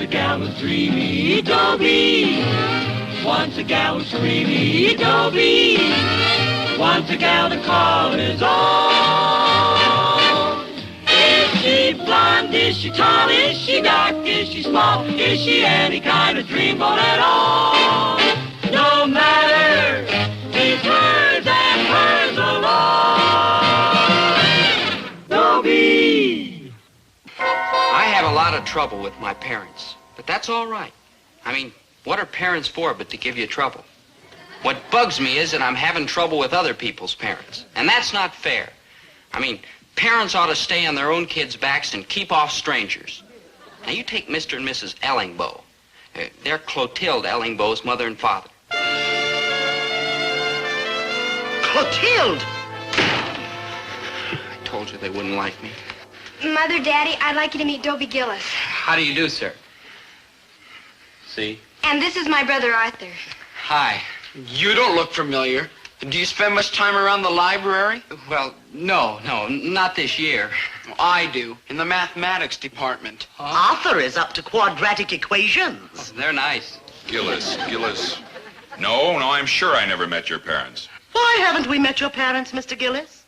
a gal was dreamy, Dobie. Once a gal was creamy, Dobie. Once a gal to call his own. Is she blonde? Is she tall? Is she dark? Is she small? Is she any kind of dreamboat at all? No matter, he's hers and hers alone. Dobie. I have a lot of trouble with my parents, but that's all right. I mean, what are parents for but to give you trouble? What bugs me is that I'm having trouble with other people's parents, and that's not fair. I mean, parents ought to stay on their own kids' backs and keep off strangers. Now, you take Mr. and Mrs. Ellingboe. They're Clotilde Ellingboe's mother and father. Clotilde! I told you they wouldn't like me. Mother, Daddy, I'd like you to meet Dobie Gillis. How do you do, sir? See? And this is my brother, Arthur. Hi. You don't look familiar. Do you spend much time around the library? Well, no, not this year. I do, in the mathematics department. Arthur is up to quadratic equations. They're nice. Gillis. No, I'm sure I never met your parents. Why haven't we met your parents, Mr. Gillis?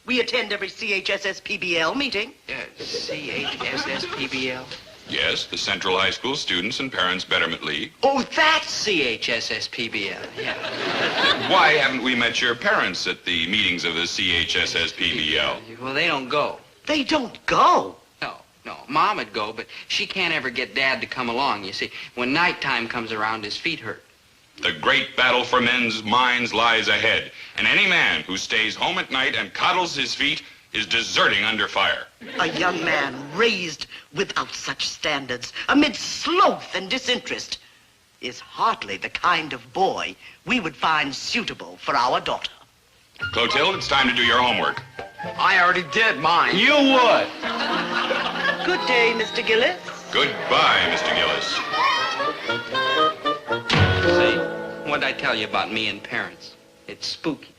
We attend every CHSS PBL meeting. CHSS PBL? Yes, the Central High School Students and Parents Betterment League. Oh, that's CHSS PBL, yeah. Why haven't we met your parents at the meetings of the CHSS PBL? Well, they don't go. They don't go. No, Mom would go, but she can't ever get Dad to come along. You see, when nighttime comes around, his feet hurt. The great battle for men's minds lies ahead, and any man who stays home at night and coddles his feet is deserting under fire. A young man raised without such standards, amid sloth and disinterest, is hardly the kind of boy we would find suitable for our daughter. Clotilde, it's time to do your homework. I already did mine. You would. Good day, Mr. Gillis. Goodbye, Mr. Gillis. See, what'd I tell you about me and parents? It's spooky.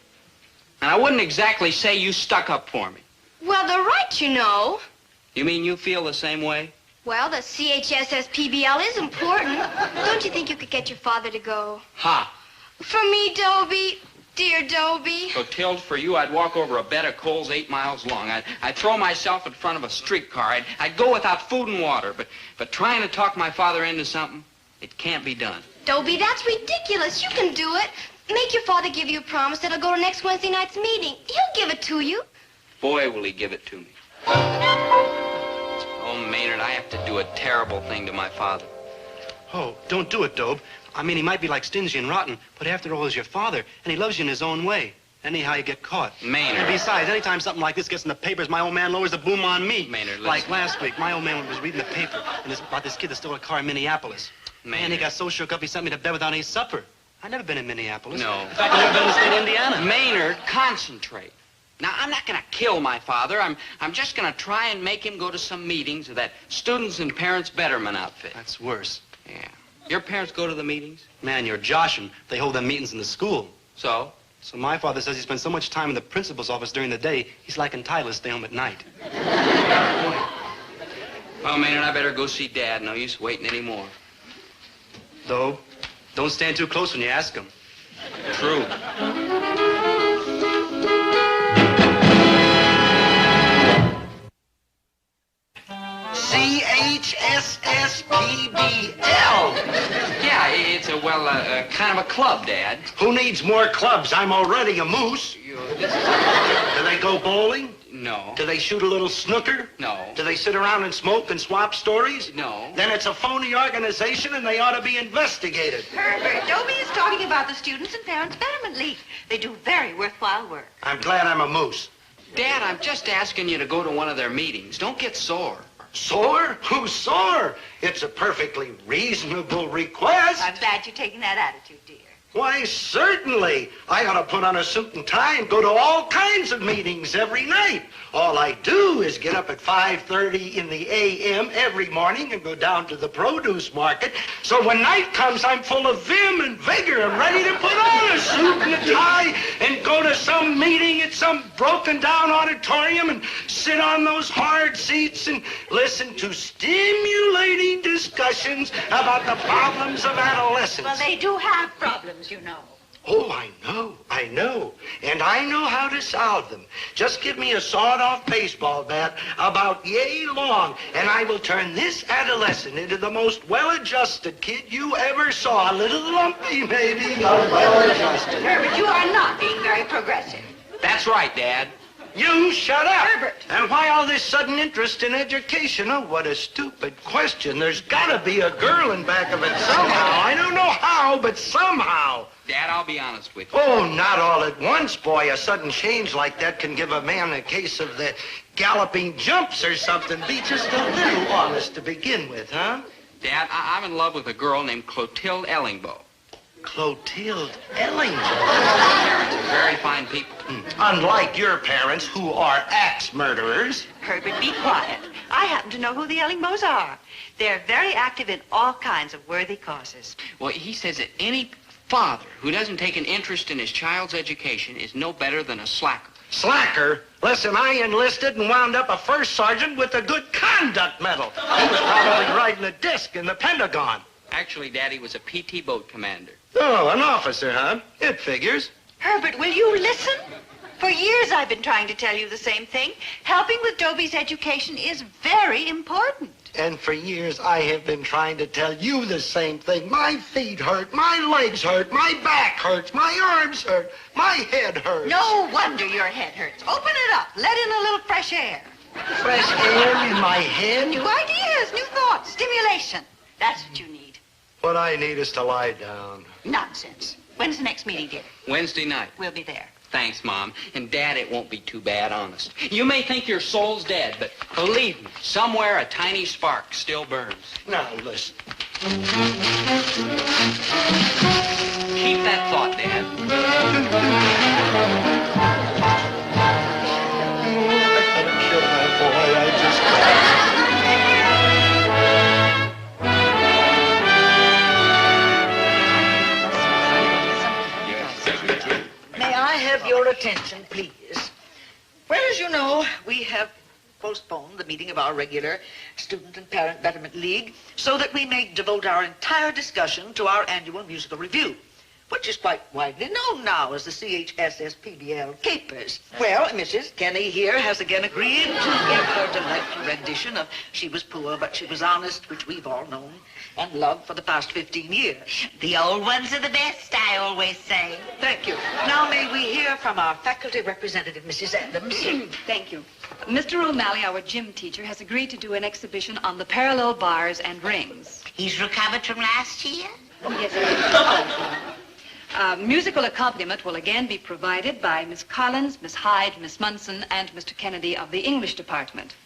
And I wouldn't exactly say you stuck up for me. Well, they're right, you know. You mean you feel the same way? Well, the CHSS PBL is important. Don't you think you could get your father to go? Ha! For me, Dobie. Dear Dobie. Clotilde, for you, I'd walk over a bed of coals 8 miles long. I'd throw myself in front of a streetcar. I'd go without food and water. But trying to talk my father into something, it can't be done. Dobie, that's ridiculous. You can do it. Make your father give you a promise that he'll go to next Wednesday night's meeting. He'll give it to you. Boy, will he give it to me. Oh, Maynard, I have to do a terrible thing to my father. Oh, don't do it, Dobe. I mean, he might be like stingy and rotten, but after all, he's your father, and he loves you in his own way. Anyhow, you get caught. Maynard. And besides, anytime something like this gets in the papers, my old man lowers the boom on me. Maynard, listen. Like last week, my old man was reading the paper about this kid that stole a car in Minneapolis. Maynard. Man, he got so shook up, he sent me to bed without any supper. I've never been in Minneapolis. No. In fact, I've never been in the state of Indiana. Maynard, concentrate. Now, I'm not going to kill my father. I'm just going to try and make him go to some meetings of that Students and Parents Betterment outfit. That's worse. Yeah. Your parents go to the meetings? Man, you're joshing. They hold them meetings in the school. So? So my father says he spends so much time in the principal's office during the day, he's like entitled to stay home at night. Well, Maynard, I better go see Dad. No use waiting anymore. Though, don't stand too close when you ask him. True. CHSSPBL. Yeah, it's kind of a club, Dad. Who needs more clubs? I'm already a moose. Do they go bowling? No. Do they shoot a little snooker? No. Do they sit around and smoke and swap stories? No. Then it's a phony organization and they ought to be investigated. Herbert, Dobie is talking about the Students and Parents Betterment League. They do very worthwhile work. I'm glad I'm a moose. Dad, I'm just asking you to go to one of their meetings. Don't get sore. Sore? Who's sore? It's a perfectly reasonable request. I'm glad you're taking that attitude, dear. Why, certainly. I ought to put on a suit and tie and go to all kinds of meetings every night. All I do is get up at 5:30 in the a.m. every morning and go down to the produce market. So when night comes, I'm full of vim and vigor and ready to put on a suit and a tie and go to some meeting at some broken-down auditorium and sit on those hard seats and listen to stimulating discussion discussions about the problems of adolescence. Well, they do have problems, you know. Oh, I know. And I know how to solve them. Just give me a sawed-off baseball bat about yay long, and I will turn this adolescent into the most well-adjusted kid you ever saw. A little lumpy, maybe, but well-adjusted. Herbert, you are not being very progressive. That's right, Dad. You shut up. Herbert. And why all this sudden interest in education? Oh, what a stupid question. There's got to be a girl in back of it somehow. I don't know how, but somehow. Dad, I'll be honest with you. Oh, not all at once, boy. A sudden change like that can give a man a case of the galloping jumps or something. Be just a little honest to begin with, huh? Dad, I'm in love with a girl named Clotilde Ellingbo. Clotilde Ellingbo. Parents are very fine people. Unlike your parents, who are axe murderers. Herbert, be quiet. I happen to know who the Ellingbos are. They're very active in all kinds of worthy causes. Well, he says that any father who doesn't take an interest in his child's education is no better than a slacker. Slacker? Listen, I enlisted and wound up a first sergeant with a good conduct medal. He was probably riding a disc in the Pentagon. Actually, Daddy was a PT boat commander. Oh, an officer, huh? It figures. Herbert, will you listen? For years I've been trying to tell you the same thing. Helping with Dobie's education is very important. And for years I have been trying to tell you the same thing. My feet hurt, my legs hurt, my back hurts, my arms hurt, my head hurts. No wonder your head hurts. Open it up. Let in a little fresh air. Fresh air in my head? New ideas, new thoughts, stimulation. That's what you need. What I need is to lie down. Nonsense. When's the next meeting, dear? Wednesday night. We'll be there. Thanks, Mom. And Dad, it won't be too bad, honest. You may think your soul's dead, but believe me, somewhere a tiny spark still burns. Now, listen. Keep that thought, Dad. I gotta kill my boy. I just can't. May I have your attention, please? Well, as you know, we have postponed the meeting of our regular Student and Parent Betterment League so that we may devote our entire discussion to our annual musical review, which is quite widely known now as the CHSSPBL Capers. Well, Mrs. Kenny here has again agreed to give her delightful rendition of She Was Poor But She Was Honest, which we've all known and loved for the past 15 years. The old ones are the best, I always say. Thank you. Now may we hear from our faculty representative, Mrs. Adams. Thank you. Mr. O'Malley, our gym teacher, has agreed to do an exhibition on the parallel bars and rings. He's recovered from last year? Oh, yes, musical accompaniment will again be provided by Miss Collins, Miss Hyde, Miss Munson, and Mr. Kennedy of the English department.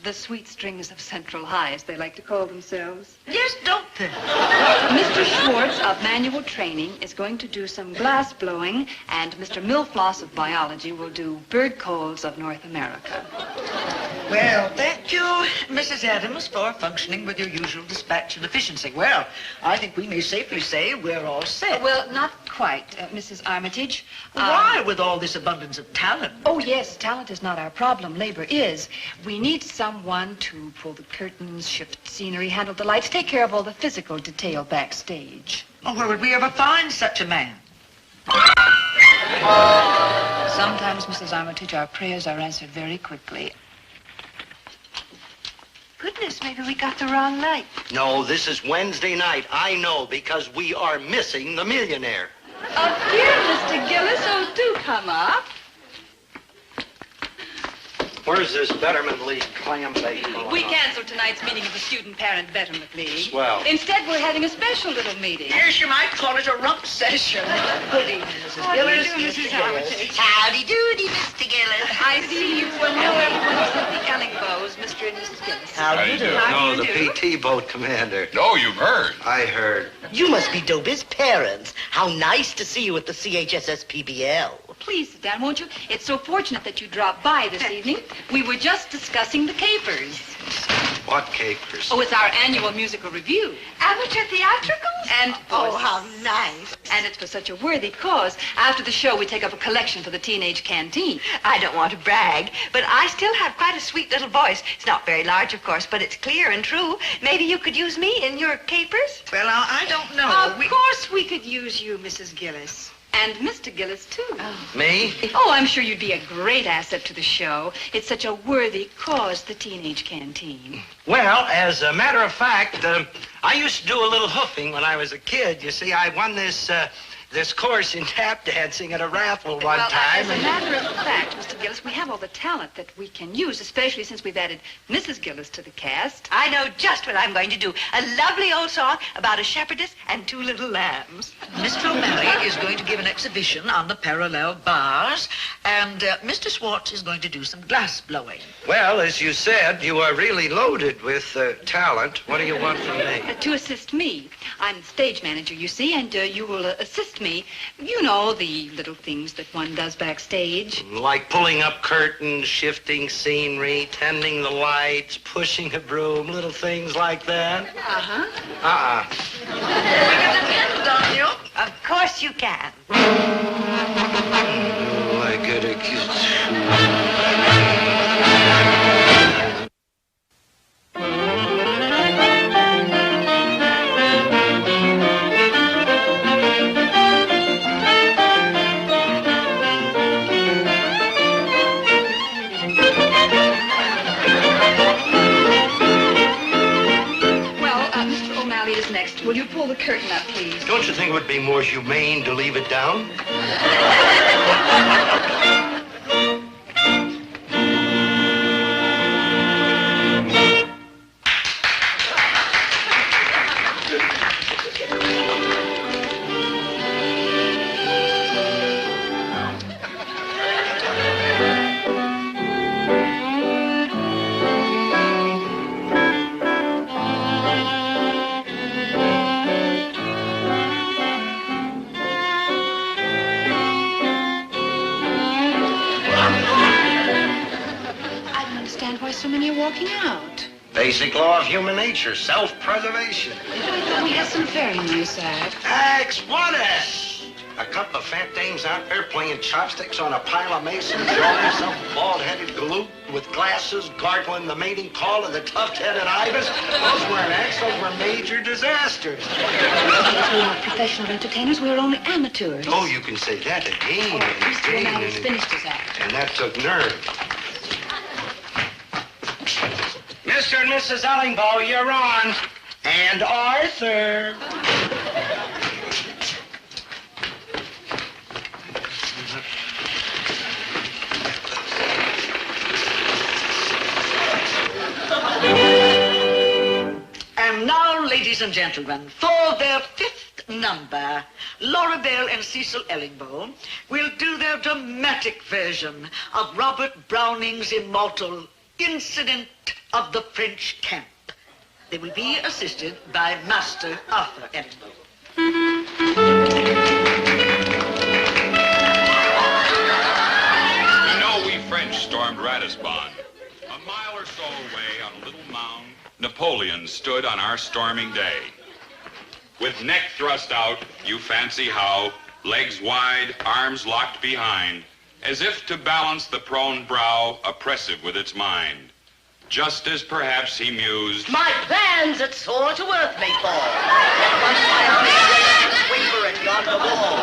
The sweet strings of Central High, as they like to call themselves. Yes, don't they? Mr. Schwartz of manual training is going to do some glass blowing, and Mr. Milfloss of biology will do bird calls of North America. Well, thank you, Mrs. Adams, for functioning with your usual dispatch and efficiency. Well, I think we may safely say we're all set. Well, not quite, Mrs. Armitage. Why, with all this abundance of talent? Oh, yes, talent is not our problem. Labor is. We need someone to pull the curtains, shift scenery, handle the lights, take care of all the physical detail backstage. Oh, where would we ever find such a man? Sometimes, Mrs. Armitage, our prayers are answered very quickly. Goodness, maybe we got the wrong night. No, this is Wednesday night. I know, because we are missing the millionaire. Oh, dear Mr. Gillis, oh, do come up. Where's this Betterment League clam bake going We on? canceled tonight's meeting of the Student Parent Betterment League. Swell. Instead, we're having a special little meeting. Yes, you might call it a rump session. Good evening, Mrs. How do you Gillis. do, Mrs. Armitage? Howdy doody, Mr. Gillis. I see you will know everyone except the Ellingbos, Mr. and Mrs. Gillis. How do you do? How No, do you the do? PT boat commander. No, you've heard. I heard. You must be Dobie's parents. How nice to see you at the CHSSPBL. Please sit down, won't you? It's so fortunate that you dropped by this evening. We were just discussing the capers. What capers? Oh, it's our annual musical review. Amateur theatricals? And oh, how nice. And it's for such a worthy cause. After the show, we take up a collection for the teenage canteen. I don't want to brag, but I still have quite a sweet little voice. It's not very large, of course, but it's clear and true. Maybe you could use me in your capers? Well, now, I don't know. Of course we could use you, Mrs. Gillis. And Mr. Gillis, too. Me? Oh, I'm sure you'd be a great asset to the show. It's such a worthy cause, the teenage canteen. Well, as a matter of fact, I used to do a little hoofing when I was a kid. You see, I won this course in tap dancing at a raffle one time. As a matter of fact, Mr. Gillis, we have all the talent that we can use, especially since we've added Mrs. Gillis to the cast. I know just what I'm going to do. A lovely old song about a shepherdess and two little lambs. Mr. O'Malley is going to give an exhibition on the parallel bars, and Mr. Swartz is going to do some glass blowing. Well, as you said, you are really loaded with talent. What do you want from me? To assist me. I'm the stage manager, you see, and you will assist me. You know, the little things that one does backstage. Like pulling up curtains, shifting scenery, tending the lights, pushing a broom, little things like that. Uh-huh. We can depend on you. Of course you can. Oh, I gotta get... Will you pull the curtain up, please? Don't you think it would be more humane to leave it down? So many are walking out. Basic law of human nature, self-preservation. We have some very nice acts. Acts? What acts? A couple of fat dames out there playing chopsticks on a pile of masons, drawing some bald-headed galoot with glasses, gargling the mating call of the tuft-headed ibis. Those weren't acts, those were major disasters. We're not professional entertainers, we're only amateurs. Oh, you can say that again and Mr. again. O'Malley's finished his act. And that took nerve. Mr. and Mrs. Ellingboe, you're on. And Arthur. And now, ladies and gentlemen, for their fifth number, Laura Bell and Cecil Ellingboe will do their dramatic version of Robert Browning's immortal Incident of the French Camp. They will be assisted by Master Arthur Ellingboe. You know, we French stormed Ratisbon. A mile or so away on a little mound, Napoleon stood on our storming day. With neck thrust out, you fancy how, legs wide, arms locked behind, as if to balance the prone brow, oppressive with its mind. Just as perhaps he mused, My plans that soar to earth may fall. Waver at yonder wall.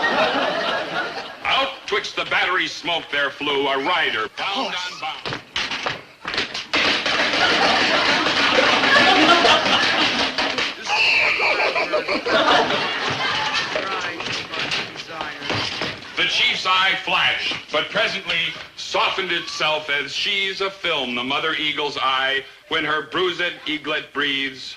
out twixt the battery's smoke there flew a rider, bound on bound. The chief's eye flashed, but presently softened itself as she's a film, the mother eagle's eye, when her bruised eaglet breathes.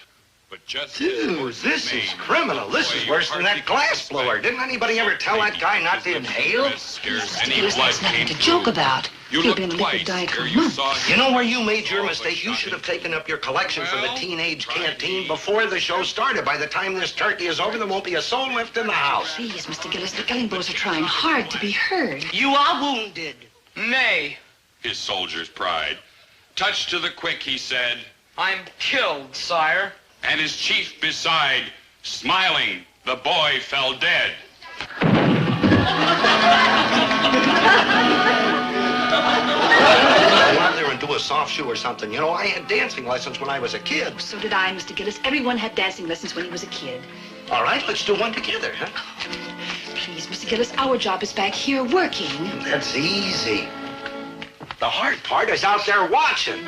But just Dude, this is criminal. This is worse than that glass blower. Didn't anybody ever tell that guy not to inhale? Scarce any blood came to through. joke about. You He'll looked be in a twice liquid dye ere for you months. saw him. You know where you made your mistake? You should have taken up your collection for the teenage canteen before the show started. By the time this turkey is over, there won't be a soul left in the house. Please, Mr. Gillis, the Ellingboes are trying hard to be heard. You are wounded. Nay. His soldier's pride. Touched to the quick, he said, I'm killed, sire. And his chief beside, smiling, the boy fell dead. Go out there and do a soft shoe or something. You know, I had dancing lessons when I was a kid. So did I, Mr. Gillis. Everyone had dancing lessons when he was a kid. All right, let's do one together, huh? Please, Mr. Gillis, our job is back here working. That's easy. The hard part is out there watching.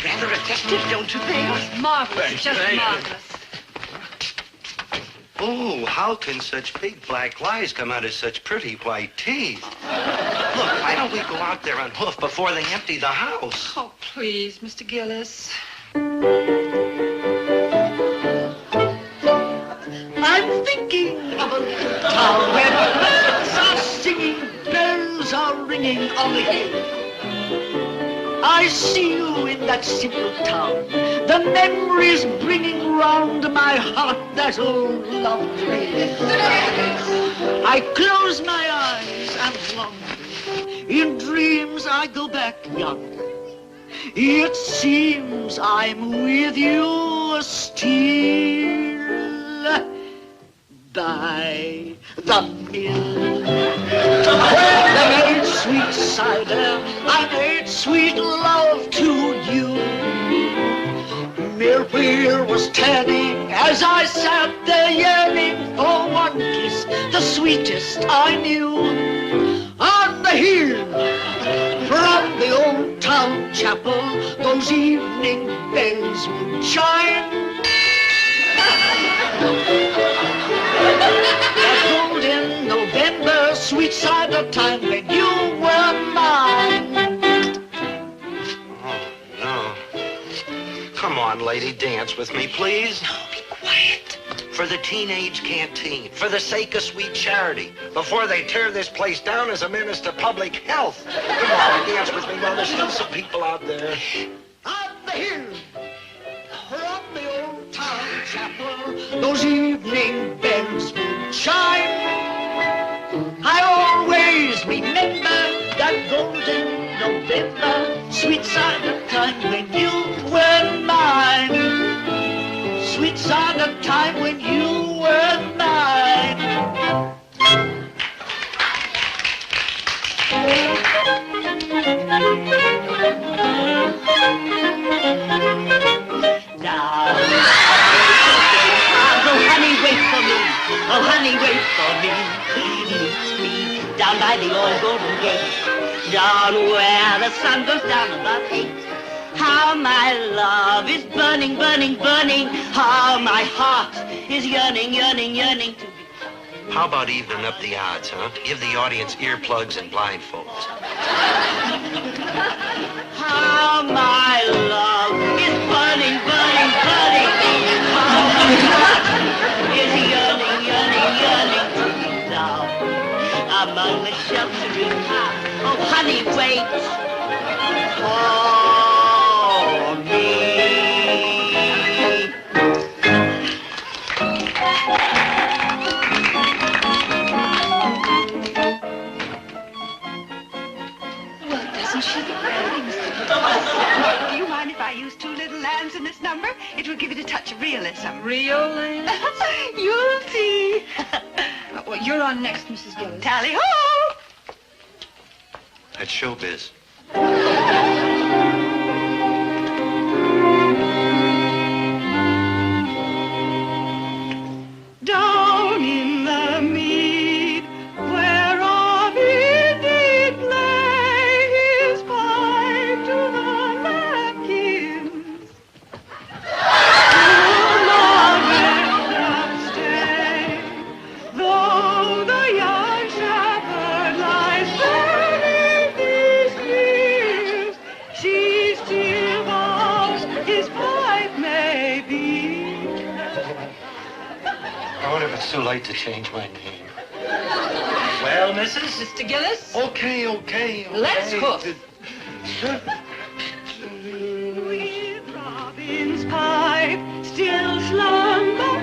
Rather effective, don't you think? Marvelous, just marvelous. Oh, how can such big black lies come out of such pretty white teeth? Look, why don't we go out there and hoof before they empty the house? Oh, please, Mr. Gillis. I'm thinking of a little town where birds are singing, bells are ringing on the hill. I see you in that simple town, the memories bringing round my heart that old love trail. I close my eyes and wander, in dreams I go back yonder. It seems I'm with you still by the mill, where they made sweet cider, I made sweet love to you. Millwheel was turning as I sat there yearning for one kiss, the sweetest I knew. On the hill, from the old town chapel, those evening bells would chime. That golden November sweet cider time when you were mine. Oh, no. Come on, lady, dance with me, please. No, be quiet. For the teenage canteen, for the sake of sweet charity, before they tear this place down as a menace to public health. Come on, dance with me. Now, there's still some people out there. On the hill, from the old town chapel, those evening bells would chime. I always remember that golden November, sweet cider time when you were mine. Sweet cider time when you were mine. Now, oh, honey, wait for me. Oh, honey, wait for me. It's me down by the old golden gate, down where the sun goes down about 8. How my love is burning, burning, burning. How my heart is yearning, yearning, yearning to be. How about evening up the odds, huh? Give the audience earplugs and blindfolds. How my love is burning, burning, burning. How my heart is yearning, yearning, yearning to be down among the sheltering clouds. Oh, honey, wait for me. Well, doesn't she look pretty, Mr. Do you mind if I use 2 little lambs in this number? It will give it a touch of realism. Real land? You'll see. Well, you're on next, Mrs. Gillis. Tally-ho! That's showbiz. Down in the mead, whereof he did play his pipe to the lambkins. Too long let stay, though the young shepherd lies beneath these trees, she still vows his pipe may be. I wonder if it's too late to change my name. Well, missus? Mr. Gillis? Okay. Let's hoof. With Robin's pipe still slumber.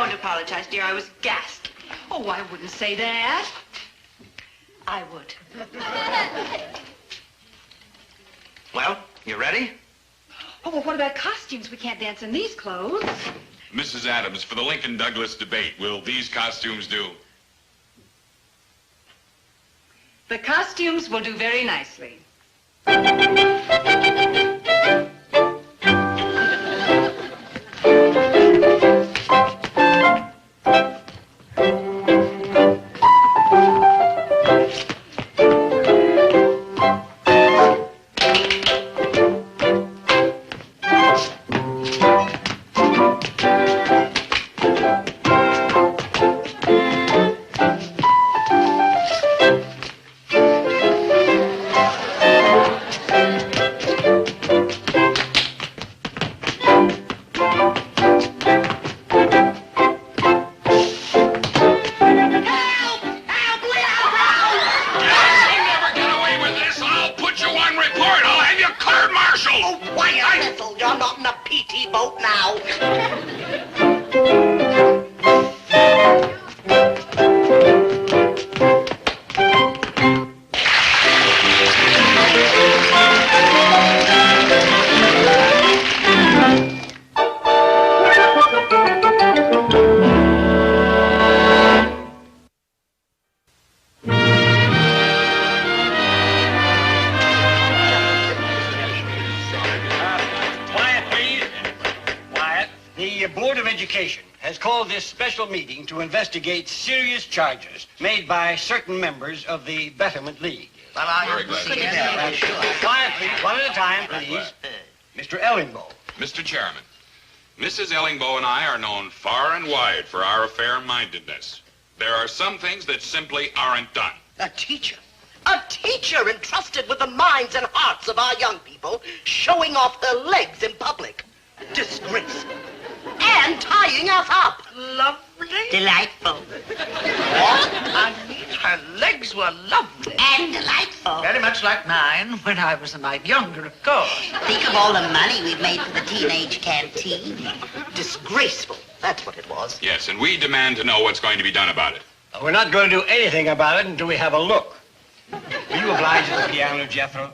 Don't apologize, dear. I was gassed. Oh, I wouldn't say that. I would. Well, you ready? Oh, well, what about costumes? We can't dance in these clothes. Mrs. Adams, for the Lincoln-Douglas debate, will these costumes do? The costumes will do very nicely. Meeting to investigate serious charges made by certain members of the Betterment League. Well, I Very glad. Quiet, please. One at a time, please. Mr. Ellingbo. Mr. Chairman, Mrs. Ellingbo and I are known far and wide for our fair-mindedness. There are some things that simply aren't done. A teacher entrusted with the minds and hearts of our young people, showing off her legs in public. Disgraceful. And tying us up. Lovely. Delightful. What? I mean, her legs were lovely. And delightful. Very much like mine when I was a mite younger, of course. Think of all the money we've made for the teenage canteen. Disgraceful. That's what it was. Yes, and we demand to know what's going to be done about it. We're not going to do anything about it until we have a look. Will you oblige the piano, Jethro?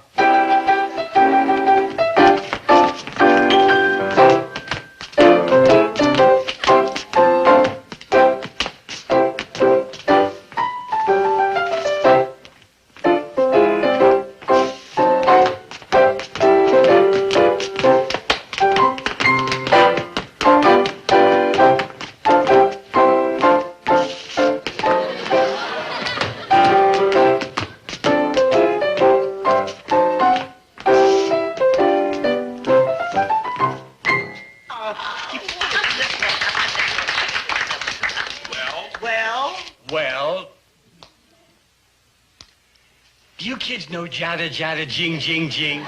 No jada jada jing jing jing.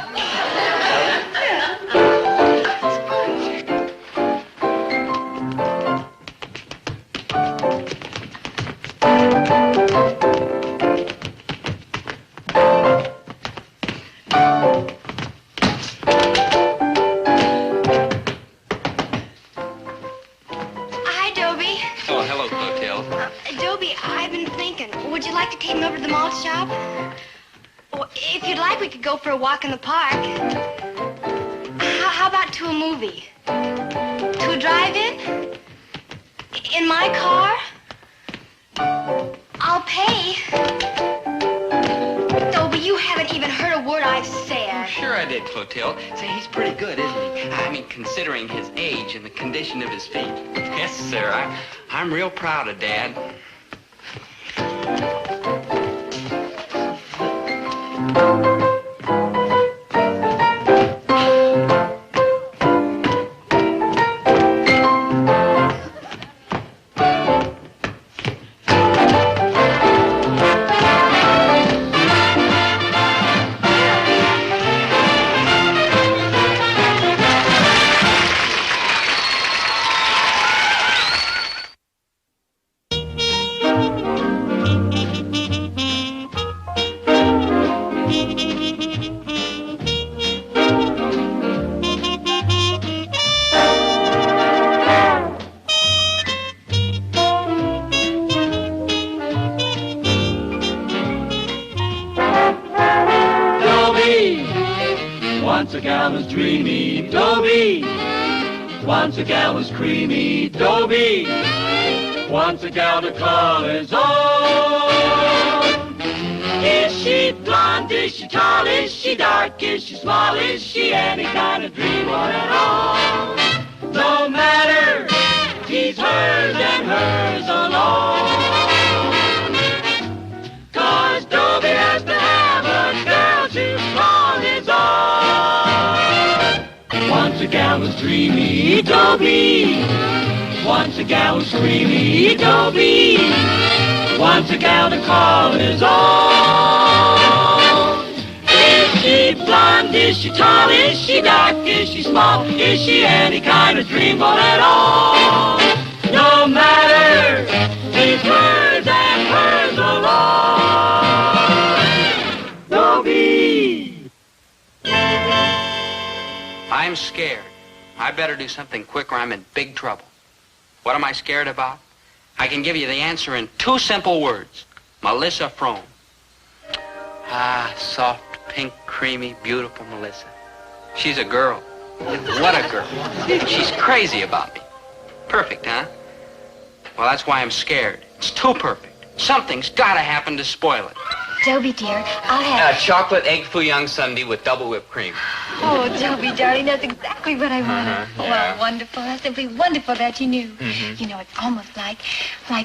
Hi, Dobie. Oh, hello, Clotilde. Dobie, I've been thinking, would you like to take me over to the malt shop? Or if you'd like, we could go for a walk in the park. How about to a movie? To a drive-in? In my car? I'll pay. Dobie, you haven't even heard a word I've said. Sure I did, Clotilde. Say, he's pretty good, isn't he? I mean, considering his age and the condition of his feet. Yes, sir. I'm real proud of Dad. Once a gal was dreamy, Dobie. Once a gal was creamy, Dobie. Once a gal to call his own. Is she blonde? Is she tall? Is she dark? Is she small? Is she any kind of dreamboat at all? No matter, she's hers and hers alone. 'Cause Dobie has to have a girl to call his own. Once a gal was dreamy, Dobie. Once a gal was creamy, Dobie. Once a gal to call his own. Is she blonde? Is she tall? Is she dark? Is she small? Is she any kind of dreamboat at all? No matter, she's hers and hers alone. Dobie. I'm scared. I better do something quick or I'm in big trouble. What am I scared about? I can give you the answer in 2 simple words. Melissa Frome. Ah, soft, pink, creamy, beautiful Melissa. She's a girl. What a girl. She's crazy about me. Perfect, huh? Well, that's why I'm scared. It's too perfect. Something's got to happen to spoil it. Dobie, dear, I'll have... Chocolate egg foo young sundae with double whipped cream. Oh, Dobie, darling, that's exactly what I wanted. Yeah. Well, wonderful. That's simply wonderful that you knew. You know, it's almost like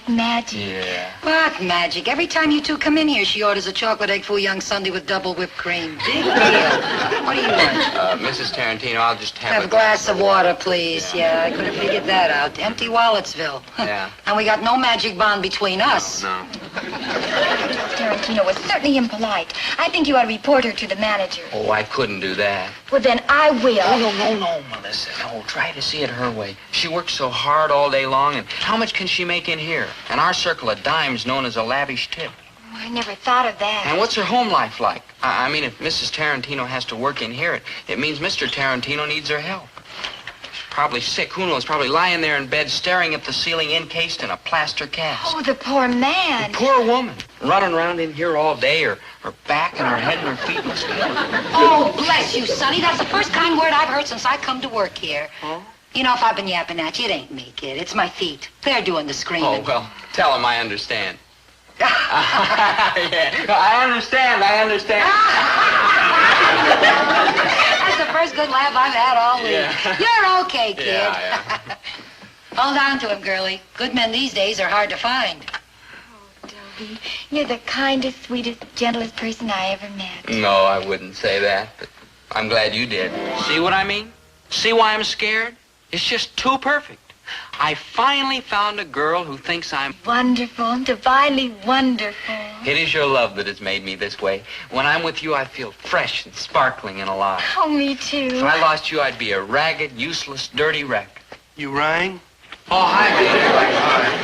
magic. Yeah. What magic? Every time you two come in here, she orders a chocolate egg foo young sundae with double whipped cream. Big deal. What do you want? Mrs. Tarantino, I'll just Have a glass of water, please. Yeah, I could have figured that out. Empty Walletsville. Yeah. And we got no magic bond between us. No. Tarantino was certainly impolite. I think you ought to report her to the manager. Oh, I couldn't do that. Well, then I will. No, Melissa. No, try to see it her way. She works so hard all day long, and how much can she make in here? In our circle of dimes known as a lavish tip. Oh, I never thought of that. And what's her home life like? I mean, if Mrs. Tarantino has to work in here, it means Mr. Tarantino needs her help. She's probably sick. Who knows? Probably lying there in bed staring at the ceiling encased in a plaster cast. Oh, the poor man. The poor woman. Running around in here all day, her back and her head and her feet must be... Oh, bless you, Sonny. That's the first kind word I've heard since I come to work here. Huh? You know, if I've been yapping at you, it ain't me, kid. It's my feet. They're doing the screaming. Oh, well, tell him I understand. Yeah, I understand. That's the first good laugh I've had all week. Yeah. You're okay, kid. Yeah. Hold on to him, girlie. Good men these days are hard to find. Dobie, you're the kindest, sweetest, gentlest person I ever met. No, I wouldn't say that, but I'm glad you did. See what I mean? See why I'm scared? It's just too perfect. I finally found a girl who thinks I'm... Wonderful, divinely wonderful. It is your love that has made me this way. When I'm with you, I feel fresh and sparkling and alive. Oh, me too. If I lost you, I'd be a ragged, useless, dirty wreck. You rang? Oh, hi,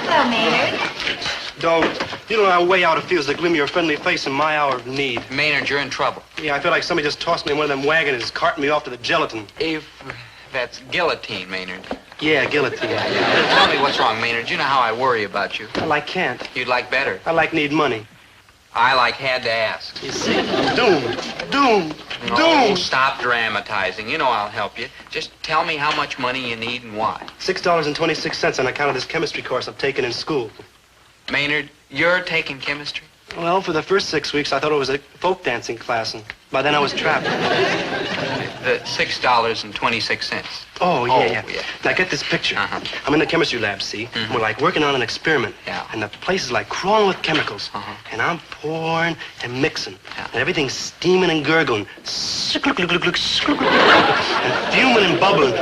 Hello, Maynard. Maynard. Don't. You don't know how way out it feels to gleam your friendly face in my hour of need. Maynard, you're in trouble. Yeah, I feel like somebody just tossed me in one of them wagons and is carting me off to the gelatin. If that's guillotine, Maynard. Yeah, guillotine. Yeah. Tell me what's wrong, Maynard. You know how I worry about you. Well, I can't. You'd like better. I need money. I had to ask. You see? Doom. No, stop dramatizing. You know I'll help you. Just tell me how much money you need and why. $6.26 on account of this chemistry course I've taken in school. Maynard, you're taking chemistry? Well, for the first 6 weeks, I thought it was a folk dancing class, and by then I was trapped. The $6.26. Oh, yeah. Now, get this picture. Uh-huh. I'm in the chemistry lab, see? Mm-hmm. We're like working on an experiment. Yeah. And the place is like crawling with chemicals. Uh-huh. And I'm pouring and mixing. Yeah. And everything's steaming and gurgling. And fuming and bubbling.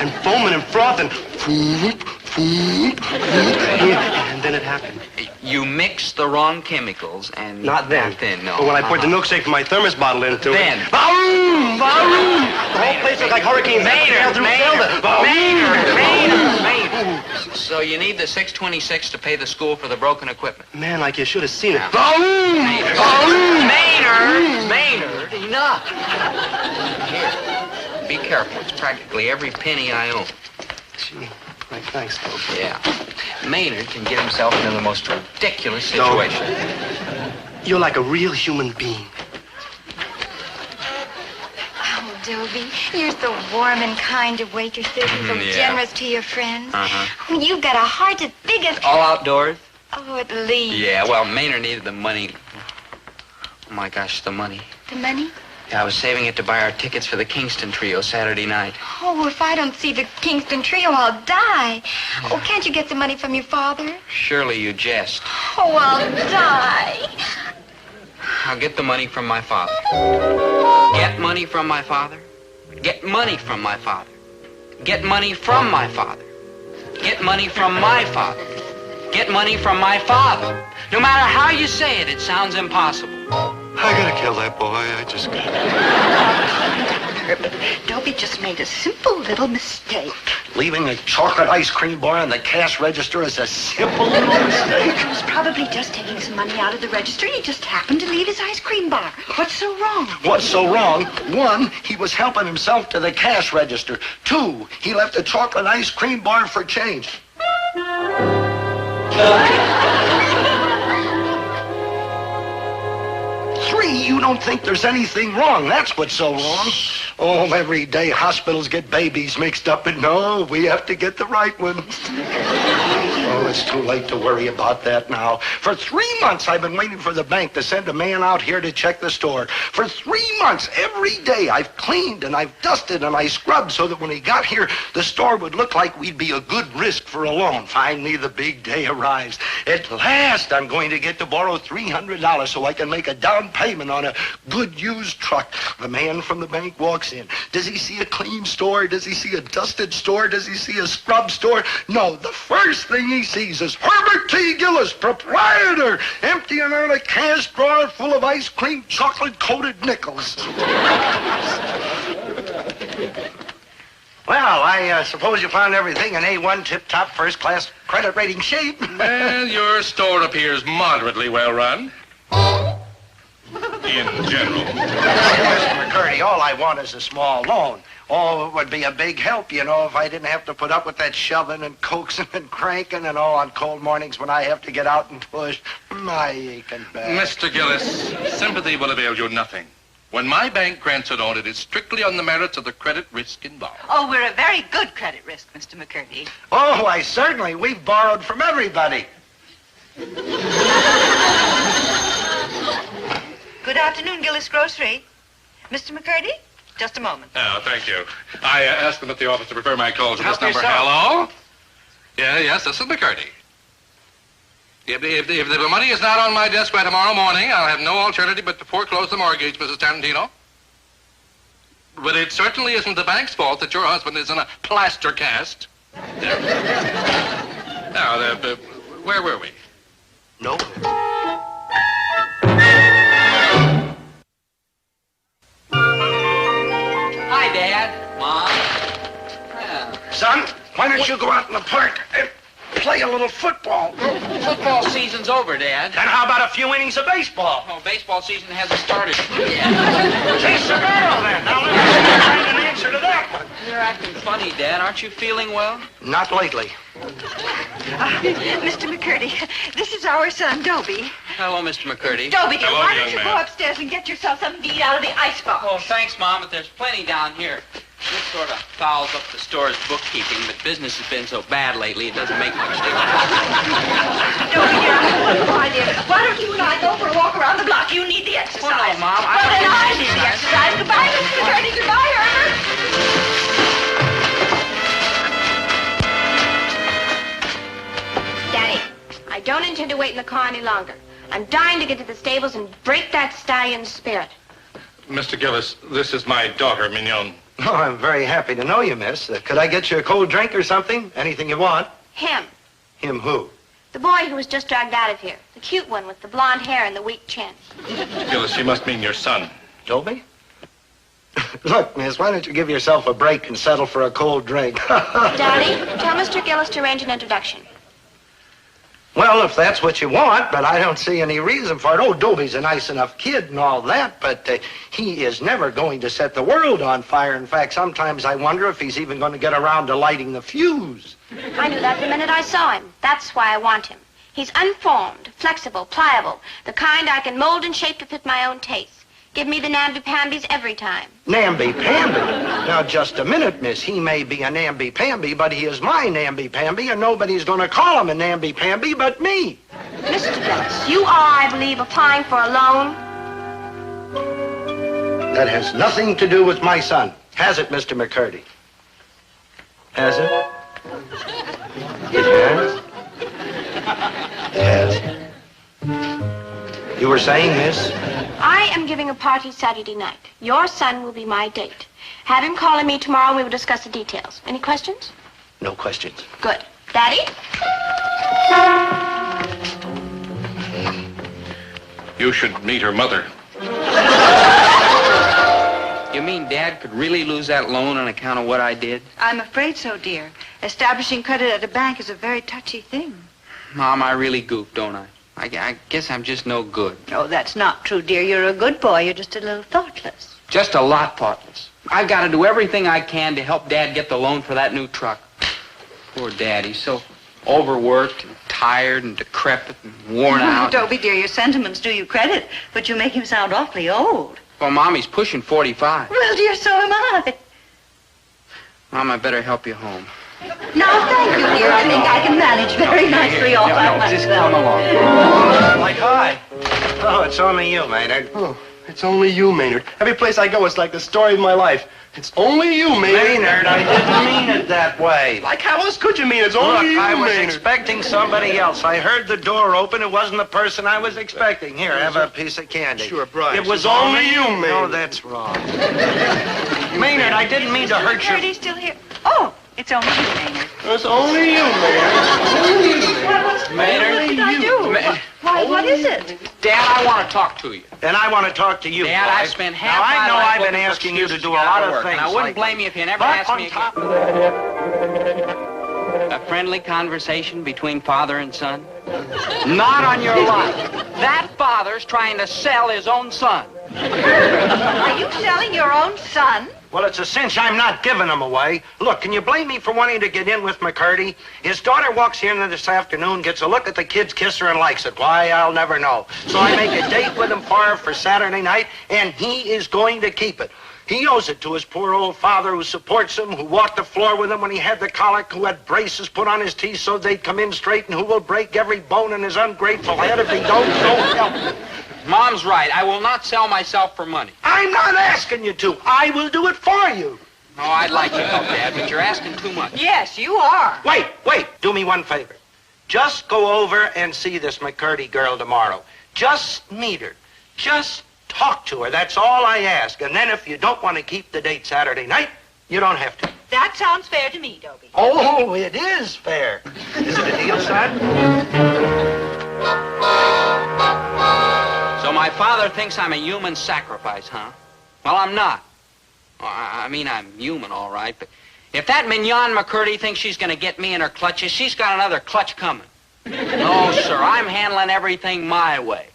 And foaming and frothing. And then it happened. You mixed the wrong chemicals and... Not then. No. But when I poured the milkshake from my thermos bottle into Then. it... Varoom! Varoom! The whole place looked like Hurricane Maynard! So you need the $6.26 to pay the school for the broken equipment. Man, like you should have seen it. Maynard, enough. Here, be careful. It's practically every penny I own. Gee, right, thanks, folks. Yeah. Maynard can get himself into the most ridiculous situation. You're like a real human being. Dobie, you're so warm and kind to waitresses and so generous to your friends. Oh, you've got a heart as big as... All outdoors? Oh, at least. Yeah, well, Maynard needed the money. Oh, my gosh, the money. The money? Yeah, I was saving it to buy our tickets for the Kingston Trio Saturday night. Oh, if I don't see the Kingston Trio, I'll die. Oh, can't you get the money from your father? Surely you jest. Oh, I'll die. I'll get the money from my father. Get money from my father. Get money from my father. Get money from my father. Get money from my father. Get money from my father. No matter how you say it, it sounds impossible. I gotta kill that boy. I just gotta. Dobie just made a simple little mistake. Leaving a chocolate ice cream bar on the cash register is a simple little mistake. He was probably just taking some money out of the register. He just happened to leave his ice cream bar. What's so wrong? What's so wrong? 1, he was helping himself to the cash register. 2, he left a chocolate ice cream bar for change. 3, you don't think there's anything wrong. That's what's so wrong. Oh, every day hospitals get babies mixed up, and no, we have to get the right one. Oh, it's too late to worry about that now. For 3 months, I've been waiting for the bank to send a man out here to check the store. For 3 months, every day, I've cleaned and I've dusted and I scrubbed so that when he got here, the store would look like we'd be a good risk for a loan. Finally, the big day arrives. At last, I'm going to get to borrow $300 so I can make a down payment on a good used truck. The man from the bank walks in. Does he see a clean store? Does he see a dusted store? Does he see a scrub store? No, the first thing he sees is Herbert T. Gillis, proprietor, emptying out a cash drawer full of ice cream chocolate-coated nickels. Well, I suppose you found everything in A1 tip-top first-class credit rating shape. Well, your store appears moderately well run. In general. Mr. McCurdy, all I want is a small loan. Oh, it would be a big help, you know, if I didn't have to put up with that shoving and coaxing and cranking and all on cold mornings when I have to get out and push my aching back. Mr. Gillis, sympathy will avail you nothing. When my bank grants a loan, it is strictly on the merits of the credit risk involved. Oh, we're a very good credit risk, Mr. McCurdy. Oh, why, certainly. We've borrowed from everybody. Good afternoon, Gillis Grocery. Mr. McCurdy, just a moment. Oh, thank you. I asked them at the office to refer my call to Help this number. yourself. Hello? Yes, this is McCurdy. If the money is not on my desk by tomorrow morning, I'll have no alternative but to foreclose the mortgage, Mrs. Tarantino. But it certainly isn't the bank's fault that your husband is in a plaster cast. Now, where were we? No. Hi, Dad. Mom. Son, why don't you go out in the park and play a little football? Football season's over, Dad. And how about a few innings of baseball? Oh, baseball season hasn't started. Chase the barrel, then. Now let me find an answer to that one. You're acting funny, Dad. Aren't you feeling well? Not lately. Mr. McCurdy, this is our son, Dobie. Hello, Mr. McCurdy. Dobie, dear, Hello, why young don't you man. go upstairs and get yourself something to eat out of the icebox? Oh, thanks, Mom, but there's plenty down here. This sort of fouls up the store's bookkeeping, but business has been so bad lately, it doesn't make much difference. Dobie, dear, I have a idea. Why don't you and I go for a walk around the block? You need the exercise. Oh, no, Mom, I Well, don't then need I need the exercise. Goodbye, Mr. McCurdy. Goodbye, Herbert. Daddy, I don't intend to wait in the car any longer. I'm dying to get to the stables and break that stallion's spirit. Mr. Gillis, this is my daughter, Mignon. Oh, I'm very happy to know you, miss. Could I get you a cold drink or something? Anything you want? Him. Him who? The boy who was just dragged out of here. The cute one with the blonde hair and the weak chin. Gillis, you must mean your son. Dobie? Look, miss, why don't you give yourself a break and settle for a cold drink? Daddy, tell Mr. Gillis to arrange an introduction. Well, if that's what you want, but I don't see any reason for it. Oh, Dobie's a nice enough kid and all that, but he is never going to set the world on fire. In fact, sometimes I wonder if he's even going to get around to lighting the fuse. I knew that the minute I saw him. That's why I want him. He's unformed, flexible, pliable, the kind I can mold and shape to fit my own taste. Give me the namby-pambies every time. Namby-pamby? Now, just a minute, miss. He may be a namby-pamby, but he is my namby-pamby, and nobody's going to call him a namby-pamby but me. Mr. Gillis, you are, I believe, applying for a loan. That has nothing to do with my son. Has it, Mr. McCurdy? Has it? It has? It has. You were saying, miss? I am giving a party Saturday night. Your son will be my date. Have him calling me tomorrow and we will discuss the details. Any questions? No questions. Good. Daddy? You should meet her mother. You mean Dad could really lose that loan on account of what I did? I'm afraid so, dear. Establishing credit at a bank is a very touchy thing. Mom, I really goofed, don't I? I guess I'm just no good. Oh, that's not true, dear. You're a good boy. You're just a little thoughtless. Just a lot thoughtless. I've got to do everything I can to help Dad get the loan for that new truck. Poor Dad, he's so overworked and tired and decrepit and worn out. Dobie, dear, your sentiments do you credit, but you make him sound awfully old. Well, Mom, he's pushing 45. Well, dear, so am I. Mom, I better help you home. No, thank you, dear. I think I can manage very nicely all by myself. Just come along. Like, hi. Oh, it's only you, Maynard. Oh, it's only you, Maynard. Every place I go, it's like the story of my life. It's only you, Maynard. Maynard, I didn't mean it that way. Like, how else could you mean it's only Look, you, I was Maynard? expecting somebody else. I heard the door open. It wasn't the person I was expecting. Here, have a piece of candy. Sure, Bryce. It was It's only you, Maynard. No, that's wrong. Maynard, I didn't mean to hurt your... Security's still here. Oh, it's only you, Maynard. It's only you, Maynard. Maynard? What did I do? Why, what is it? Dad, I want to talk to you. And I want to talk to you, Dad, boy. I've spent half Now, my I know life I've been looking for asking you to excuses do a to get lot out of work, things. and I wouldn't like blame you if you never But asked on me top again. of that... A friendly conversation between father and son? Not on your life. That father's trying to sell his own son. Are you selling your own son? Well, it's a cinch I'm not giving him away. Look, can you blame me for wanting to get in with McCurdy? His daughter walks in this afternoon, gets a look at the kid's kisser and likes it. Why, I'll never know. So I make a date with him for Saturday night, and he is going to keep it. He owes it to his poor old father who supports him, who walked the floor with him when he had the colic, who had braces put on his teeth so they'd come in straight, and who will break every bone in his ungrateful head if he don't help him. Mom's right. I will not sell myself for money. I'm not asking you to. I will do it for you. Oh, I'd like to help, Dad, but you're asking too much. Yes, you are. Wait. Do me one favor. Just go over and see this McCurdy girl tomorrow. Just meet her. Just talk to her. That's all I ask. And then if you don't want to keep the date Saturday night, you don't have to. That sounds fair to me, Dobie. Oh, it is fair. Is it a deal, son? So my father thinks I'm a human sacrifice, huh? Well, I'm not. I mean, I'm human, all right, but if that mignon McCurdy thinks she's going to get me in her clutches, she's got another clutch coming. No, sir, I'm handling everything my way.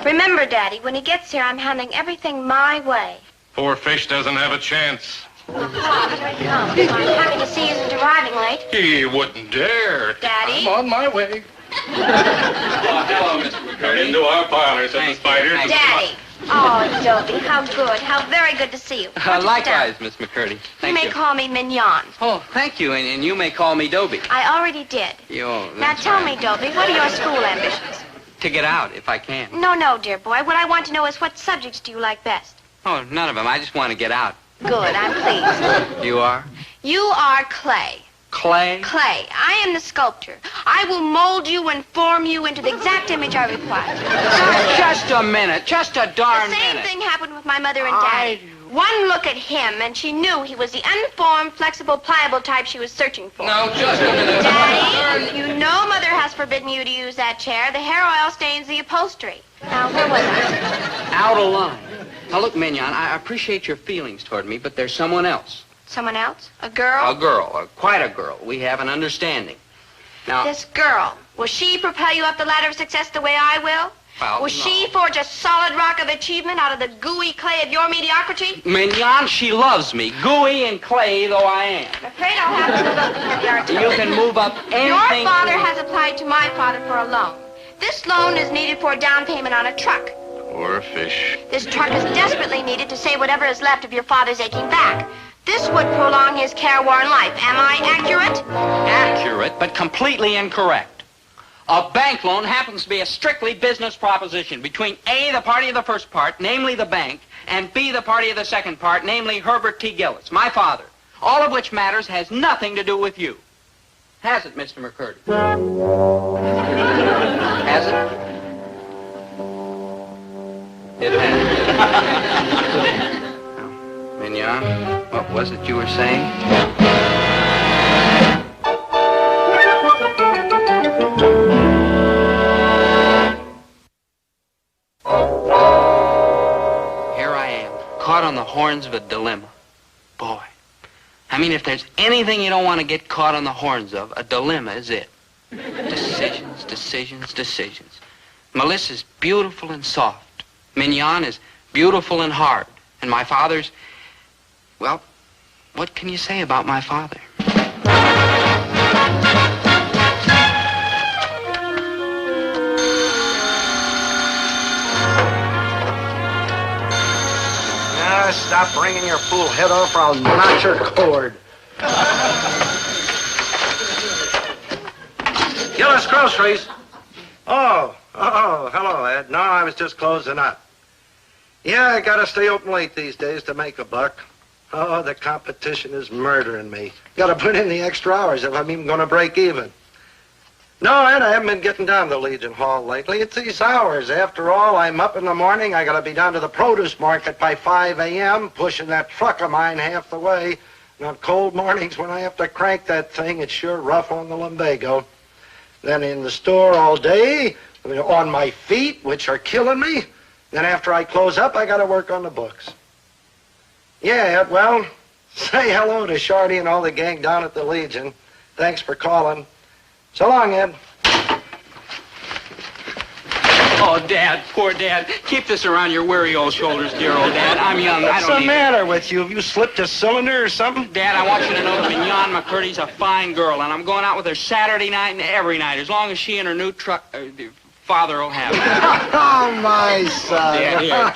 Remember, Daddy, when he gets here, I'm handling everything my way. Poor fish doesn't have a chance. Papa, here he comes. I'm happy to see he isn't arriving late. He wouldn't dare. Daddy? I'm on my way. Hello, Mr. McCurdy. Into our parlor, said the spider. Daddy. Oh, Dobie, how good. How very good to see you. Won't you Likewise, stop? Miss McCurdy. You Thank may you. call me Mignon. Oh, thank you, and you may call me Dobie. I already did. Now That's tell right. me, Dobie, what are your school ambitions? To get out, if I can. No, dear boy. What I want to know is what subjects do you like best? Oh, none of them. I just want to get out. Good, I'm pleased. You are? You are clay. Clay? Clay. I am the sculptor. I will mold you and form you into the exact image I require. Just a minute. Just a darn The same minute. thing happened with my mother and Daddy. One look at him, and she knew he was the unformed, flexible, pliable type she was searching for. No, just a minute. Daddy, you know Mother has forbidden you to use that chair. The hair oil stains the upholstery. Now, where was I? Out of line. Now, look, Mignon, I appreciate your feelings toward me, but there's someone else. Someone else? A girl? A girl. Quite a girl. We have an understanding. Now, This girl, will she propel you up the ladder of success the way I will? well, Will she forge a solid rock of achievement out of the gooey clay of your mediocrity? Mignon, she loves me, gooey and clay though I am. I'm afraid I'll have to move up the hierarchy. You can move up anything. Your father has applied to my father for a loan. This loan is needed for a down payment on a truck. Or a fish. This truck is desperately needed to save whatever is left of your father's aching back. This would prolong his careworn life. Am I accurate? Accurate, but completely incorrect. A bank loan happens to be a strictly business proposition between A, the party of the first part, namely the bank, and B, the party of the second part, namely Herbert T. Gillis, my father. All of which matters has nothing to do with you. Has it, Mr. McCurdy? Has it? It has. Mignon, what was it you were saying? Here I am, caught on the horns of a dilemma. Boy, I mean, if there's anything you don't want to get caught on the horns of, a dilemma is it. Decisions, decisions, decisions. Melissa's beautiful and soft. Mignon is beautiful and hard. And my father's, well, what can you say about my father? Stop bringing your fool head off or I'll notch your cord. Gillis Groceries. Oh, hello, Ed. No, I was just closing up. Yeah, I gotta stay open late these days to make a buck. Oh, the competition is murdering me. Gotta put in the extra hours if I'm even gonna break even. No, Ed, I haven't been getting down to Legion Hall lately. It's these hours. After all, I'm up in the morning. I gotta be down to the produce market by 5 a.m., pushing that truck of mine half the way. And on cold mornings when I have to crank that thing, it's sure rough on the lumbago. Then in the store all day, on my feet, which are killing me. Then after I close up, I gotta work on the books. Yeah, Ed, well, say hello to Shardy and all the gang down at the Legion. Thanks for calling. So long, Ed. Oh, Dad, poor Dad. Keep this around your weary old shoulders, dear old Dad. I'm young. What's the matter with you? Have you slipped a cylinder or something? Dad, I want you to know that Mignon McCurdy's a fine girl, and I'm going out with her Saturday night and every night, as long as she and her new truck... father will have it. Oh, my son. Dad, here,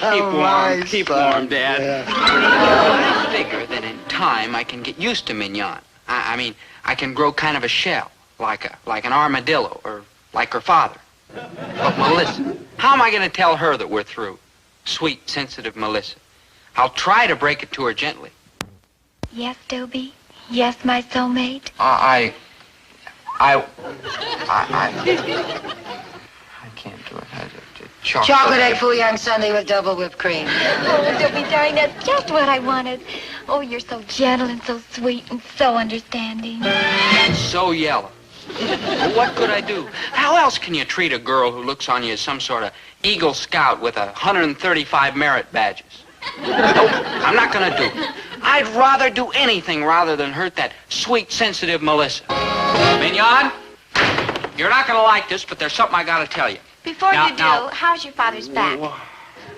keep warm, Dad. Yeah. I figure that in time I can get used to Mignon. I mean, I can grow kind of a shell, like an armadillo, or like her father. But Melissa, how am I going to tell her that we're through? Sweet, sensitive Melissa. I'll try to break it to her gently. Yes, Dobie? Yes, my soulmate? I can't do it. Chocolate egg foo young sundae with double whipped cream. Oh, Dobie, darling, that's just what I wanted. Oh, you're so gentle and so sweet and so understanding. So yellow. Well, what could I do? How else can you treat a girl who looks on you as some sort of Eagle Scout with 135 merit badges? Nope, I'm not going to do it. I'd rather do anything rather than hurt that sweet, sensitive Melissa. Mignon, you're not going to like this, but there's something I got to tell you. Before you do, how's your father's back?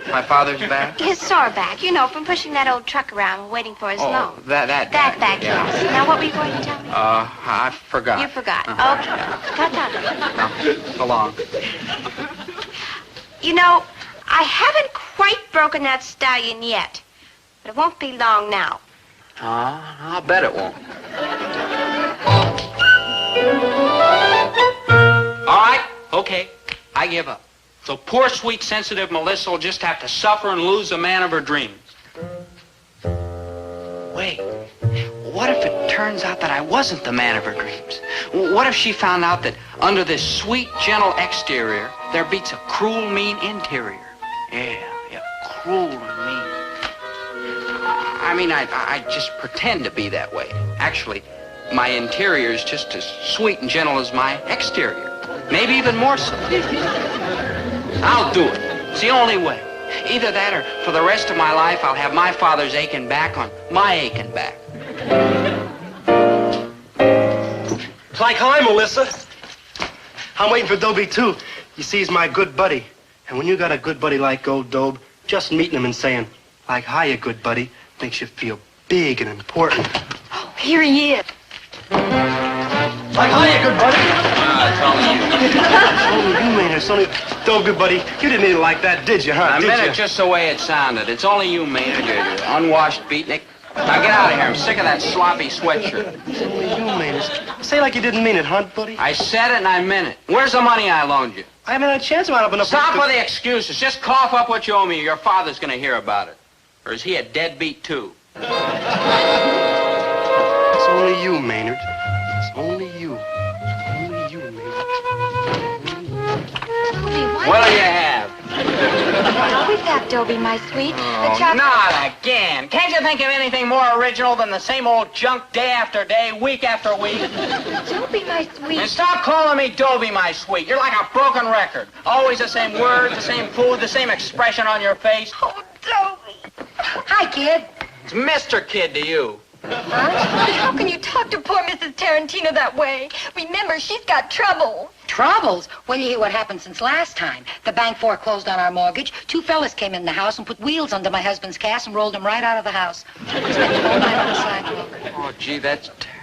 My father's back? His sore back, you know, from pushing that old truck around and waiting for his loan. That back, yeah. yes. Now, what were you going to tell me? I forgot. You forgot. Uh-huh. Okay. No, so long. You know, I haven't quite broken that stallion yet, but it won't be long now. I'll bet it won't. All right, okay, I give up. So poor, sweet, sensitive Melissa will just have to suffer and lose the man of her dreams. Wait, what if it turns out that I wasn't the man of her dreams? What if she found out that under this sweet, gentle exterior, there beats a cruel, mean interior? Yeah, cruel and mean. I mean, I just pretend to be that way. Actually, my interior is just as sweet and gentle as my exterior. Maybe even more so. I'll do it. It's the only way. Either that or for the rest of my life, I'll have my father's aching back on my aching back. It's like, hi, Melissa. I'm waiting for Dobie, too. You see, he's my good buddy. And when you got a good buddy like old Dobe, just meeting him and saying, like, hiya, good buddy, makes you feel big and important. Oh, here he is. Like, hiya, good buddy. It's only you. Oh, you made a it's only... Dobie, buddy, you didn't mean it like that, did you, huh? I Did meant you? it just the way it sounded. It's only you, Maynard, you unwashed beatnik. Now get out of here. I'm sick of that sloppy sweatshirt. It's only you, Maynard. Say like you didn't mean it, huh, buddy? I said it and I meant it. Where's the money I loaned you? I haven't had a chance to open up... Stop with the excuses. Just cough up what you owe me. Your father's going to hear about it. Or is he a deadbeat, too? It's only you, Maynard. It's only you. Only you, Maynard. What'll you have? Always have, Dobie, my sweet. Oh, not again. Can't you think of anything more original than the same old junk day after day, week after week? Dobie, my sweet. And stop calling me Dobie, my sweet. You're like a broken record. Always the same words, the same food, the same expression on your face. Oh, Dobie. Hi, kid. It's Mr. Kid to you. Huh? How can you talk to poor Mrs. Tarantino that way? Remember, she's got trouble. Troubles? Well, you hear what happened since last time. The bank foreclosed on our mortgage. 2 fellas came in the house and put wheels under my husband's cast and rolled him right out of the house. We spent the whole night on the sidewalk. Oh, gee, that's terrible.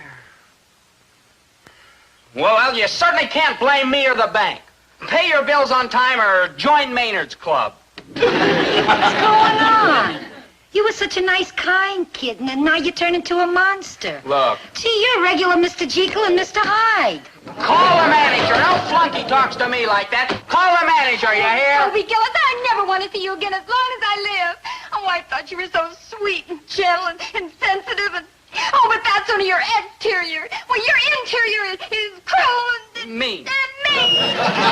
Well, you certainly can't blame me or the bank. Pay your bills on time or join Maynard's club. What's going on? You were such a nice, kind kid, and then now you turn into a monster. Look. Gee, you're a regular Mr. Jekyll and Mr. Hyde. Call the manager. No flunky talks to me like that. Call the manager, you hear? Dobie Gillis, I never want to see you again as long as I live. Oh, I thought you were so sweet and gentle and sensitive and... Oh, but that's only your exterior. Well, your interior is cruel and... Mean. And mean.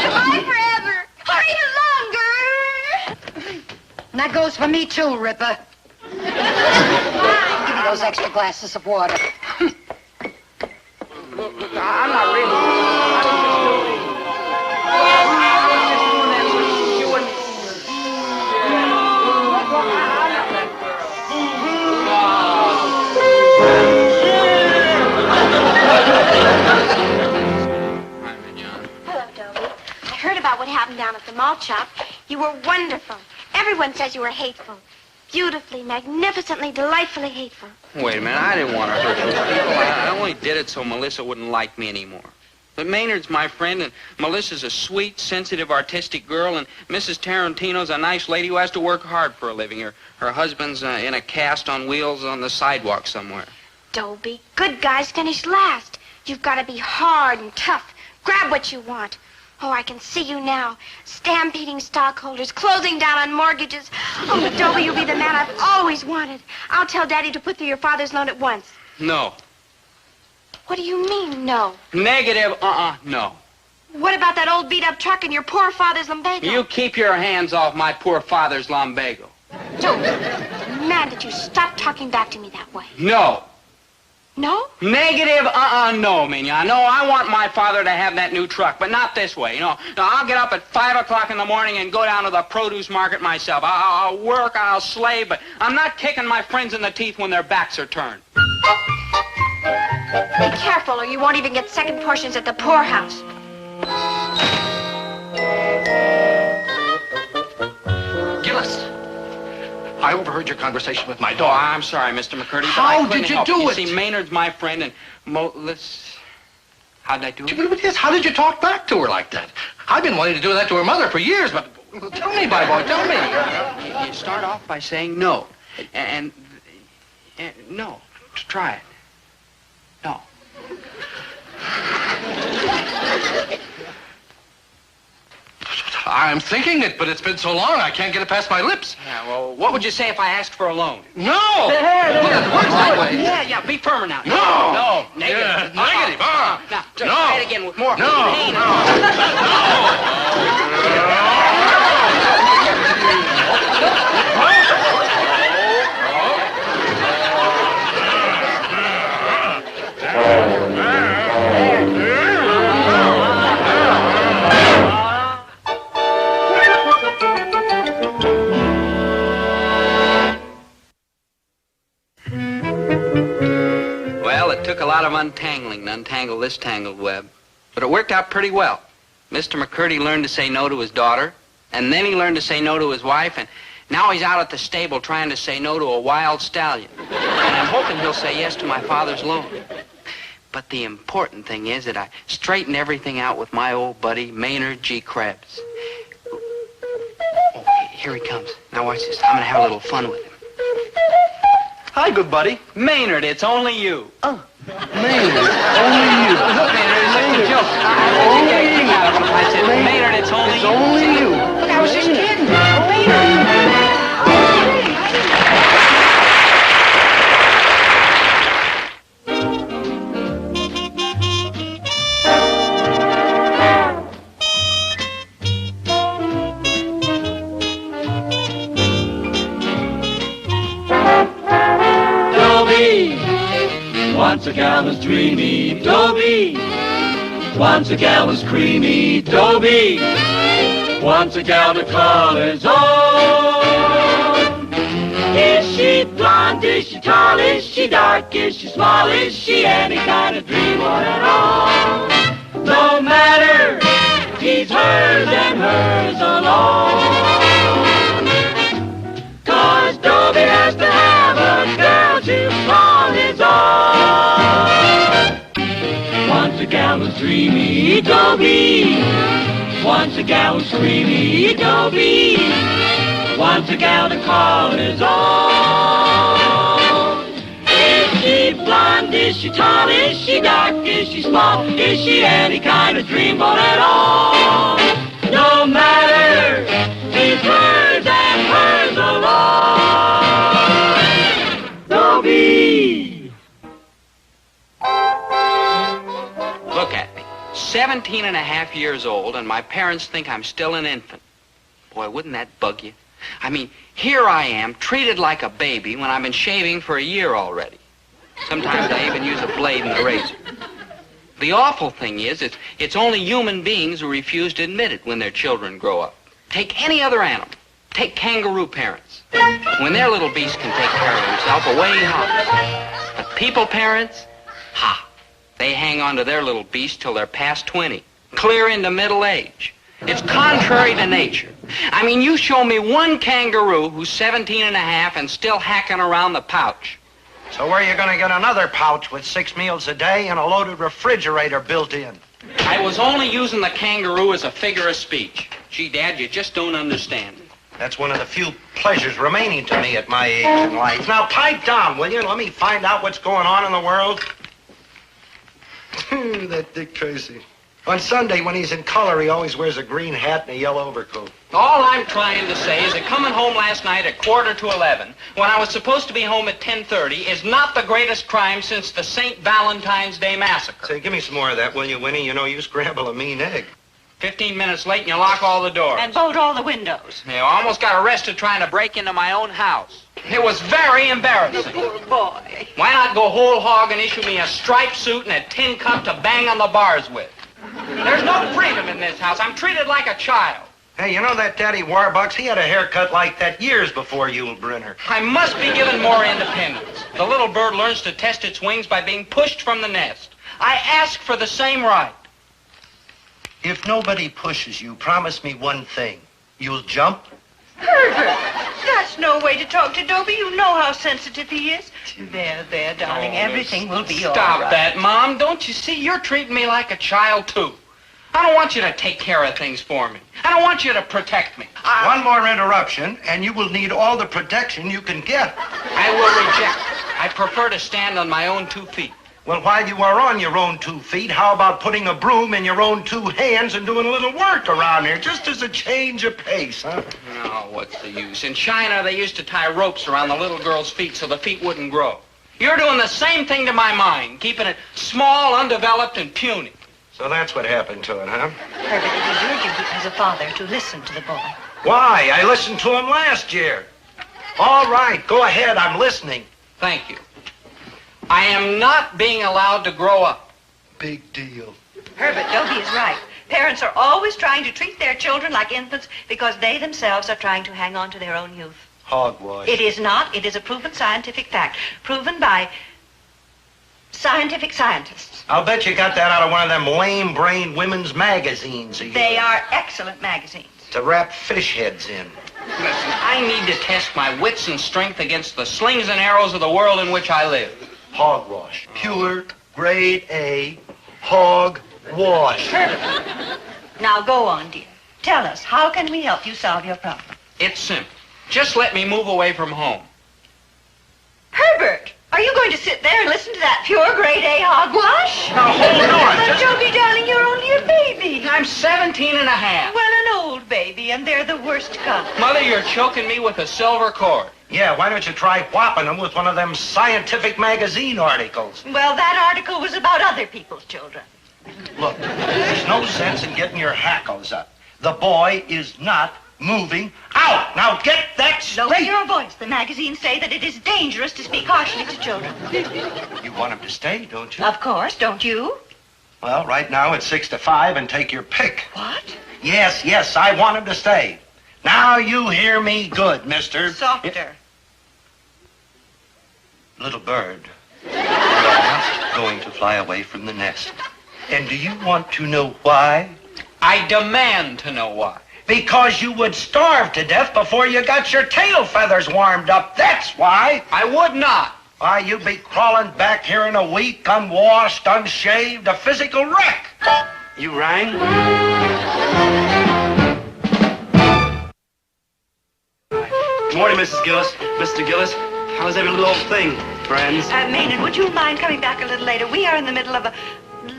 Goodbye forever. Hurry longer. And that goes for me, too, Ripper. Give me those extra glasses of water. I'm not really... Hello, Dobie. I heard about what happened down at the malt shop. You were wonderful. Everyone says you were hateful. Beautifully, magnificently, delightfully hateful. Wait a minute, I didn't want to hurt those people. I only did it so Melissa wouldn't like me anymore. But Maynard's my friend, and Melissa's a sweet, sensitive, artistic girl, and Mrs. Tarantino's a nice lady who has to work hard for a living. Her husband's in a cast on wheels on the sidewalk somewhere. Dobie, good guys finish last. You've got to be hard and tough. Grab what you want. Oh, I can see you now. Stampeding stockholders, closing down on mortgages. Oh, but Dobie, you'll be the man I've always wanted. I'll tell Daddy to put through your father's loan at once. No. What do you mean, no? Negative, no. What about that old beat-up truck and your poor father's lumbago? You keep your hands off my poor father's lumbago. Dobie, man, did you stop talking back to me that way? No. No? Negative, no, Mignon. No, I want my father to have that new truck, but not this way. No, I'll get up at 5 o'clock in the morning and go down to the produce market myself. I'll work, I'll slave, but I'm not kicking my friends in the teeth when their backs are turned. Be careful, or you won't even get second portions at the poorhouse. Gillis, I overheard your conversation with my Oh, daughter. I'm sorry, Mr. McCurdy, but How I couldn't did you help do You it? see, Maynard's my friend, and how'd I do it? Yes, how did you talk back to her like that? I've been wanting to do that to her mother for years, but tell me, my boy, tell me. You start off by saying no, and no. Try it. No. I'm thinking it, but it's been so long I can't get it past my lips. Yeah, well, what would you say if I asked for a loan? No! Look at it works that way. Yeah, be firmer now. No! No, negative. Yeah, negative, Now, No. try it again with more pain. Well, it took a lot of untangling to untangle this tangled web, but it worked out pretty well. Mr. McCurdy learned to say no to his daughter, and then he learned to say no to his wife, and now he's out at the stable trying to say no to a wild stallion. And I'm hoping he'll say yes to my father's loan. But the important thing is that I straightened everything out with my old buddy, Maynard G. Krebs. here he comes. Now watch this. I'm gonna have a little fun with him. Hi, good buddy. Maynard, it's only you. Oh. Maynard, only you. Maynard, it's a joke. I said, Maynard, it's only you. It's only you. I was just kidding. Maynard. Once a gal was dreamy, Dobie. Once a gal was creamy, Dobie. Once a gal to call his own. Is she blonde? Is she tall? Is she dark? Is she small? Is she any kind of dream or at all? No matter, she's hers and hers alone. 'Cause Dobie has to have a girl to call his own. Once a gal was dreamy, Dobie. Once a gal was creamy, Dobie. Once a gal to call his own. Is she blonde? Is she tall? Is she dark? Is she small? Is she any kind of dreamboat at all? No matter, she's hers and hers alone. Dobie. Look at me. 17 and a half years old, and my parents think I'm still an infant. Boy, wouldn't that bug you? I mean, here I am, treated like a baby when I've been shaving for a year already. Sometimes I even use a blade and a razor. The awful thing is, it's only human beings who refuse to admit it when their children grow up. Take any other animal. Take kangaroo parents. When their little beast can take care of himself, away he hops. But people parents, ha! They hang on to their little beast till they're past 20, clear into middle age. It's contrary to nature. I mean, you show me one kangaroo who's 17 and a half and still hacking around the pouch. So where are you going to get another pouch with 6 meals a day and a loaded refrigerator built in? I was only using the kangaroo as a figure of speech. Gee, Dad, you just don't understand. That's one of the few pleasures remaining to me at my age in life. Now pipe down, will you? Let me find out what's going on in the world. That Dick Tracy. On Sunday, when he's in color, he always wears a green hat and a yellow overcoat. All I'm trying to say is that coming home last night at 11:45, when I was supposed to be home at 10:30, is not the greatest crime since the St. Valentine's Day Massacre. Say, give me some more of that, will you, Winnie? You know, you scramble a mean egg. 15 minutes late and you lock all the doors. And bolt all the windows. You know, I almost got arrested trying to break into my own house. It was very embarrassing. Poor boy. Why not go whole hog and issue me a striped suit and a tin cup to bang on the bars with? There's no freedom in this house. I'm treated like a child. Hey, you know that Daddy Warbucks? He had a haircut like that years before Yul Brynner. I must be given more independence. The little bird learns to test its wings by being pushed from the nest. I ask for the same right. If nobody pushes you, promise me one thing. You'll jump? Herbert, that's no way to talk to Dobie. You know how sensitive he is. There, darling. Everything will be all right. Stop that, Mom. Don't you see? You're treating me like a child, too. I don't want you to take care of things for me. I don't want you to protect me. One more interruption, and you will need all the protection you can get. I will reject it. I prefer to stand on my own 2 feet. Well, while you are on your own 2 feet, how about putting a broom in your own 2 hands and doing a little work around here, just as a change of pace, huh? No, what's the use? In China, they used to tie ropes around the little girl's feet so the feet wouldn't grow. You're doing the same thing to my mind, keeping it small, undeveloped, and puny. So that's what happened to it, huh? Herbert, it is your duty as a father to listen to the boy. Why? I listened to him last year. All right, go ahead. I'm listening. Thank you. I am not being allowed to grow up. Big deal. Herbert, Dobie is right. Parents are always trying to treat their children like infants because they themselves are trying to hang on to their own youth. Hogwash. It is not. It is a proven scientific fact. Proven by scientific scientists. I'll bet you got that out of one of them lame-brained women's magazines. They are excellent magazines. To wrap fish heads in. Listen, I need to test my wits and strength against the slings and arrows of the world in which I live. Hogwash. Pure, grade A, hogwash. Herbert, now go on, dear. Tell us, how can we help you solve your problem? It's simple. Just let me move away from home. Herbert, are you going to sit there and listen to that pure grade A hogwash? Now, hold on. But, Dobie, darling, you're only a baby. I'm 17 and a half. Well, an old baby, and they're the worst kind. Mother, you're choking me with a silver cord. Yeah, why don't you try whopping them with one of them scientific magazine articles? Well, that article was about other people's children. Look, there's no sense in getting your hackles up. The boy is not moving out. Now get that Lower straight. your voice. The magazines say that it is dangerous to speak harshly to children. You want him to stay, don't you? Of course, don't you? Well, right now it's 6 to 5, and take your pick. What? Yes, I want him to stay. Now you hear me good, mister. Softer. Little bird, you're not going to fly away from the nest. And do you want to know why? I demand to know why. Because you would starve to death before you got your tail feathers warmed up. That's why. I would not. Why, you'd be crawling back here in a week, unwashed, unshaved, a physical wreck. You rang? Good morning, Mrs. Gillis. Mr. Gillis, how's every little old thing, friends? Maynard, would you mind coming back a little later? We are in the middle of a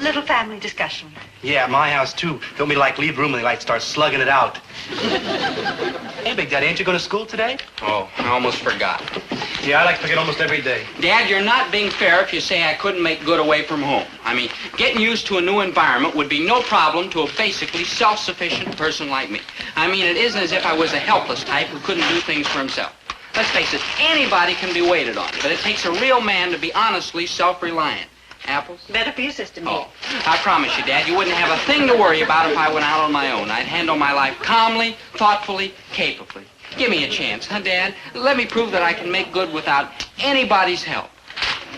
little family discussion. Yeah, at my house, too. Don't be like leave room and they like start slugging it out. Hey, Big Daddy, ain't you going to school today? Oh, I almost forgot. Yeah, I like to forget almost every day. Dad, you're not being fair if you say I couldn't make good away from home. I mean, getting used to a new environment would be no problem to a basically self-sufficient person like me. I mean, it isn't as if I was a helpless type who couldn't do things for himself. Let's face it, anybody can be waited on, but it takes a real man to be honestly self-reliant. Apples? Better for your sister, me. Oh, I promise you, Dad, you wouldn't have a thing to worry about if I went out on my own. I'd handle my life calmly, thoughtfully, capably. Give me a chance, huh, Dad? Let me prove that I can make good without anybody's help.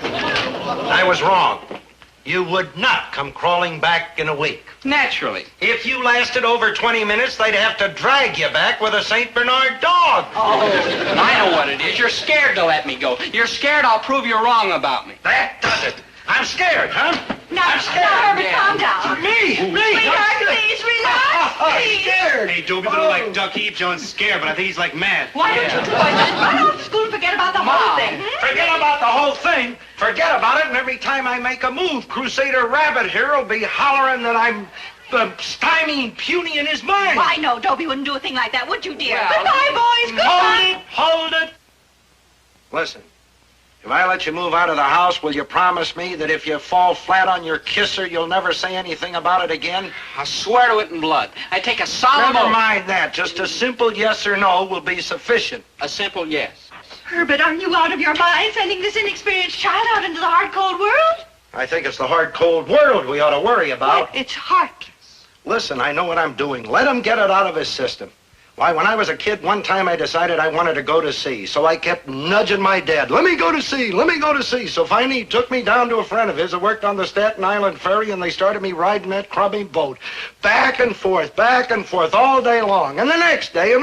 I was wrong. You would not come crawling back in a week. Naturally. If you lasted over 20 minutes, they'd have to drag you back with a St. Bernard dog. Oh, I know what it is. You're scared to let me go. You're scared I'll prove you're wrong about me. That does it. I'm scared, huh? Now, Herbert, calm down. Me? Sweetheart, please relax. I'm Please. scared. Hey, Dobie don't look like Duck Heap Jones scared, but I think he's like mad. Why don't you boys just run off to school and forget about the whole thing? Forget about the whole thing. Forget about it, and every time I make a move, Crusader Rabbit here will be hollering that I'm stymieing Puny in his mind. Why, no, Dobie wouldn't do a thing like that, would you, dear? Well, Goodbye, boys. Goodbye. Hold it. Listen, if I let you move out of the house, will you promise me that if you fall flat on your kisser, you'll never say anything about it again? I swear to it in blood. I take a solemn Never oath. mind that. Just a simple yes or no will be sufficient. A simple yes. Herbert, are you out of your mind sending this inexperienced child out into the hard, cold world? I think it's the hard, cold world we ought to worry about. It's heartless. Listen, I know what I'm doing. Let him get it out of his system. Why, when I was a kid, one time I decided I wanted to go to sea. So I kept nudging my dad, let me go to sea, let me go to sea. So finally he took me down to a friend of his who worked on the Staten Island ferry, and they started me riding that crummy boat. Back and forth all day long. And the next day,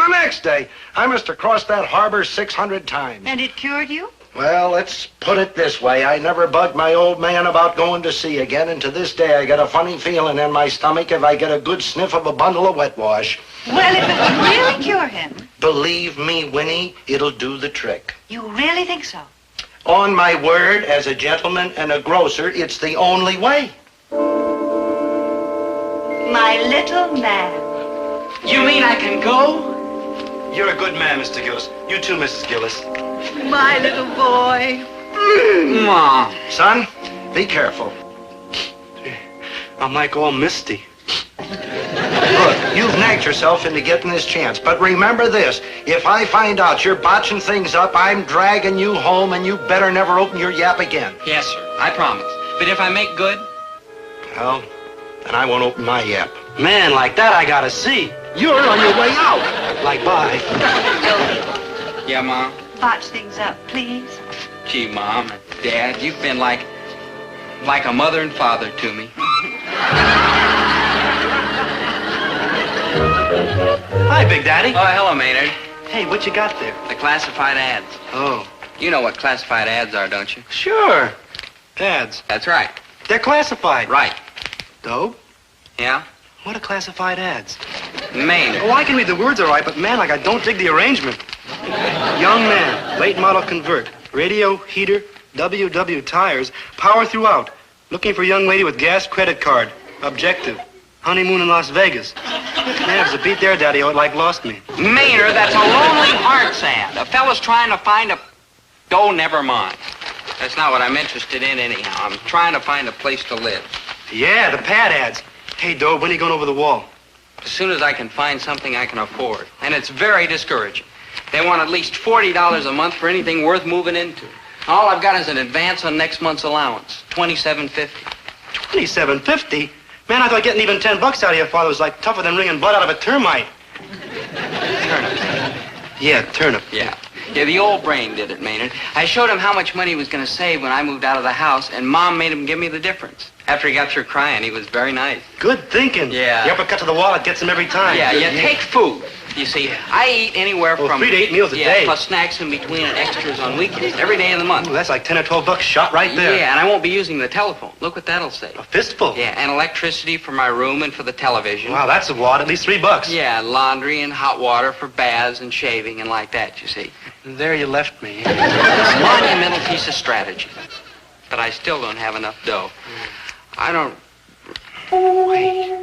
I must have crossed that harbor 600 times. And it cured you? Well, let's put it this way. I never bugged my old man about going to sea again, and to this day I get a funny feeling in my stomach if I get a good sniff of a bundle of wet wash. Well, if it would really cure him. Believe me, Winnie, it'll do the trick. You really think so? On my word, as a gentleman and a grocer, it's the only way. My little man. You mean I can go? You're a good man, Mr. Gillis. You too, Mrs. Gillis. My little boy. Mom. Son, be careful. I'm like all misty. Look, you've nagged yourself into getting this chance, but remember this. If I find out you're botching things up, I'm dragging you home, and you better never open your yap again. Yes, sir. I promise. But if I make good? Well, then I won't open my yap. Man, like that I gotta see. You're on your way out. Like, bye. Yeah, Mom? Botch things up, please. Gee, Mom and Dad, you've been like a mother and father to me. Hi, Big Daddy. Oh, hello, Maynard. Hey, what you got there? The classified ads. Oh. You know what classified ads are, don't you? Sure. Ads. That's right. They're classified. Right. Dope? Yeah? What are classified ads? Maynard. Oh, I can read the words all right, but man, like I don't dig the arrangement. Young man, late model convert, radio, heater, WW tires, power throughout. Looking for young lady with gas credit card. Objective. Honeymoon in Las Vegas. Man, if it's a beat there, Daddy, it like lost me. Maynard, that's a lonely heart's ad. A fella's trying to find a... Oh, never mind. That's not what I'm interested in anyhow. I'm trying to find a place to live. Yeah, the pad ads. Hey, Dobe, when are you going over the wall? As soon as I can find something I can afford. And it's very discouraging. They want at least $40 a month for anything worth moving into. All I've got is an advance on next month's allowance, $27.50. $27.50? Man, I thought getting even $10 out of your father was like tougher than wringing blood out of a termite. Turnip. Yeah, turnip. Yeah. Yeah, the old brain did it, Maynard. I showed him how much money he was going to save when I moved out of the house, and Mom made him give me the difference. After he got through crying, he was very nice. Good thinking. Yeah. The uppercut to the wallet gets him every time. Yeah, take food. You see, I eat anywhere from... 3 to 8 meals a day. Plus snacks in between and extras on weekends, every day of the month. Ooh, that's like 10 or 12 bucks shot right there. Yeah, and I won't be using the telephone. Look what that'll say. A fistful. Yeah, and electricity for my room and for the television. Wow, that's a wad, at least $3. Yeah, laundry and hot water for baths and shaving and like that, you see. And there you left me. It's a monumental piece of strategy. But I still don't have enough dough. I don't... Wait.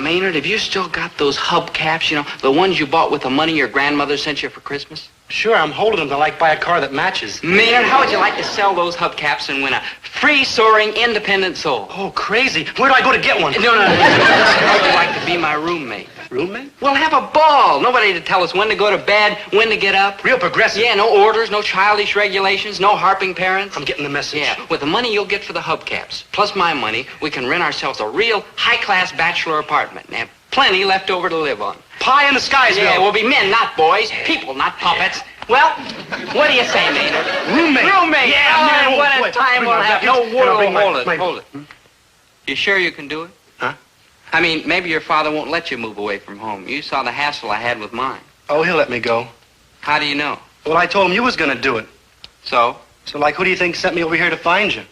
Maynard, have you still got those hubcaps, you know, the ones you bought with the money your grandmother sent you for Christmas? Sure, I'm holding them to like buy a car that matches. Maynard, how would you like to sell those hubcaps and win a free soaring independent soul? Oh, crazy. Where do I go to get one? No. How would you like to be my roommate? Roommate? We'll have a ball. Nobody to tell us when to go to bed, when to get up. Real progressive. Yeah, no orders, no childish regulations, no harping parents. I'm getting the message. Yeah, with the money you'll get for the hubcaps, plus my money, we can rent ourselves a real high-class bachelor apartment and have plenty left over to live on. Pie in the skies, Yeah, we'll be men, not boys. People, not puppets. Well, what do you say, Maynard? Roommate. Roommate. Yeah, man. What a time we'll have. No word. Hold it. You sure you can do it? Huh? I mean, maybe your father won't let you move away from home. You saw the hassle I had with mine. Oh, he'll let me go. How do you know? Well, I told him you was going to do it. So? So, like, who do you think sent me over here to find you?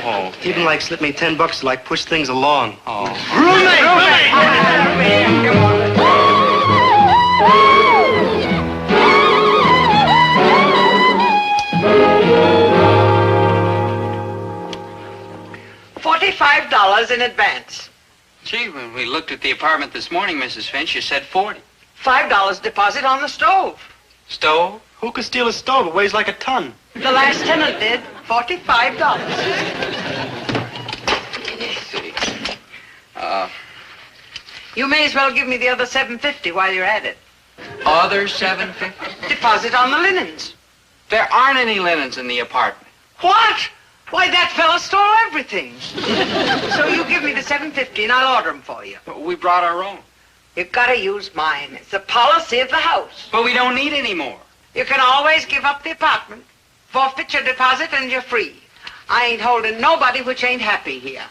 Oh. He even, like, slipped me $10 to, like, push things along. Oh. Roommate! Come on. $45 in advance. Gee, when we looked at the apartment this morning, Mrs. Finch, you said 40. $5 deposit on the stove. Stove? Who could steal a stove? It weighs like a ton. The last tenant did. $45. Let's see. You may as well give me the other $750 while you're at it. Other $750? Deposit on the linens. There aren't any linens in the apartment. What? Why, that fella stole everything. So you give me the $750 and I'll order them for you. But we brought our own. You've got to use mine. It's the policy of the house. But we don't need any more. You can always give up the apartment, forfeit your deposit, and you're free. I ain't holding nobody which ain't happy here.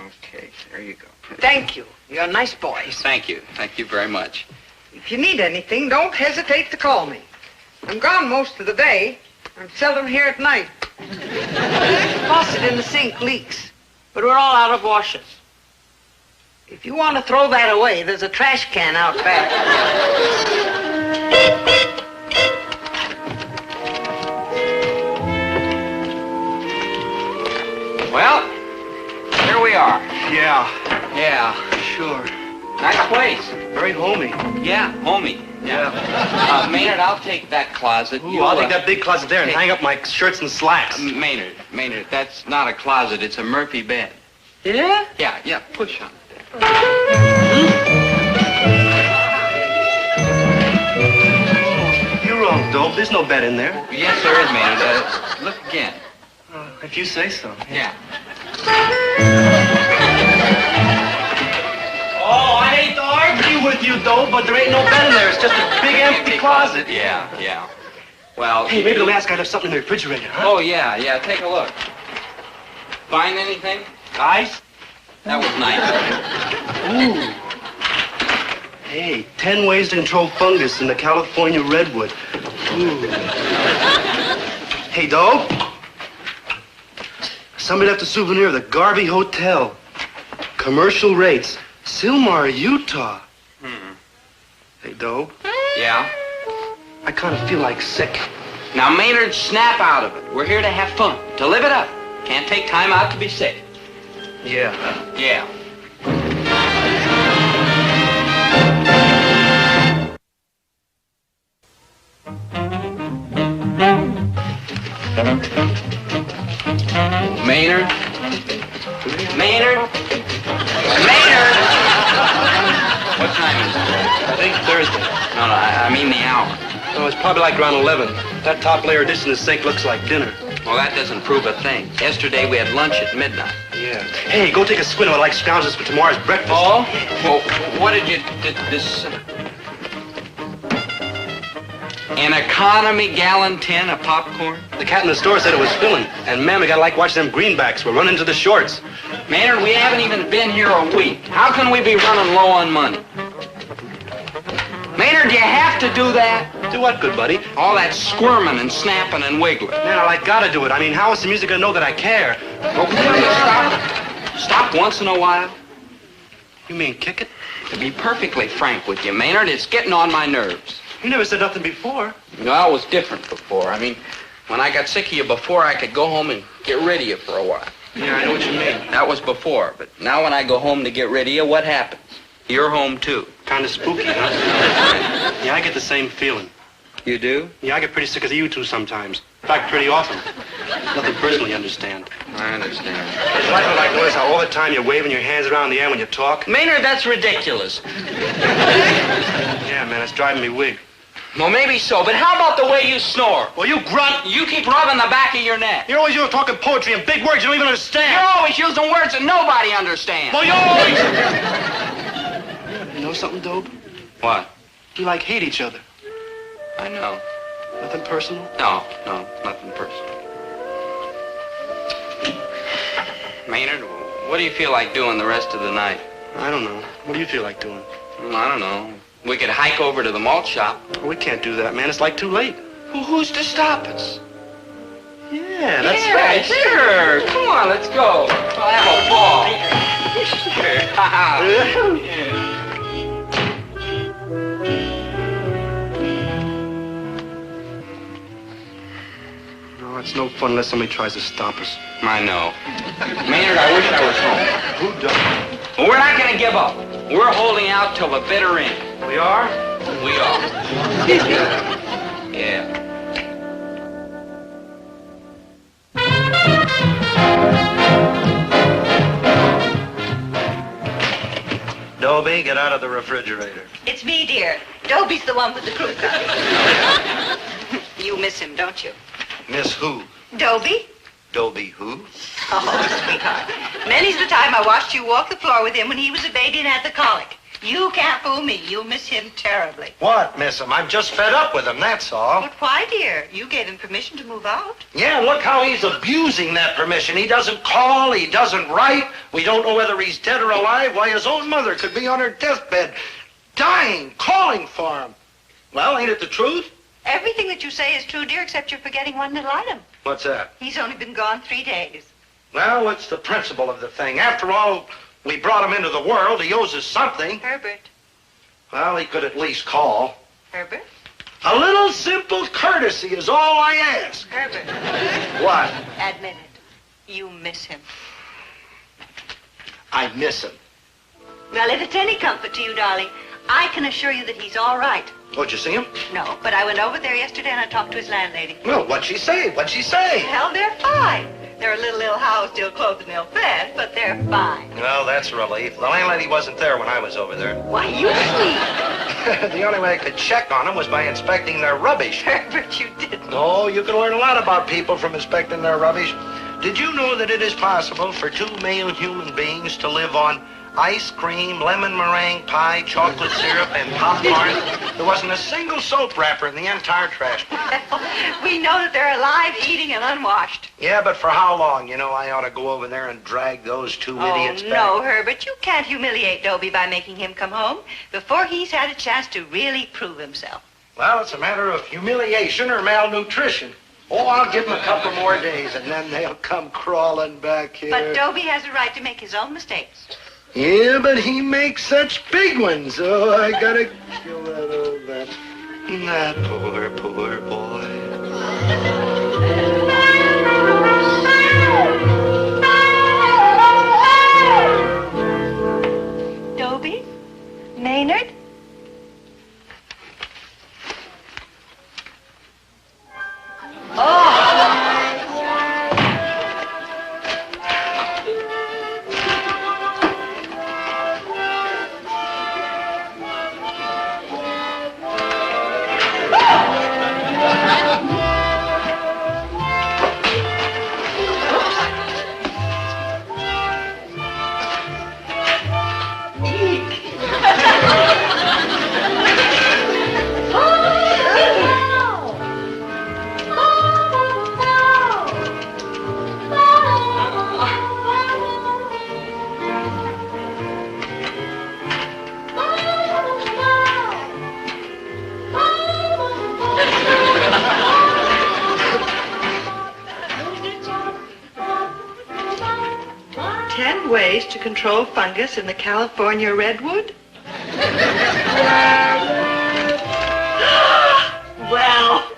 Okay, there you go. Thank you. You're nice boys. Thank you. Thank you very much. If you need anything, don't hesitate to call me. I'm gone most of the day. I'm seldom here at night. The faucet in the sink leaks, but we're all out of washers. If you want to throw that away, there's a trash can out back. Well, here we are. Yeah, sure. Nice place. Very homey. Yeah, homey. Yeah. Maynard, I'll take that closet. Ooh, I'll take that big closet there and hang up my shirts and slacks. Maynard, that's not a closet. It's a Murphy bed. Yeah? Yeah, push on it. You're wrong, Dope. There's no bed in there. Yes, there is, Maynard. Look again. If you say so. Yeah. Oh, I hate to argue with you, Dope, but there ain't no bed in there. It's just a big empty closet. Yeah. Well... Hey, maybe the last guy have something in the refrigerator, huh? Oh, yeah, take a look. Find anything? Ice? That was nice. Ooh. Hey, 10 ways to control fungus in the California redwood. Ooh. Hey, Dope. Somebody left a souvenir of the Garvey Hotel. Commercial rates. Sylmar, Utah. Hey, Dobe. Yeah? I kind of feel like sick. Now, Maynard, snap out of it. We're here to have fun, to live it up. Can't take time out to be sick. Yeah. Yeah. Maynard? Maynard? Maynard! What time is it? I think Thursday. No, I mean the hour. Oh, it's probably like around 11. That top layer dish in the sink looks like dinner. Well, that doesn't prove a thing. Yesterday we had lunch at midnight. Yeah. Hey, go take a squint of like scrounges for tomorrow's breakfast. Oh? Well, what did you... this... An economy gallon tin of popcorn? The cat in the store said it was filling. And man, we gotta like watch them greenbacks. We're running to the shorts. Maynard, we haven't even been here a week. How can we be running low on money? Maynard, do you have to do that? Do what, good buddy? All that squirming and snapping and wiggling. Man, I gotta do it. I mean, how is the music gonna know that I care? Well, will you stop? Stop once in a while. You mean kick it? To be perfectly frank with you, Maynard, it's getting on my nerves. You never said nothing before. Well, it was different before. I mean, when I got sick of you before, I could go home and get rid of you for a while. Yeah, I know what you mean. That was before, but now when I go home to get rid of you, what happens? You're home, too. Kind of spooky, huh? Yeah, I get the same feeling. You do? Yeah, I get pretty sick of you two sometimes. In fact, pretty often. Nothing personally, you understand. I understand. It's like notice how all the time you're waving your hands around in the air when you talk. Maynard, that's ridiculous. Yeah, man, it's driving me wig. Well, maybe so, but how about the way you snore? Well, you grunt. You keep rubbing the back of your neck. You're always talking poetry and big words you don't even understand. You're always using words that nobody understands. Well, you always... You know something, Dobe? What? You like hate each other. I know. Nothing personal? No, nothing personal. Maynard, what do you feel like doing the rest of the night? I don't know. What do you feel like doing? I don't know. We could hike over to the malt shop. Well, we can't do that, man. It's like too late. Well, who's to stop us? Yeah, that's right. Sure. Come on, let's go. We'll have a ball. Sure. No, it's no fun unless somebody tries to stop us. I know. Maynard, I wish I was home. Who doesn't? Well, we're not going to give up. We're holding out till the bitter end. We are? We are. Yeah. Dobie, get out of the refrigerator. It's me, dear. Dobie's the one with the crew cut. You miss him, don't you? Miss who? Dobie? Dobie who? Oh, sweetheart. Many's the time I watched you walk the floor with him when he was a baby and had the colic. You can't fool me. You miss him terribly. What, miss him? I'm just fed up with him, that's all. But why, dear? You gave him permission to move out. Yeah, look how he's abusing that permission. He doesn't call, he doesn't write. We don't know whether he's dead or alive. Why, his own mother could be on her deathbed, dying, calling for him. Well, ain't it the truth? Everything that you say is true, dear, except you're forgetting one little item. What's that? He's only been gone 3 days. Well, it's the principle of the thing. After all, we brought him into the world. He owes us something. Herbert. Well, he could at least call. Herbert? A little simple courtesy is all I ask. Herbert. What? Admit it. You miss him. I miss him. Well, if it's any comfort to you, darling, I can assure you that he's all right. Oh, did you see him? No, but I went over there yesterday and I talked to his landlady. Well, what'd she say? What'd she say? Well, they're fine. They're a little ill-housed, ill-clothed, and ill-fed, but they're fine. Well, that's a relief. The landlady wasn't there when I was over there. Why, you sweet. The only way I could check on them was by inspecting their rubbish. Herbert, you didn't. Oh, you can learn a lot about people from inspecting their rubbish. Did you know that it is possible for 2 male human beings to live on ice cream, lemon meringue pie, chocolate syrup, and popcorn? There wasn't a single soap wrapper in the entire trash can. We know that they're alive, eating, and unwashed. Yeah, but for how long? You know, I ought to go over there and drag those 2 idiots back. No, Herbert, you can't humiliate Dobie by making him come home before he's had a chance to really prove himself. Well, it's a matter of humiliation or malnutrition. Oh, I'll give them a couple more days, and then they'll come crawling back here. But Dobie has a right to make his own mistakes. Yeah, but he makes such big ones. Oh, I gotta kill that poor boy. Dobie? Maynard? Ways to control fungus in the California redwood? Well.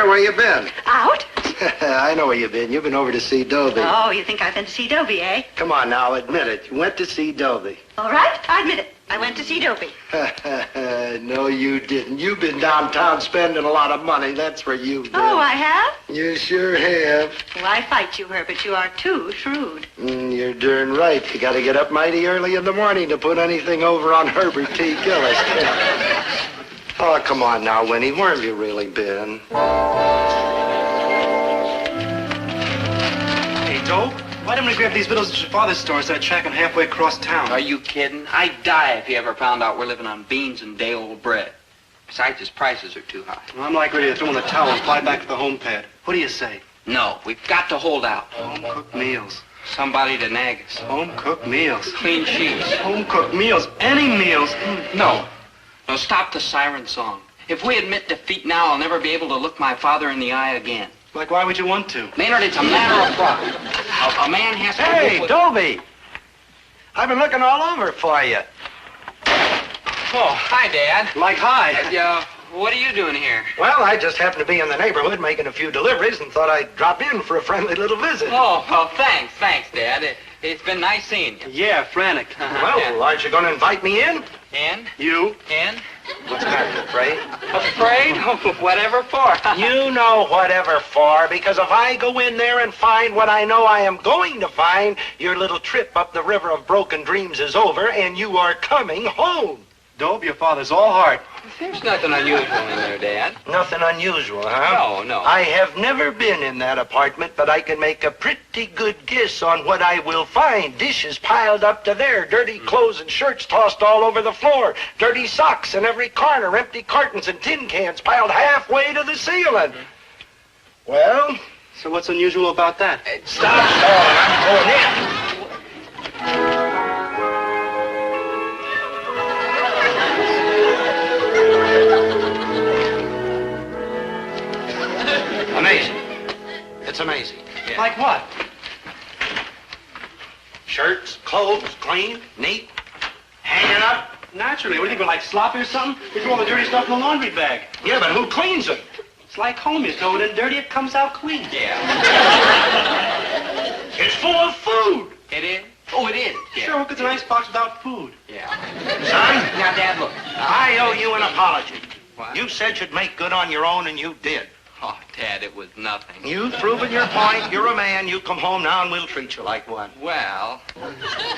Where you been? Out? I know where you've been. You've been over to see Dobie. Oh, you think I've been to see Dobie, eh? Come on now, admit it. You went to see Dobie. All right, I admit it. I went to see Dobie. No, you didn't. You've been downtown spending a lot of money. That's where you've been. Oh, I have? You sure have. Well, I fight you, Herbert. You are too shrewd. You're darn right. You got to get up mighty early in the morning to put anything over on Herbert T. Gillis. Oh, come on now, Winnie. Where have you really been? Hey, Dope, why didn't we grab these vittles at your father's store instead of tracking halfway across town? Are you kidding? I'd die if he ever found out we're living on beans and day-old bread. Besides, his prices are too high. Well, I'm like ready to throw in the towel and fly back to the home pad. What do you say? No, we've got to hold out. Home-cooked meals. Somebody to nag us. Home-cooked meals. Clean sheets. Home-cooked meals. Any meals. No. No, stop the siren song. If we admit defeat now, I'll never be able to look my father in the eye again. Like, why would you want to? Maynard, it's a matter of pride. A man has to... Hey, Dobie! I've been looking all over for you. Oh, hi, Dad. Like, hi. What are you doing here? Well, I just happened to be in the neighborhood making a few deliveries and thought I'd drop in for a friendly little visit. Oh, well, thanks, Dad. It's been nice seeing you. Yeah, frantic. Well, aren't you going to invite me in? In? You? In? What's the matter, afraid? Afraid? Whatever for. You know whatever for, because if I go in there and find what I know I am going to find, your little trip up the river of broken dreams is over, and you are coming home. Dope, your father's all heart. There's nothing unusual in there, Dad. Nothing unusual, huh? No. I have never been in that apartment, but I can make a pretty good guess on what I will find. Dishes piled up to there, dirty clothes and shirts tossed all over the floor, dirty socks in every corner, empty cartons and tin cans piled halfway to the ceiling. Well? So what's unusual about that? Stop stalling. I'm going in. Amazing. It's amazing. Yeah. Like what? Shirts, clothes, clean, neat, hanging up. Naturally. What do you think, we're like sloppy or something? We throw all the dirty stuff in the laundry bag. Yeah, but who cleans it? It's like home. You throw it in dirty, it comes out clean. Yeah. It's full of food. It is? Oh, it is. Yeah. Sure, it's an icebox without food. Yeah. Son? Now, Dad, look. I owe you an apology. What? You said you'd make good on your own, and you did. Oh, Dad, it was nothing. You've proven your point. You're a man. You come home now, and we'll treat you like one. Well,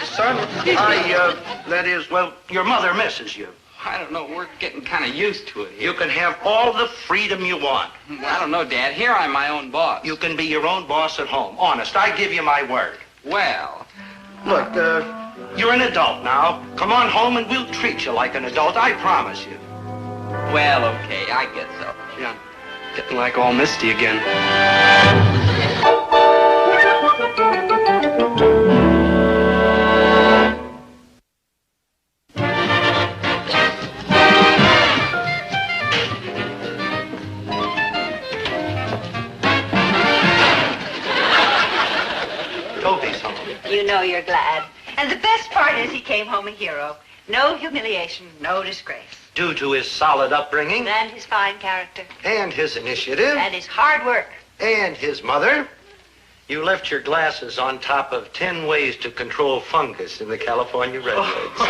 Son, your mother misses you. I don't know. We're getting kind of used to it here. You can have all the freedom you want. I don't know, Dad. Here I'm my own boss. You can be your own boss at home. Honest, I give you my word. Well. Look, you're an adult now. Come on home, and we'll treat you like an adult. I promise you. Well, okay, I guess so. Yeah, I'm getting like all misty again. Dobie's home. You know you're glad. And the best part is he came home a hero. No humiliation, no disgrace. Due to his solid upbringing. And his fine character. And his initiative. And his hard work. And his mother. You left your glasses on top of 10 ways to control fungus in the California redwoods.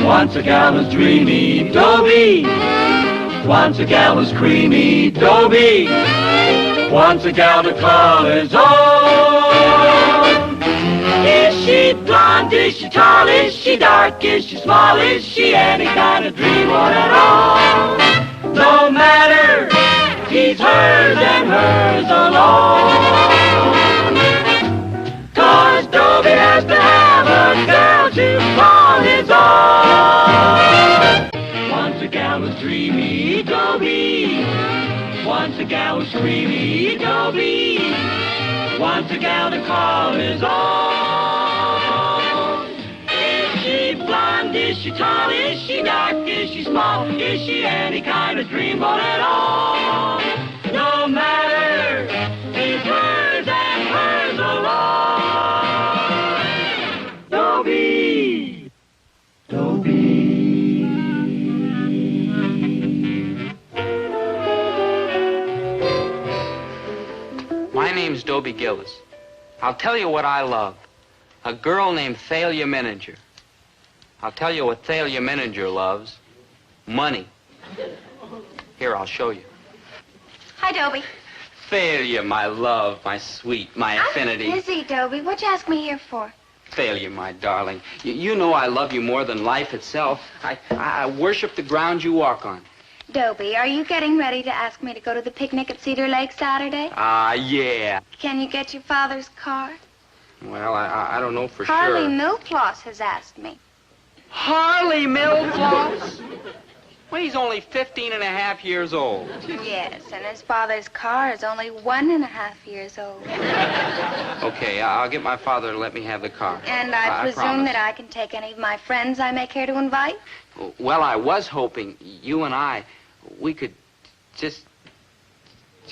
Once a gal was dreamy, Dobie. Once a gal was creamy, Dobie. Once a gal to call his own. Is she blonde, is she tall, is she dark, is she small, is she any kind of dreamboat at all? No matter, he's hers and hers alone. 'Cause Dobie has to have a girl to call his own. Once a gal was dreamy, Dobie. Once a gal was creamy, Dobie. Once a gal to call his own. Is she blonde, is she tall, is she dark, is she small, is she any kind of dreamboat at all? No matter, he's hers and hers alone. Dobie. My name's Dobie Gillis. I'll tell you what I love. A girl named Thalia Menninger. I'll tell you what Thalia Menninger loves. Money. Here, I'll show you. Hi, Dobie. Thalia, my love, my sweet, my affinity. I'm busy, Dobie. What'd you ask me here for? Thalia, my darling. You know I love you more than life itself. I worship the ground you walk on. Dobie, are you getting ready to ask me to go to the picnic at Cedar Lake Saturday? Yeah. Can you get your father's car? Well, I don't know for Harley sure. Millcloss has asked me. Harley Millcloss? Well, he's only 15 and a half years old. Yes, and his father's car is only 1.5 years old. Okay, I'll get my father to let me have the car. And I presume promise. that I can take any of my friends I may care to invite? Well, I was hoping you and we could just...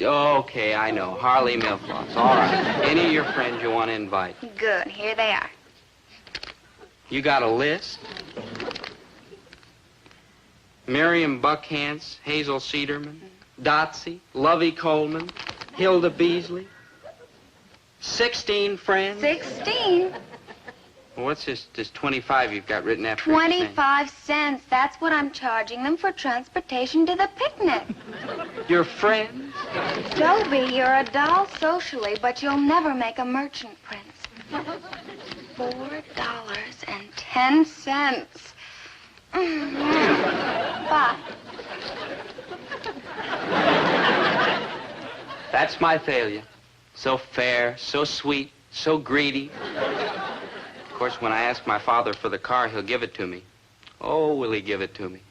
Okay, I know. Harley Millcloss. All right. Any of your friends you want to invite. Good. Here they are. You got a list? Miriam Buckhantz, Hazel Cederman, Dotsy, Lovey Coleman, Hilda Beasley. 16 friends? 16? Well, what's this 25 you've got written after each name? 25 cents. That's what I'm charging them for transportation to the picnic. Your friends? Dobie, you're a doll socially, but you'll never make a merchant prince. $4.10. Bye. That's my Thalia. So fair, so sweet, so greedy. Of course, when I ask my father for the car, he'll give it to me. Oh, will he give it to me?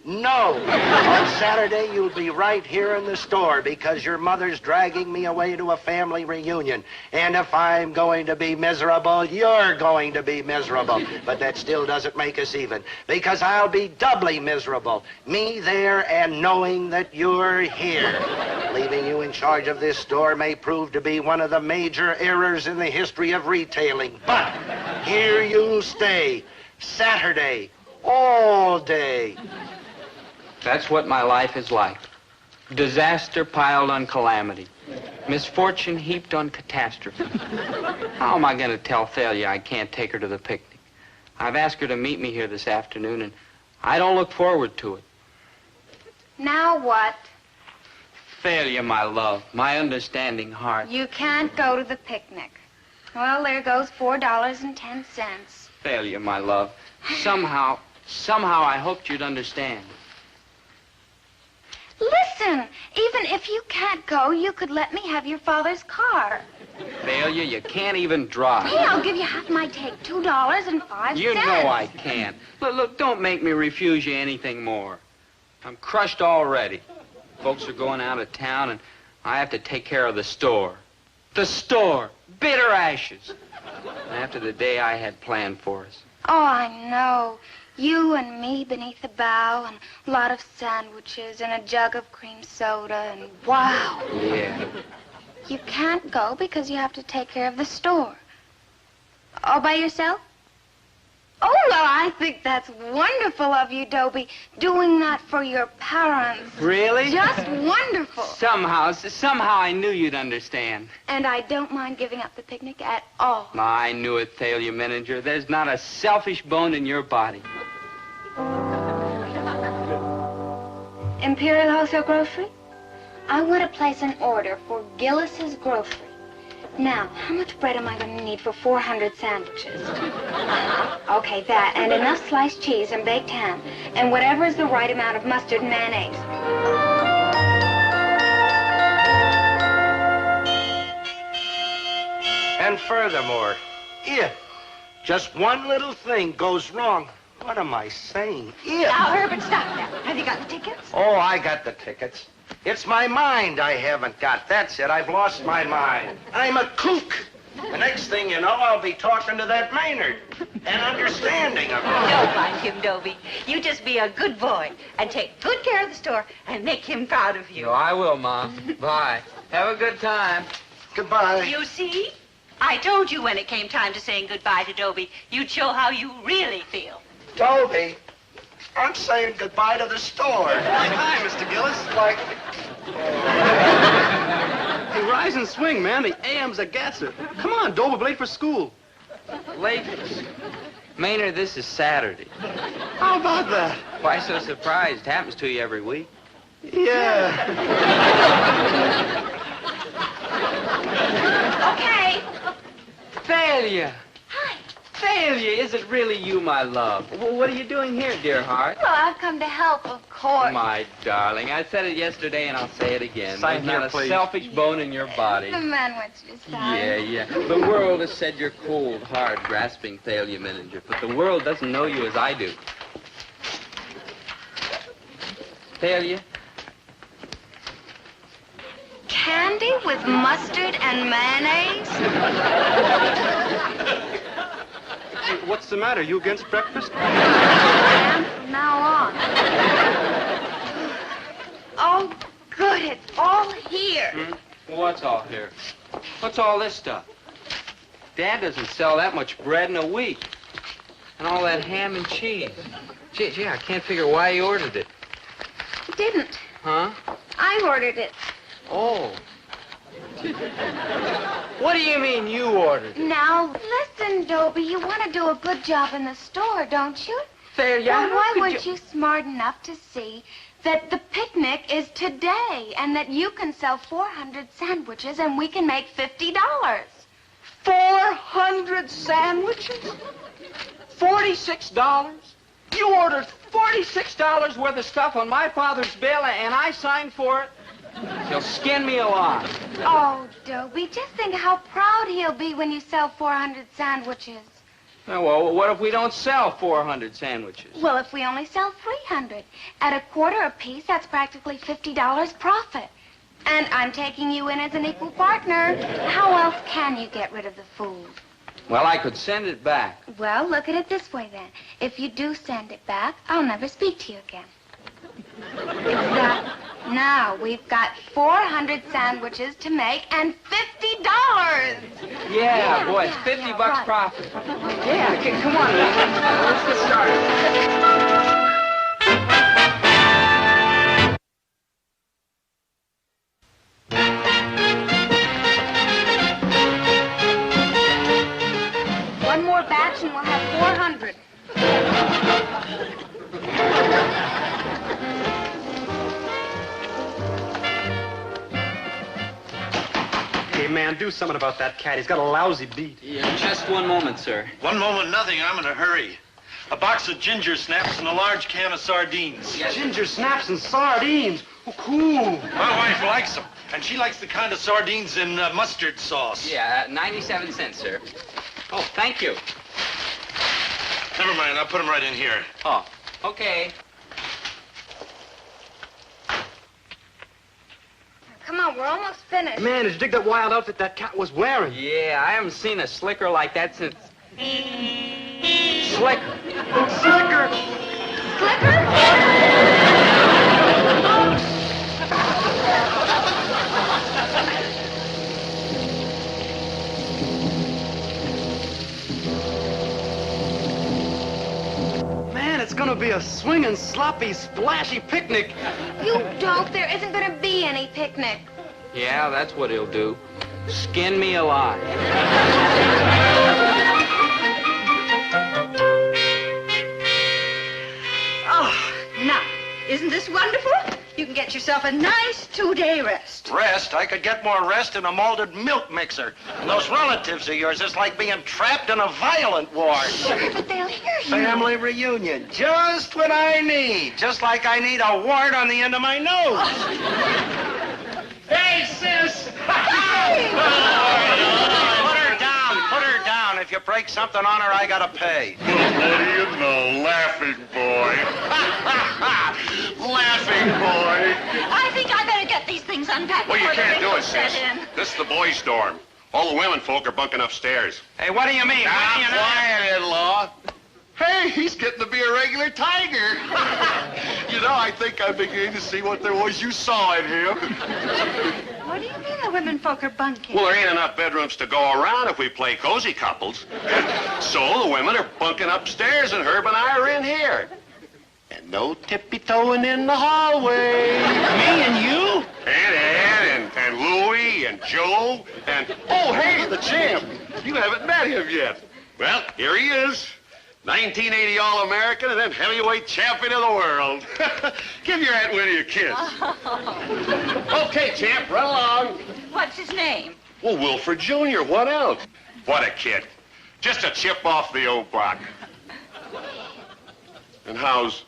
No. On Saturday, you'll be right here in the store because your mother's dragging me away to a family reunion. And if I'm going to be miserable, you're going to be miserable. But that still doesn't make us even because I'll be doubly miserable. Me there and knowing that you're here. Leaving you in charge of this store may prove to be one of the major errors in the history of retailing. But here you'll stay. Saturday. All day. That's what my life is like. Disaster piled on calamity. Misfortune heaped on catastrophe. How am I going to tell Thalia I can't take her to the picnic? I've asked her to meet me here this afternoon, and I don't look forward to it. Now what? Failure, my love, my understanding heart. You can't go to the picnic. Well, there goes $4.10. Failure, my love. Somehow I hoped you'd understand. Listen, even if you can't go, you could let me have your father's car. Failure, you can't even drive. Hey, I'll give you half my take, $2.05. You know I can't. Look, don't make me refuse you anything more. I'm crushed already. Folks are going out of town, and I have to take care of the store. The store! Bitter ashes! After the day I had planned for us. Oh, I know. You and me beneath a bough, and a lot of sandwiches, and a jug of cream soda, and wow. Yeah. You can't go because you have to take care of the store. All by yourself? Oh, well, I think that's wonderful of you, Dobie, doing that for your parents. Really? Just wonderful. Somehow I knew you'd understand. And I don't mind giving up the picnic at all. I knew it, Thalia Manager. There's not a selfish bone in your body. Imperial Wholesale Grocery? I want to place an order for Gillis's Grocery. Now, how much bread am I going to need for 400 sandwiches? Okay, that, and enough sliced cheese and baked ham, and whatever is the right amount of mustard and mayonnaise. And furthermore, if just one little thing goes wrong, what am I saying? If. Now, Herbert, stop that. Have you got the tickets? Oh, I got the tickets. It's my mind I haven't got. That's it. I've lost my mind. I'm a kook. The next thing you know, I'll be talking to that Maynard and understanding of it. Don't mind him, Dobie. You just be a good boy and take good care of the store and make him proud of you. No, I will, Mom. Bye. Have a good time. Goodbye. You see? I told you when it came time to saying goodbye to Dobie, you'd show how you really feel. Dobie, I'm saying goodbye to the store. Like, hi, Mr. Gillis. Like... Hey, rise and swing, man. The AM's a gasser. Come on, Dobe, we're late for school. Late? Maynard, this is Saturday. How about that? Why so surprised? Happens to you every week. Yeah. Okay. Failure. Hi. Failure, is it really you, my love? Well, what are you doing here, dear heart? Well, I've come to help, of course. My darling, I said it yesterday and I'll say it again. Sign There's here, not a please. selfish bone in your body. The man wants you to sign. Yeah. The world has said you're cold, hard, grasping Thalia Manager, but the world doesn't know you as I do. Thalia? Candy with mustard and mayonnaise? Hey, what's the matter? You against breakfast? I am from now on. Oh, good. It's all here. What's all here? What's all this stuff? Dad doesn't sell that much bread in a week. And all that ham and cheese. Gee, I can't figure why he ordered it. He didn't. Huh? I ordered it. Oh. What do you mean you ordered it? Now, listen, Dobie, you want to do a good job in the store, don't you? Thalia, Well, how why could weren't you smart enough to see that the picnic is today and that you can sell 400 sandwiches and we can make $50? 400 sandwiches? $46? You ordered $46 worth of stuff on my father's bill and I signed for it? He'll skin me alive. Oh, Dobie, just think how proud he'll be when you sell 400 sandwiches. Well, what if we don't sell 400 sandwiches? Well, if we only sell 300, at a quarter apiece, that's practically $50 profit. And I'm taking you in as an equal partner. How else can you get rid of the food? Well, I could send it back. Well, look at it this way, then. If you do send it back, I'll never speak to you again. Exactly. Now, we've got 400 sandwiches to make and $50. Yeah, boy, it's 50 bucks right. profit. Yeah, come on, let's get started. One more batch and we'll have 400. Hey, man, do something about that cat. He's got a lousy beat. Yeah, just one moment, sir. One moment, nothing. I'm in a hurry. A box of ginger snaps and a large can of sardines. Ginger snaps and sardines. Oh, cool. My wife likes them, and she likes the kind of sardines in mustard sauce. Yeah, 97 cents, sir. Oh, thank you. Never mind, I'll put them right in here. Oh, okay. Come on, we're almost finished. Man, did you dig that wild outfit that cat was wearing? Yeah, I haven't seen a slicker like that since... Slicker. Slicker! Man, it's gonna be a swinging, sloppy, splashy picnic. You dope, there isn't gonna be any picnic. Yeah, that's what he'll do. Skin me alive. Oh, now, isn't this wonderful? You can get yourself a nice 2-day rest. Rest? I could get more rest in a malted milk mixer. And those relatives of yours, it's like being trapped in a violent war. Sure, but they'll hear you. Family reunion. Just what I need. Just like I need a wart on the end of my nose. Hey, sis! Put her down. If you break something on her, I gotta pay. What do you know, laughing boy? Laughing boy. I think I better get these things unpacked. Well, you before the can't do wrinkles it, sis. set in. This is the boys' dorm. All the women folk are bunking upstairs. Hey, what do you mean? Quiet, in-law. Hey, he's getting to be a regular tiger. You know, I think I'm beginning to see what there was you saw in him. What do you mean the women folk are bunking? Well, there ain't enough bedrooms to go around if we play cozy couples. So the women are bunking upstairs and Herb and I are in here. And no tippy-toeing in the hallway. Me and you? And Ed and Louie and Joe and... Oh, hey, the champ. You haven't met him yet. Well, here he is. 1980 All-American and then heavyweight champion of the world. Give your Aunt Winnie a kiss. Okay, champ, run along. What's his name? Well, Wilford Jr., what else? What a kid. Just a chip off the old block. And how's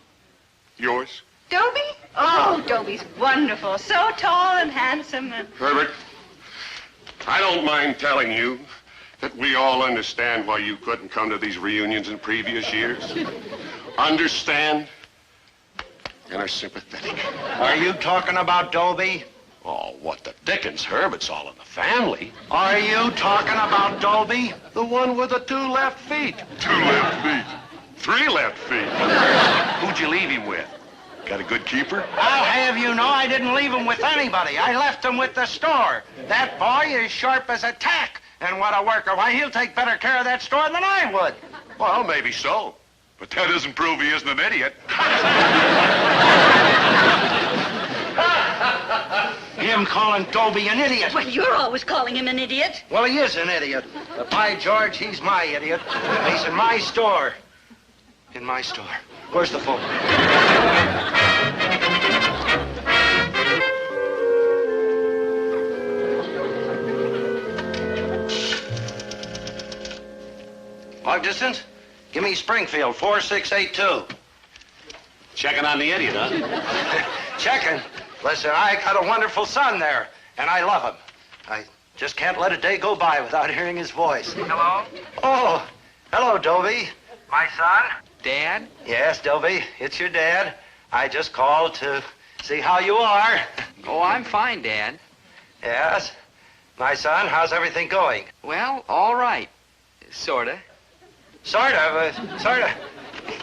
yours? Dobie? Oh, Dobie's wonderful. So tall and handsome and... Herbert, I don't mind telling you that we all understand why you couldn't come to these reunions in previous years. Understand and are sympathetic. Are you talking about Dobie? Oh, what the dickens, Herb? It's all in the family. Are you talking about Dobie? The one with the 2 left feet. 2 left feet. 3 left feet. Who'd you leave him with? Got a good keeper? I'll have you know I didn't leave him with anybody. I left him with the store. That boy is sharp as a tack. And what a worker. Why, he'll take better care of that store than I would. Well, maybe so. But that doesn't prove he isn't an idiot. Him calling Dobie an idiot. Well, you're always calling him an idiot. Well, he is an idiot. But by George, he's my idiot. He's in my store. In my store. Where's the phone? Long distance? Give me Springfield, 4682. Checking on the idiot, huh? Checking? Listen, I got a wonderful son there, and I love him. I just can't let a day go by without hearing his voice. Hello? Oh, hello, Dobie. My son? Dad? Yes, Dobie, it's your dad. I just called to see how you are. Oh, I'm fine, Dad. Yes? My son, how's everything going? Well, all right. Sorta. Sort of.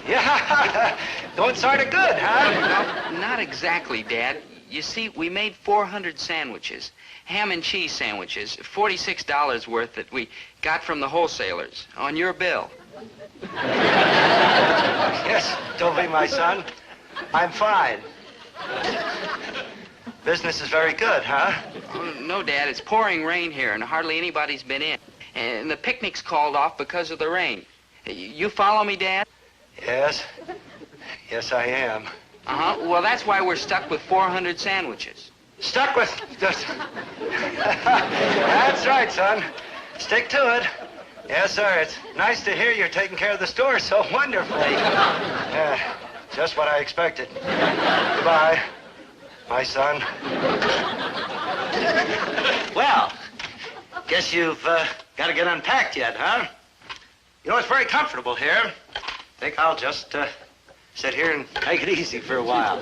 Yeah, going sort of good, huh? Well, not exactly, Dad. You see, we made 400 sandwiches. Ham and cheese sandwiches. $46 worth that we got from the wholesalers. On your bill. Yes, Dobie, my son. I'm fine. Business is very good, huh? Oh, no, Dad. It's pouring rain here, and hardly anybody's been in. And the picnic's called off because of the rain. You follow me, Dad? Yes. Yes, I am. Uh-huh. Well, that's why we're stuck with 400 sandwiches. Stuck with... That's right, son. Stick to it. Yes, sir. It's nice to hear you're taking care of the store so wonderfully. Just what I expected. Goodbye, my son. Well, guess you've got to get unpacked yet, huh? You know, it's very comfortable here. Think I'll just sit here and take it easy for a while.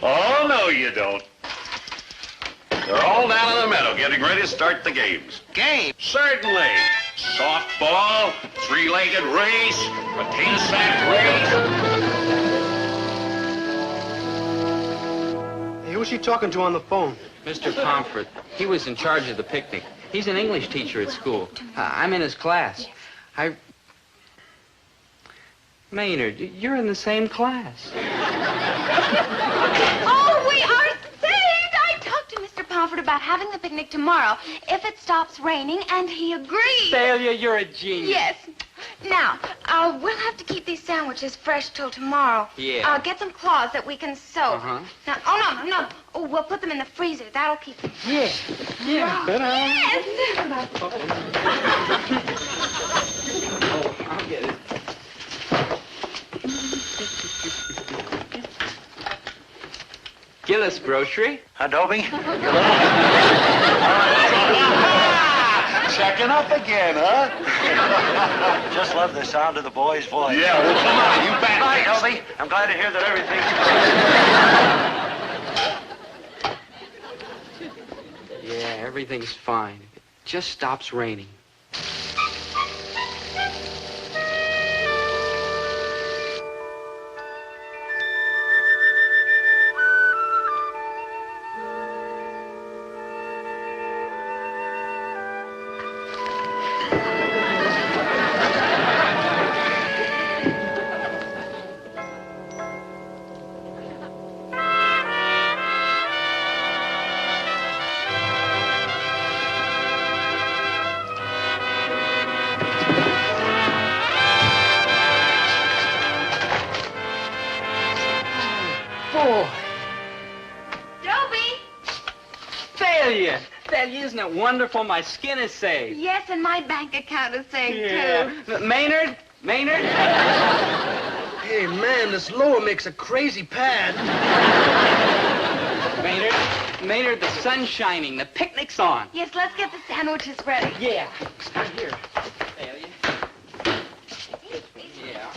Oh, no, you don't. They're all down in the meadow getting ready to start the games. Game? Certainly. Softball, three-legged race, potato sack race. Hey, who's she talking to on the phone? Mr. Pomfret. He was in charge of the picnic. He's an English teacher at school. I'm in his class. Maynard, you're in the same class. Oh, we are saved! I talked to Mr. Pomfret about having the picnic tomorrow if it stops raining, and he agreed. Thalia, you're a genius. Yes. Now, we'll have to keep these sandwiches fresh till tomorrow. Yeah. Get some cloths that we can sew. Uh-huh. Now, no. Oh, we'll put them in the freezer. That'll keep them. Yeah. Yeah. Yes. Oh, I'll get it. Gillis Grocery. Dobie? Checking up again, huh? Just love the sound of the boy's voice. Yeah, well, come on, you back Bye, next. Dobie. I'm glad to hear that everything's... Yeah, everything's fine. It just stops raining. Thalia, isn't it wonderful? My skin is saved. Yes, and my bank account is saved, too. Maynard? Hey, man, this lower makes a crazy pad. Maynard, the sun's shining. The picnic's on. Yes, let's get the sandwiches ready. Yeah. Start here. Thalia. Yeah.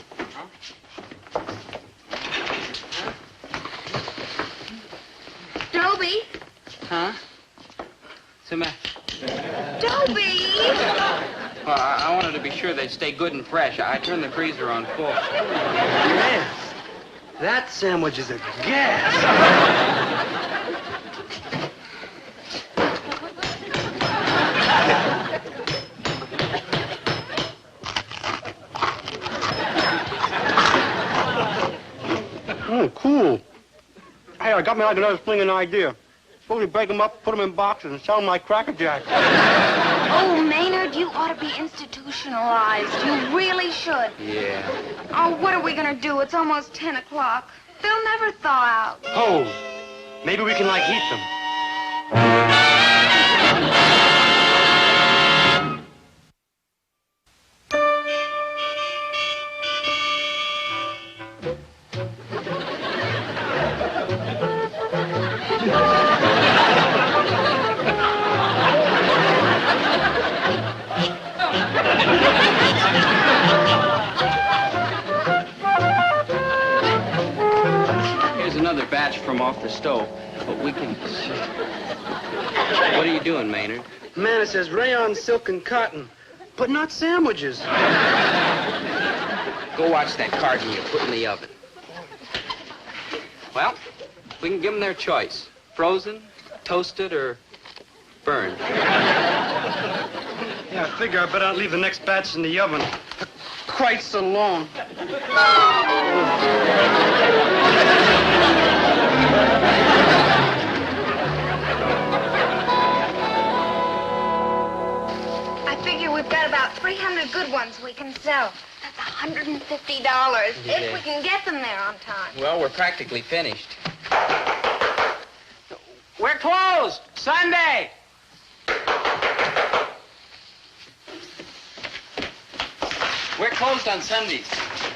Dobie? Huh? What's the matter? Dobie! Well, I wanted to be sure they'd stay good and fresh. I turned the freezer on full. Man, that sandwich is a gas. Oh, cool. Hey, I got me like another flinging idea. Suppose we break them up, put them in boxes, and sell them like Cracker Jacks. Oh, Maynard, you ought to be institutionalized. You really should. Yeah. Oh, what are we going to do? It's almost 10 o'clock. They'll never thaw out. Oh, maybe we can, like, heat them. Another batch from off the stove, but we can... What are you doing, Maynard? Man, it says rayon, silk, and cotton, but not sandwiches. Go watch that carton you put in the oven. Well, we can give them their choice. Frozen, toasted, or burned. Yeah, I figure I better not leave the next batch in the oven quite so long. I figure we've got about 300 good ones we can sell. That's $150 if we can get them there on time. Well, we're practically finished. closed. Sunday. We're closed on Sundays.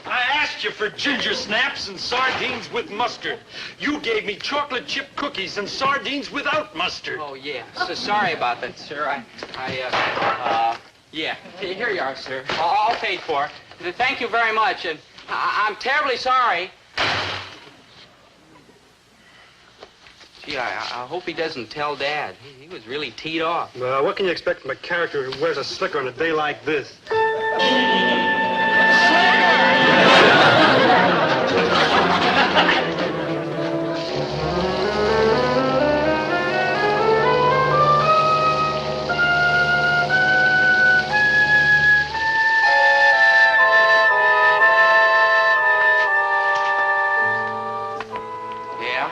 I asked you for ginger snaps and sardines with mustard. You gave me chocolate chip cookies and sardines without mustard. Oh, yeah. So sorry about that, sir. Yeah. Here you are, sir. All paid for. Thank you very much, and I'm terribly sorry. Gee, I hope he doesn't tell Dad. He was really teed off. Well, what can you expect from a character who wears a slicker on a day like this? Yeah?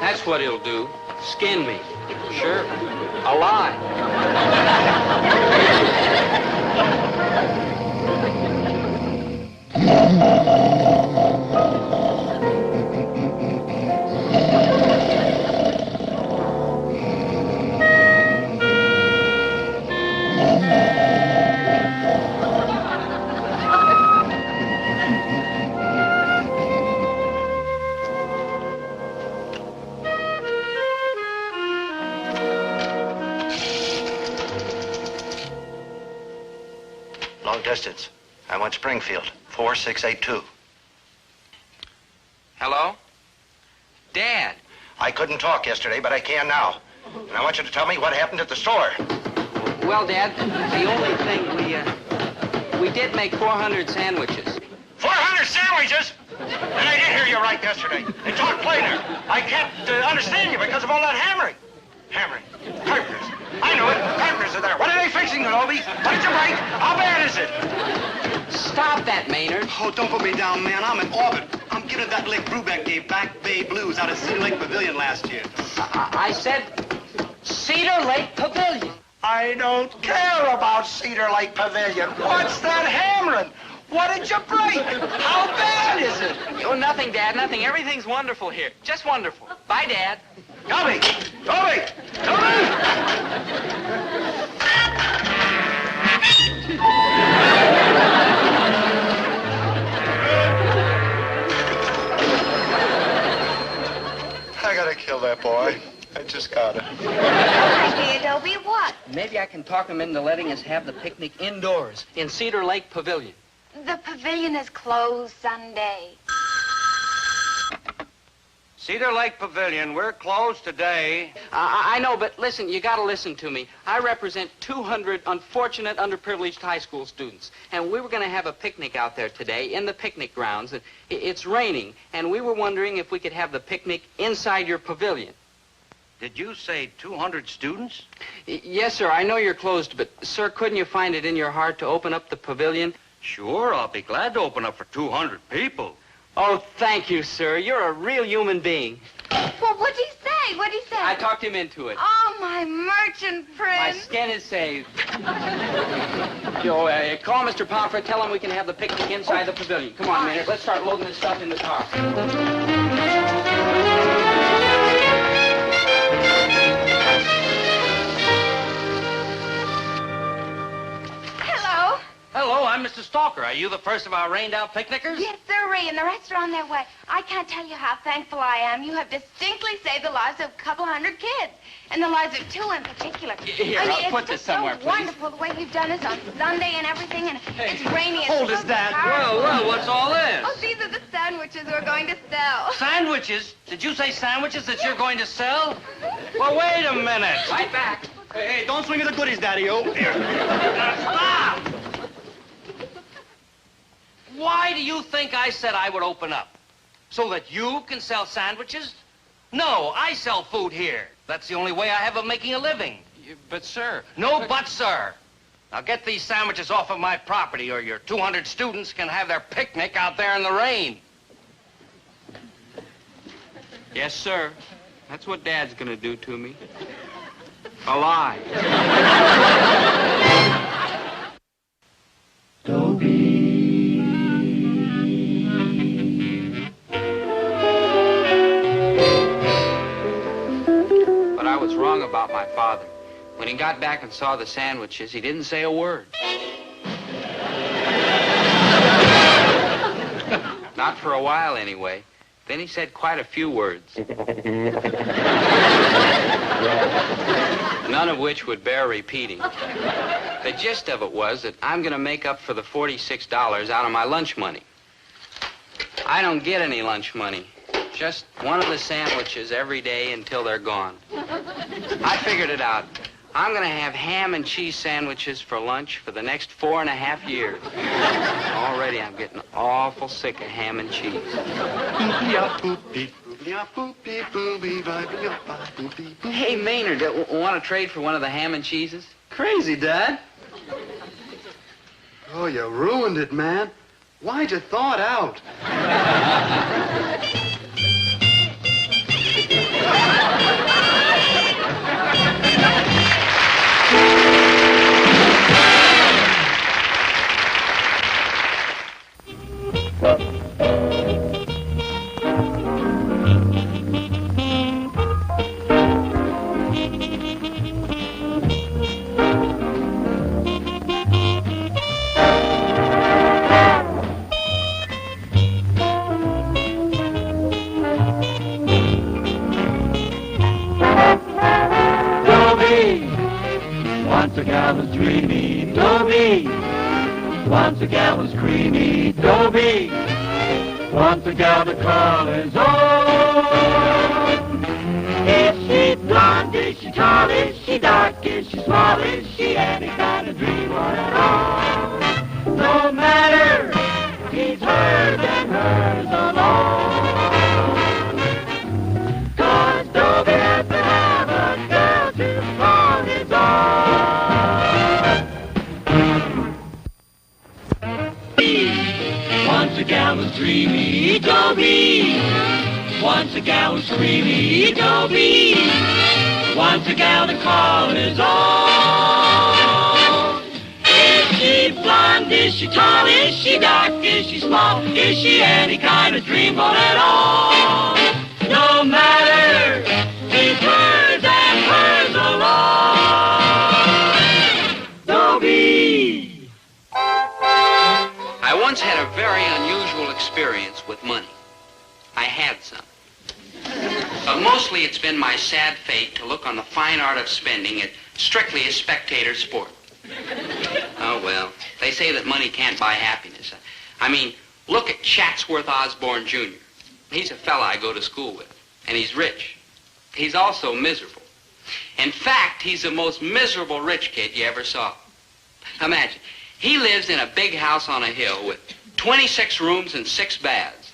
That's what he'll do. Skin me. Sure. Alive. Long distance. I want Springfield. 4682. Hello? Dad. I couldn't talk yesterday, but I can now. And I want you to tell me what happened at the store. Well, Dad, the only thing we did make 400 sandwiches. 400 sandwiches? And I did hear you right yesterday. And talk plainer. I can't understand you because of all that hammering. Hammering. Carpenters. I know it. Carpenters are there. What are they fixing, Dobie? What did you break? How bad is it? Stop that, Maynard. Oh, don't put me down, man. I'm in orbit. I'm giving that lick Brubeck gave Back Bay Blues out of Cedar Lake Pavilion last year. I said Cedar Lake Pavilion. I don't care about Cedar Lake Pavilion. What's that hammering? What did you break? How bad is it? Oh, nothing, Dad, nothing. Everything's wonderful here. Just wonderful. Bye, Dad. Dobie! Dobie! Dobie! I gotta kill that boy. I just gotta. Hey, Dobie, what? Maybe I can talk him into letting us have the picnic indoors in Cedar Lake Pavilion. The pavilion is closed Sunday. Cedar Lake Pavilion, we're closed today. I know, but listen, you gotta listen to me. I represent 200 unfortunate, underprivileged high school students, and we were gonna have a picnic out there today in the picnic grounds. It's raining, and we were wondering if we could have the picnic inside your pavilion. Did you say 200 students? Yes, sir, I know you're closed, but, sir, couldn't you find it in your heart to open up the pavilion? Sure, I'll be glad to open up for 200 people. Oh, thank you, sir. You're a real human being. Well, what'd he say? What'd he say? I talked him into it. Oh, my merchant My prince. skin is saved. Joe, call Mr. Pomfret. Tell him we can have the picnic inside the pavilion. Come on, Maynard. Let's start loading this stuff in the car. Hello. Hello, I'm Mr. Stalker. Are you the first of our rained-out picnickers? Yes, sirree, and the rest are on their way. I can't tell you how thankful I am. You have distinctly saved the lives of a couple hundred kids, and the lives of two in particular. Here, I mean, I'll put it's this just somewhere, so please. wonderful the way you've done this on Sunday and everything, and it's rainy. And hold so us, Dad. powerful. Well, what's all this? Oh, these are the sandwiches we're going to sell. Sandwiches? Did you say sandwiches that you're going to sell? Well, wait a minute. Right back. Hey, don't swing at the goodies, Daddy-o. Stop! Why do you think I said I would open up? So that you can sell sandwiches? No, I sell food here. That's the only way I have of making a living. But, sir... No but, sir. Now get these sandwiches off of my property or your 200 students can have their picnic out there in the rain. Yes, sir. That's what Dad's gonna do to me. Alive. But I about my father. When he got back and saw the sandwiches, he didn't say a word. Not for a while, anyway. Then he said quite a few words. None of which would bear repeating. The gist of it was that I'm going to make up for the $46 out of my lunch money. I don't get any lunch money. Just one of the sandwiches every day until they're gone. I figured it out. I'm going to have ham and cheese sandwiches for lunch for the next 4.5 years. Already I'm getting awful sick of ham and cheese. Hey, Maynard, want to trade for one of the ham and cheeses? Crazy, Dad. Oh, you ruined it, man. Why'd you thaw it out? Once a gal was dreamy, Dobie. Once a gal was creamy, Dobie. Once a gal to call his own. Is she blonde? Is she tall? Is she dark? Is she small? Is she any kind of dream or at all? No matter, he's hers and hers alone. 'Cause Dobie has to have a girl to call his own. Once a gal was dreamy, Dobie. Once a gal was creamy, Dobie. Once a gal to call his own. Is she blonde? Is she tall? Is she dark? Is she small? Is she any kind of dreamboat at all? No matter, he's hers and hers alone. Dobie. I once had a very unusual experience with money. I had some. But mostly it's been my sad fate to look on the fine art of spending at strictly a spectator sport. Oh, well, they say that money can't buy happiness. I mean, look at Chatsworth Osborne, Jr. He's a fella I go to school with, and he's rich. He's also miserable. In fact, he's the most miserable rich kid you ever saw. Imagine, he lives in a big house on a hill with 26 rooms and 6 baths.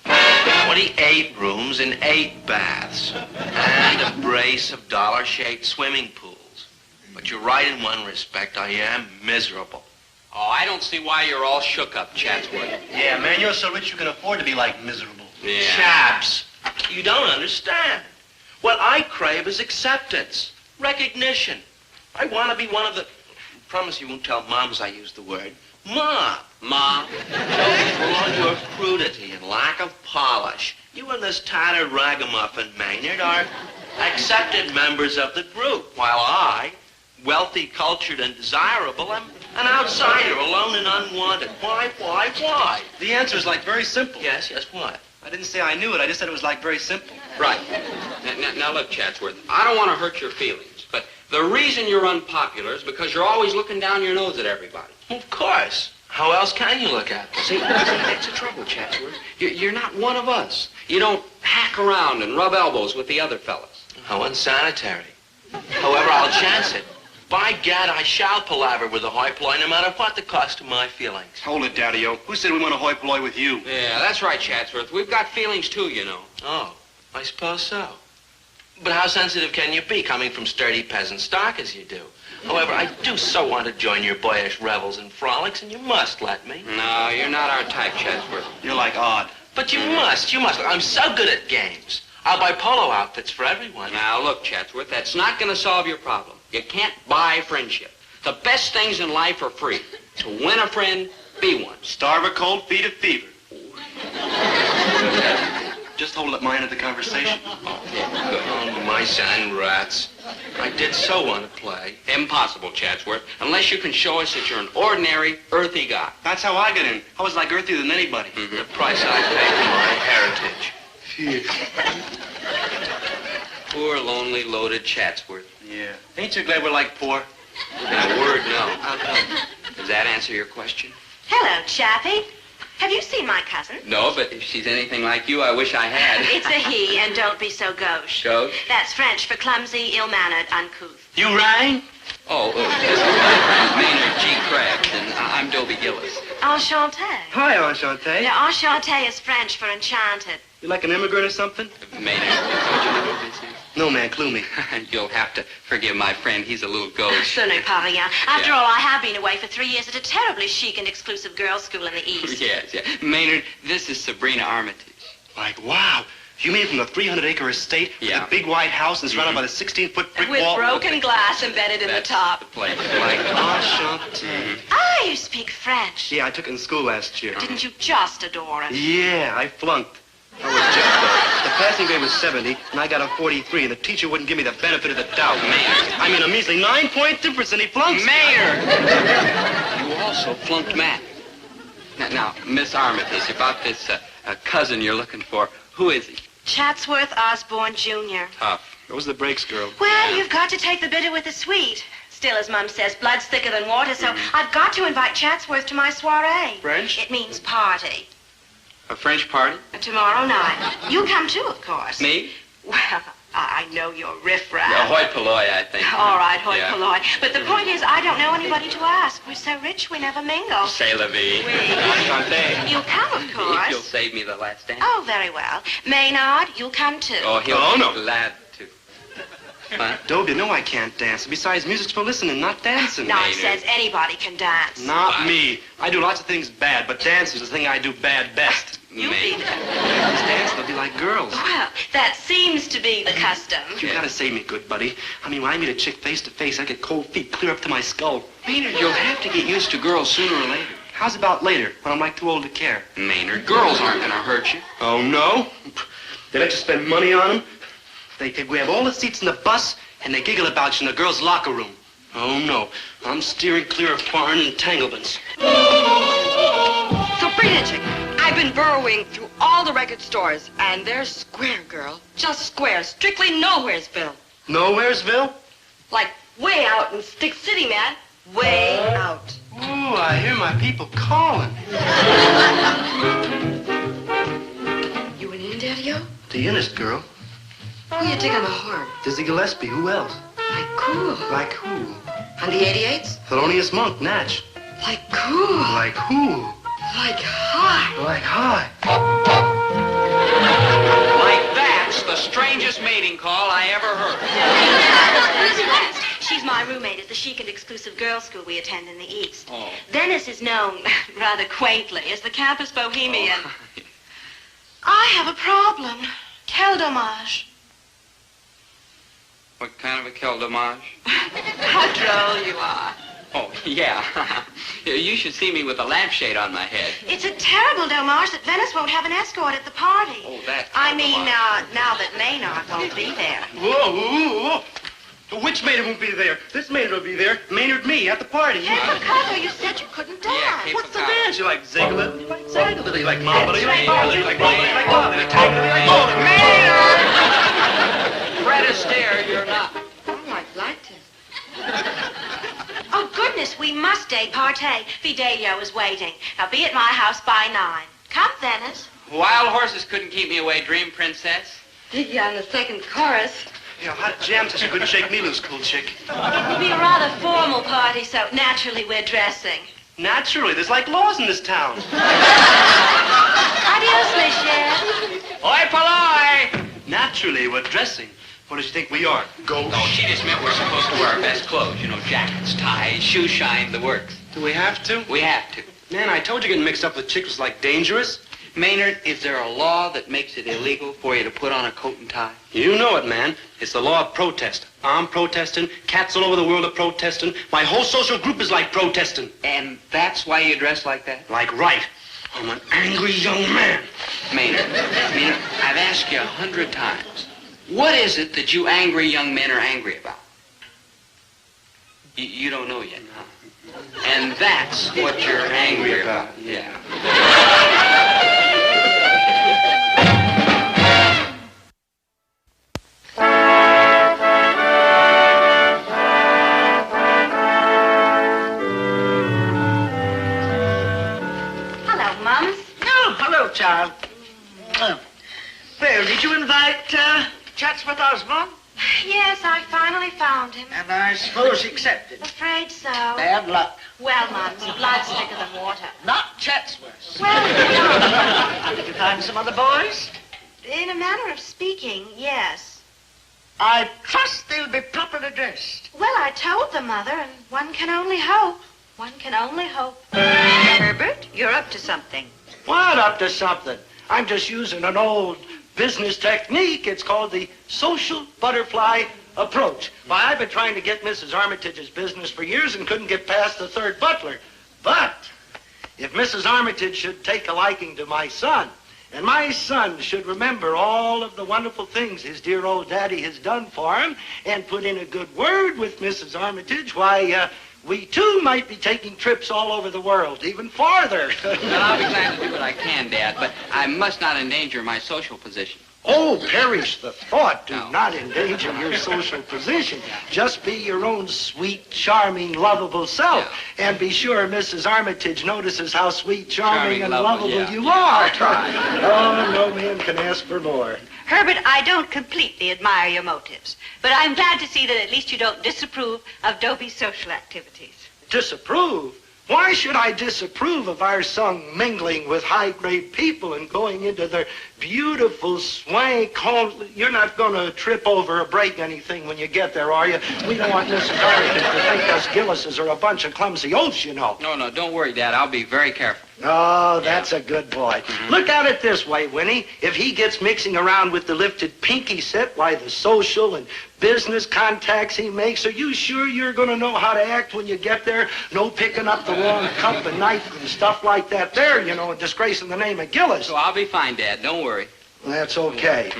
28 rooms and 8 baths. And a brace of dollar-shaped swimming pools. But you're right in one respect. I am miserable. Oh, I don't see why you're all shook up, Chatsworth. Yeah, man, you're so rich you can afford to be, like, miserable. Yeah. Chaps, you don't understand. What I crave is acceptance, recognition. I want to be one of the... Promise you won't tell Moms I used the word. Ma. Ma. For all your crudity and lack of polish, you and this tattered ragamuffin Maynard are accepted members of the group, while I, wealthy, cultured, and desirable, am an outsider, alone and unwanted. Why? The answer is, like, very simple. Yes, what? I didn't say I knew it. I just said it was, like, very simple. Right. Now look, Chatsworth, I don't want to hurt your feelings, but the reason you're unpopular is because you're always looking down your nose at everybody. Of course. How else can you look at them? See, that's the trouble, Chatsworth. You're not one of us. You don't hack around and rub elbows with the other fellas. How unsanitary. However, I'll chance it. By gad, I shall palaver with the hoi polloi no matter what the cost of my feelings. Hold it, Daddy-o. Who said we want to hoi polloi with you? Yeah, that's right, Chatsworth. We've got feelings too, you know. Oh, I suppose so. But how sensitive can you be, coming from sturdy peasant stock as you do? However, I do so want to join your boyish revels and frolics, and you must let me. No, you're not our type, Chatsworth. You're like odd. But you must. I'm so good at games. I'll buy polo outfits for everyone. Now, look, Chatsworth, that's not going to solve your problem. You can't buy friendship. The best things in life are free. To win a friend, be one. Starve a cold, feed a fever. Just hold up my end of the conversation. Oh, my son rats. I did so want to play. Impossible, Chatsworth, unless you can show us that you're an ordinary, earthy guy. That's how I got in. I was like earthier than anybody. The price I paid for my heritage. Poor, lonely, loaded Chatsworth. Yeah. Ain't you glad we're like poor? In a word, no. Does that answer your question? Hello, Chappie. Have you seen my cousin? No, but if she's anything like you, I wish I had. It's a he, and don't be so gauche. Gauche? That's French for clumsy, ill-mannered, uncouth. You rang? Oh, this is my friend Maynard G. Krabs, and I'm Dobie Gillis. Enchanté. Hi, Enchanté. Now, enchanté is French for enchanted. You like an immigrant or something? Maynard, don't you know who this is? No, man, clue me. You'll have to forgive my friend. He's a little gauche. Ce n'est pas rien. After all, I have been away for 3 years at a terribly chic and exclusive girls' school in the East. Yes. Maynard, this is Sabrina Armitage. Like, wow. You made it from a 300-acre estate with a big white house and surrounded by the 16-foot brick With wall. broken glass embedded in the top. The place. Like, enchanté. Ah, you speak French. Yeah, I took it in school last year. Didn't you just adore it? Yeah, I flunked. I was just, though. The passing grade was 70, and I got a 43, and the teacher wouldn't give me the benefit of the doubt. Maynard. I mean, a measly 9-point difference, and he flunks. Maynard! You also flunked math. Now, Miss Armitage, about this cousin you're looking for, who is he? Chatsworth Osborne, Jr. Tough. Those are the breaks, girl. Well, you've got to take the bitter with the sweet. Still, as Mum says, blood's thicker than water, so I've got to invite Chatsworth to my soiree. French? It means party. A French party? Tomorrow night. You come too, of course. Me? Well, I know you're riffraff. Hoi polloi, I think. All right, hoi Yeah. polloi. But the point is, I don't know anybody to ask. We're so rich, we never mingle. C'est la vie. Enchanté. You'll come, of If course. you'll save me the last dance. Oh, very well. Maynard, you'll come too. Oh, he'll be glad to. What? Dobie, no, I can't dance. Besides, music's for listening, not dancing. Nonsense. Anybody can dance. Not me. I do lots of things bad, but dancing's the thing I do bad best. You'll be there. These dancing, they'll be like girls. Well, that seems to be the custom. You gotta save me, good buddy. I mean, when I meet a chick face to face, I get cold feet clear up to my skull. Maynard, you'll have to get used to girls sooner or later. How's about later, when I'm like too old to care? Maynard, girls aren't gonna hurt you. Oh, no? They let you spend money on them? They grab all the seats in the bus, and they giggle about you in the girls' locker room. Oh, no. I'm steering clear of foreign entanglements. Sabrina, chick, I've been burrowing through all the record stores, and there's Square, girl. Just Square. Strictly Nowheresville. Nowheresville? Like way out in Stick City, man. Way out. Ooh, I hear my people calling. You an Indario? The innest girl. Who you dig on the horn? Dizzy Gillespie. Who else? Like cool. Like who? On the 88s? Thelonious Monk, Natch. Like cool. Like who? Like high. Like high. Like that's the strangest mating call I ever heard. Who's West? She's my roommate at the chic and exclusive girls' school we attend in the East. Oh. Venice is known, rather quaintly, as the campus bohemian. I have a problem. Quel dommage. What kind of a quel dommage? How droll you are. Oh, yeah. You should see me with a lampshade on my head. It's a terrible dommage that Venice won't have an escort at the party. Oh, that. I mean, now that Maynard won't be there. Whoa, whoa, whoa. Which Maynard won't be there? This Maynard will be there. Maynard me at the party. Hey, Picasso, you said you couldn't dance. What's the dance? You like Ziegler? You like Ziegler? You like Mamba? You like Mamba? You like Mamba? You like Mamba? You like Mamba? You like Mamba? Maynard! Fred Astaire, you're not. Oh, I'd like to. Oh, goodness, we must partay. Fidelio is waiting. Now, be at my house by 9. Come, Venice. Wild horses couldn't keep me away, Dream Princess. Dig you on the second chorus. Yeah, hot jam says you couldn't shake me loose, cool chick. It will be a rather formal party, so naturally we're dressing. Naturally, there's like laws in this town. Adios, monsieur. Oi, polloi! Naturally, we're dressing. What does she think we are? Ghosts? No, she just meant we're supposed to wear our best clothes. You know, jackets, ties, shoe shine, the works. Do we have to? We have to. Man, I told you getting mixed up with chicks was like dangerous. Maynard, is there a law that makes it illegal for you to put on a coat and tie? You know it, man. It's the law of protest. I'm protesting. Cats all over the world are protesting. My whole social group is like protesting. And that's why you dress like that? Like right. I'm an angry young man. Maynard, I've asked you 100 times. What is it that you angry young men are angry about? You don't know yet, huh? And that's what you're angry about. Yeah. Hello, Mums. Oh, hello, child. Well, did you invite Chatsworth Osborne? Yes, I finally found him. And I suppose he accepted. Afraid so. Bad luck. Well, Mums, blood's thicker than water. Not Chatsworth. Well, Did you find some other boys? in a manner of speaking, yes. I trust they'll be properly dressed. Well, I told the mother, and one can only hope. One can only hope. Herbert, you're up to something. What up to something? I'm just using an old business technique. It's called the social butterfly approach. Why, I've been trying to get Mrs. Armitage's business for years and couldn't get past the third butler. But if Mrs. Armitage should take a liking to my son, and my son should remember all of the wonderful things his dear old daddy has done for him and put in a good word with Mrs. Armitage, why, we too might be taking trips all over the world, even farther. Well, I'll be glad to do what I can, Dad, but I must not endanger my social position. Oh, perish the thought. Do not endanger your social position. Just be your own sweet, charming, lovable self. Yeah. And be sure Mrs. Armitage notices how sweet, charming and lovable you are. I'll try. Oh, no man can ask for more. Herbert, I don't completely admire your motives, but I'm glad to see that at least you don't disapprove of Dobie's social activities. Disapprove? Why should I disapprove of our son mingling with high-grade people and going into their beautiful swank home? You're not going to trip over or break anything when you get there, are you? We don't want Mrs. Armitage to think us Gillises are a bunch of clumsy oafs, you know. No, don't worry, Dad. I'll be very careful. Oh, that's a good boy. Look at it this way, Winnie. If he gets mixing around with the lifted pinky set, why, the social and business contacts he makes, are you sure you're going to know how to act when you get there? No picking up the wrong cup and knife and stuff like that there, you know, and disgracing the name of Gillis. So I'll be fine, Dad. Don't worry. That's okay.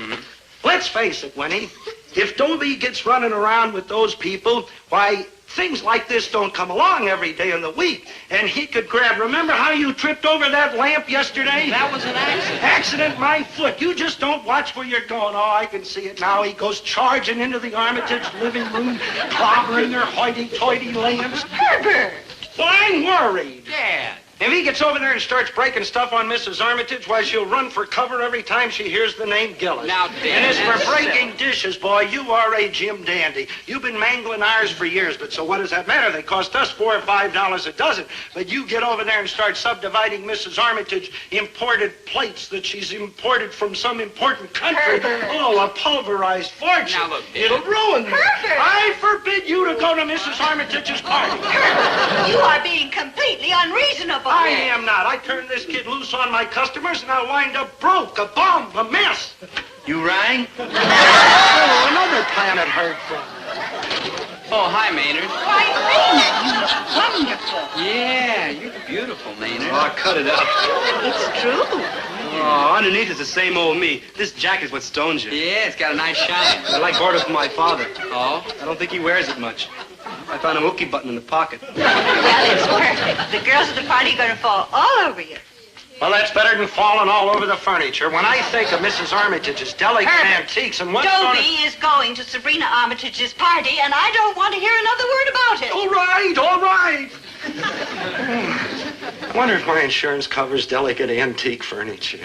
Let's face it, Winnie. If Dobie gets running around with those people, why, things like this don't come along every day in the week. And he could grab, remember how you tripped over that lamp yesterday? That was an accident. Accident, my foot. You just don't watch where you're going. Oh, I can see it now. He goes charging into the Armitage living room, clobbering their hoity-toity lamps. Herbert! Well, I'm worried. Dad. If he gets over there and starts breaking stuff on Mrs. Armitage, why, she'll run for cover every time she hears the name Gillis. Now, Dad, and as for that's breaking dishes, boy, you are a Jim Dandy. You've been mangling ours for years, but so what does that matter? They cost us $4 or $5 a dozen. But you get over there and start subdividing Mrs. Armitage imported plates that she's imported from some important country. Oh, a pulverized fortune. Now, look, Dad. It'll ruin me. Herbert! I forbid you to go to Mrs. Armitage's party. Herbert, you are being completely unreasonable. I am not. I turn this kid loose on my customers, and I'll wind up broke, a bum, a mess. You rang? Oh, another planet heard from. Oh, hi, Maynard. Why, Maynard, you look wonderful. Yeah, you're beautiful, Maynard. Oh, cut it out. It's true. Oh, underneath is the same old me. This jacket's what stones you. Yeah, it's got a nice shine. I like borrowed it from my father. Oh? I don't think he wears it much. I found a hooky button in the pocket. Well, it's perfect. The girls at the party are going to fall all over you. Well, that's better than falling all over the furniture. When I think of Mrs. Armitage's delicate Herbert, antiques and what's Dobie is going to Sabrina Armitage's party, and I don't want to hear another word about it. All right, all right. I wonder if my insurance covers delicate antique furniture.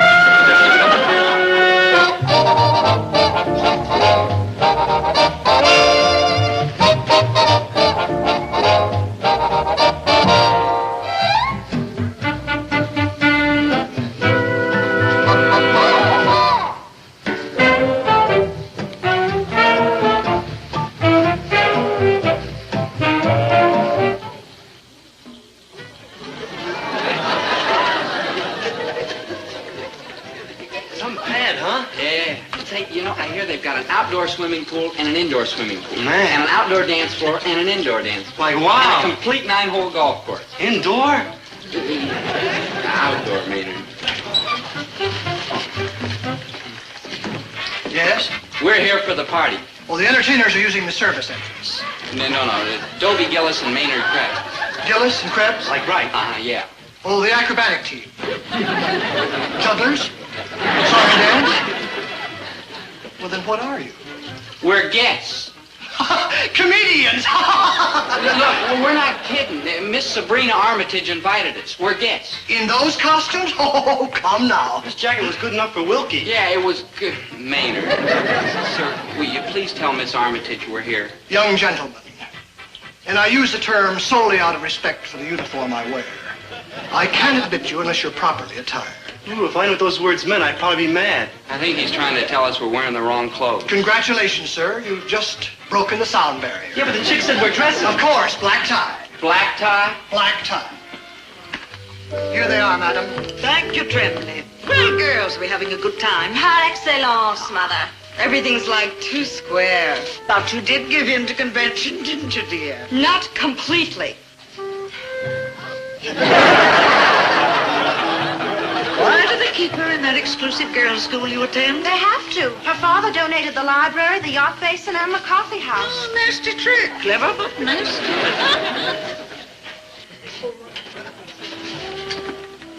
Outdoor swimming pool and an indoor swimming pool. Man. And an outdoor dance floor and an indoor dance floor. Like, wow. And a complete 9-hole golf course. Indoor? Outdoor, Maynard. Yes? We're here for the party. Well, the entertainers are using the service entrance. No. Dobie Gillis and Maynard Krebs. Gillis and Krebs? Like right. Yeah. Oh, the acrobatic team. Jugglers? Song and dance? Well, then what are you? We're guests. Comedians! Look, we're not kidding. Miss Sabrina Armitage invited us. We're guests. In those costumes? Oh, come now. This jacket was good enough for Wilkie. Yeah, it was good. Maynard. Sir, will you please tell Miss Armitage we're here? Young gentlemen. And I use the term solely out of respect for the uniform I wear. I can't admit you unless you're properly attired. Ooh, if I knew what those words meant, I'd probably be mad. I think he's trying to tell us we're wearing the wrong clothes. Congratulations, sir. You've just broken the sound barrier. Yeah, but the chick said we're dressing. Of course, black tie. Black tie? Black tie. Here they are, madam. Thank you, Tremblay. Well, girls, we're having a good time. Par excellence, Mother. Everything's like two square. But you did give in to convention, didn't you, dear? Not completely. Why do they keep her in that exclusive girls' school you attend? They have to. Her father donated the library, the yacht basin, and the coffee house. Oh, nasty trick. Clever, but nasty.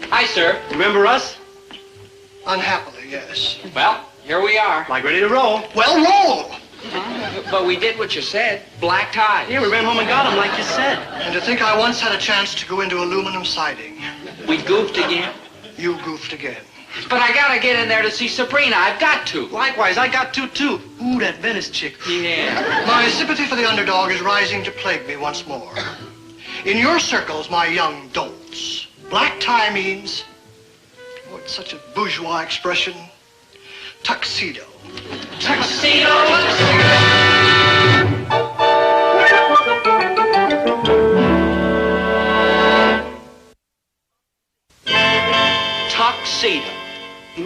Hi, sir. Remember us? Unhappily, yes. Well, here we are. Like ready to roll. Well, roll! But we did what you said. Black tie. Yeah, we ran home and got him like you said. And to think I once had a chance to go into aluminum siding. We goofed again. You goofed again. But I gotta get in there to see Sabrina. I've got to. Likewise, I got to, too. Ooh, that Venice chick. Yeah. My sympathy for the underdog is rising to plague me once more. In your circles, my young dolts, black tie means, oh, it's such a bourgeois expression, tuxedo. Tuxedo.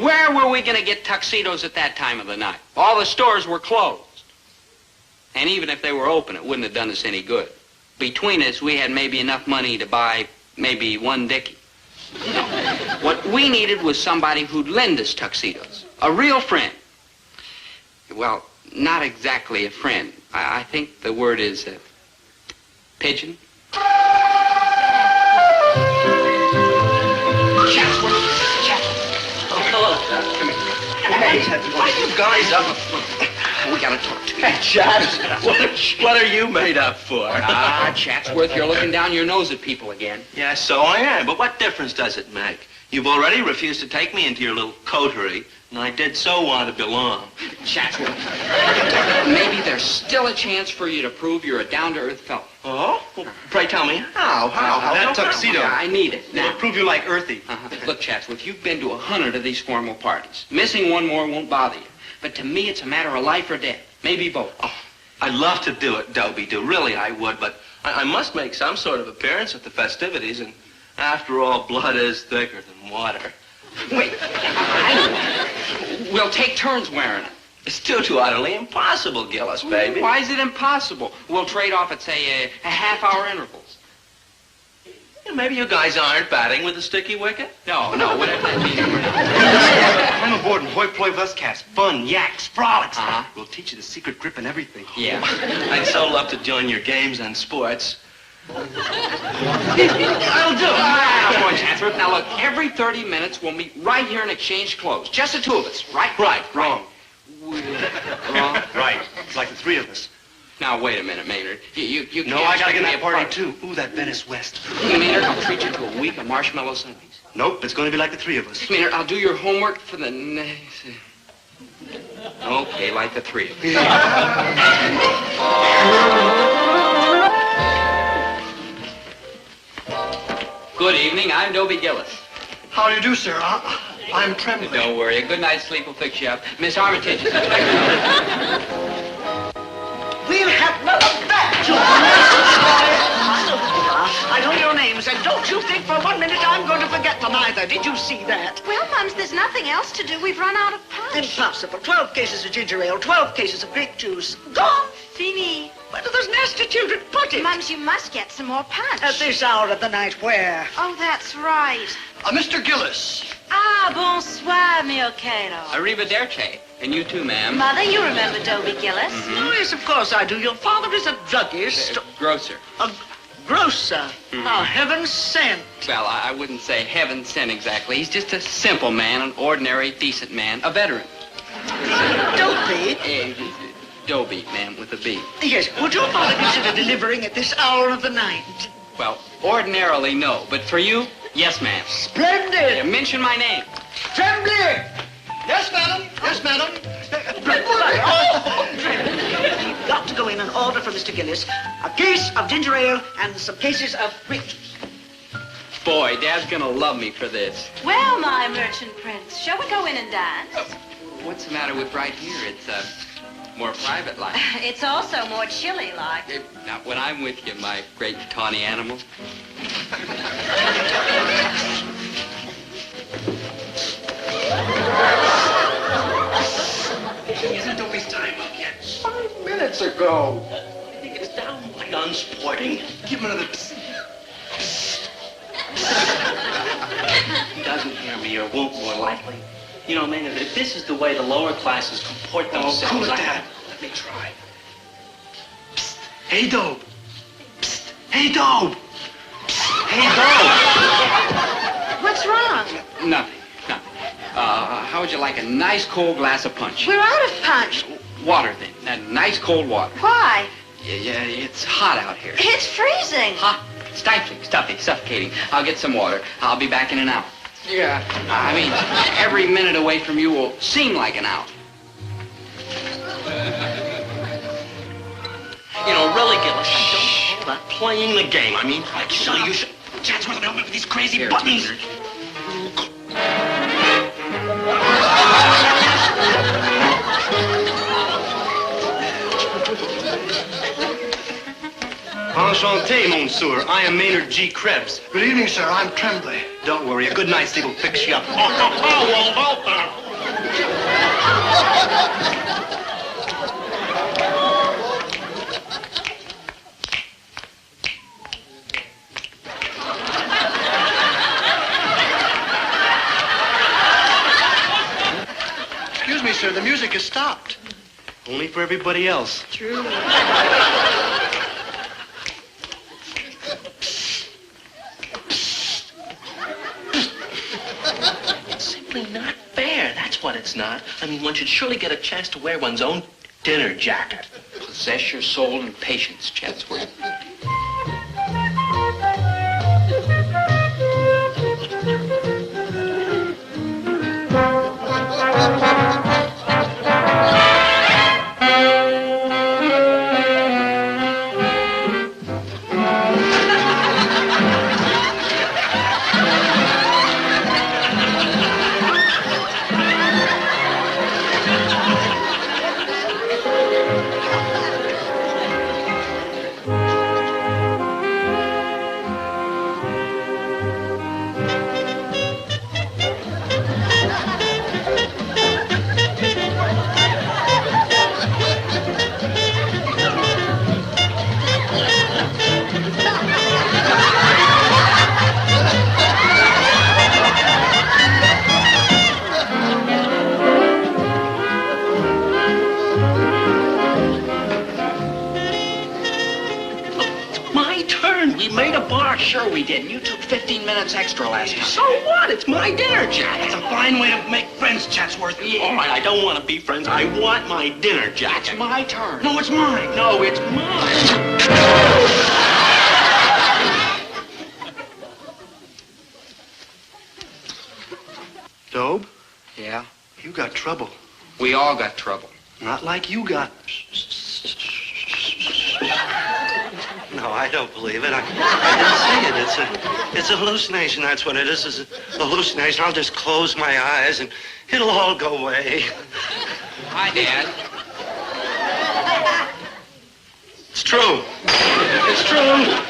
Where were we going to get tuxedos at that time of the night? All the stores were closed. And even if they were open, it wouldn't have done us any good. Between us, we had maybe enough money to buy maybe one dickie. No. What we needed was somebody who'd lend us tuxedos. A real friend. Well, not exactly a friend. I think the word is pigeon. What are you guys up for? We gotta talk to you. Chaps, what are you made up for? Chatsworth, you're looking down your nose at people again. Yeah, so I am, but what difference does it make? You've already refused to take me into your little coterie, and I did so want to belong. Chatsworth, maybe there's still a chance for you to prove you're a down-to-earth fellow. Oh? Well, pray tell me how? That tuxedo. Yeah, I need it. Now, It'll prove you like earthy. Look, Chatsworth, you've been to 100 of these formal parties. Missing one more won't bother you. But to me, it's a matter of life or death. Maybe both. Oh, I'd love to do it, Dobie. Really, I would, but I must make some sort of appearance at the festivities, and after all, blood is thicker than water. Wait, we'll take turns wearing it. It's too utterly impossible, Gillis, baby. Why is it impossible? We'll trade off at, say, a half-hour intervals. Yeah, maybe you guys aren't batting with a sticky wicket? No, whatever that means. I'm aboard in Hoi Polloi Buscast. Fun, yaks, frolics. Uh-huh. We'll teach you the secret grip and everything. Yeah. I'd so love to join your games and sports. I'll do it. Come on, Chatsworth. Now, look, every 30 minutes we'll meet right here and exchange clothes. Just the two of us, right? Right. Wrong. Wrong? Right. It's like the three of us. Now, wait a minute, Maynard. You can't No, I gotta get in expect that me party, apart. too. Ooh, that Venice West. Maynard, I'll treat you to a week of marshmallow sundaes. Nope, it's gonna be like the three of us. Maynard, I'll do your homework for the next... Okay, like the three of us. Good evening, I'm Dobie Gillis. How do you do, sir? I'm Tremblay. Don't worry, a good night's sleep will fix you up. Miss Armitage is We'll have none of that, I know your names, and don't you think for 1 minute I'm going to forget them either. Did you see that? Well, Mums, there's nothing else to do. We've run out of punch. Impossible. 12 cases of ginger ale, 12 cases of grape juice. Gone. Fini. Where do those nasty children put it? Mums, you must get some more punch. At this hour of the night, where? Oh, that's right. Mr. Gillis. Ah, bonsoir, mio caro. Arrivederci. And you too, ma'am. Mother, you remember Dobie Gillis? Oh, yes, of course I do. Your father is a druggist. Grocer. A grocer. Now, heaven sent. Well, I wouldn't say heaven sent exactly. He's just a simple man, an ordinary, decent man, a veteran. Dobie? Dobie, ma'am, with a B. Yes, would your father consider delivering at this hour of the night? Well, ordinarily, no. But for you, yes, ma'am. Splendid! Mention my name. Trembly! Yes, madam. Yes, madam. We've got to go in and order for Mr. Gillis a case of ginger ale and some cases of grape juice. Boy, Dad's gonna love me for this. Well, my merchant prince, shall we go in and dance? What's the matter with right here? It's, more private-like. It's also more chilly-like. Not when I'm with you, my great tawny animal. Isn't Dobie's time up yet? 5 minutes ago. I think it's downright unsporting. Give him another psst. He doesn't hear me or won't more likely. You know, Maynard, if this is the way the lower classes comport themselves... Oh, cool it, Dad. Let me try. Psst. Hey, Dobe. Psst. Hey, Dobe. Psst. Hey, Dobe. What's wrong? Nothing. How would you like a nice cold glass of punch? We're out of punch. Water, then. Nice cold water. Why? Yeah, it's hot out here. It's freezing. Hot, stifling, stuffy, suffocating. I'll get some water. I'll be back in an hour. Yeah, I mean, every minute away from you will seem like an hour. You know, really, Gillis, I don't call that playing the game. I mean, actually, you should... Chad's wasn't helping with these crazy Here, buttons. Peter. Enchanté, monsieur. I am Maynard G. Krebs. Good evening, sir. I'm Tremblay. Don't worry, a good night's sleep will fix you up. Well, hold on. Excuse me, sir. The music has stopped. Only for everybody else. True. It's simply not fair. That's what it's not. I mean, one should surely get a chance to wear one's own dinner jacket. Possess your soul in patience, Chatsworth. Sure we did. You took 15 minutes extra last time. So what? It's my dinner jacket. It's a fine way to make friends, Chatsworth. Yeah. All right, I don't want to be friends. I want my dinner jacket. It's my turn. No, it's mine. No, it's mine. Dobe, Yeah? you got trouble. We all got trouble. Not like you got. No, I don't believe it. I didn't see it. It's a hallucination. That's what it is. It's a hallucination. I'll just close my eyes and it'll all go away. Hi, Dad. It's true. It's true.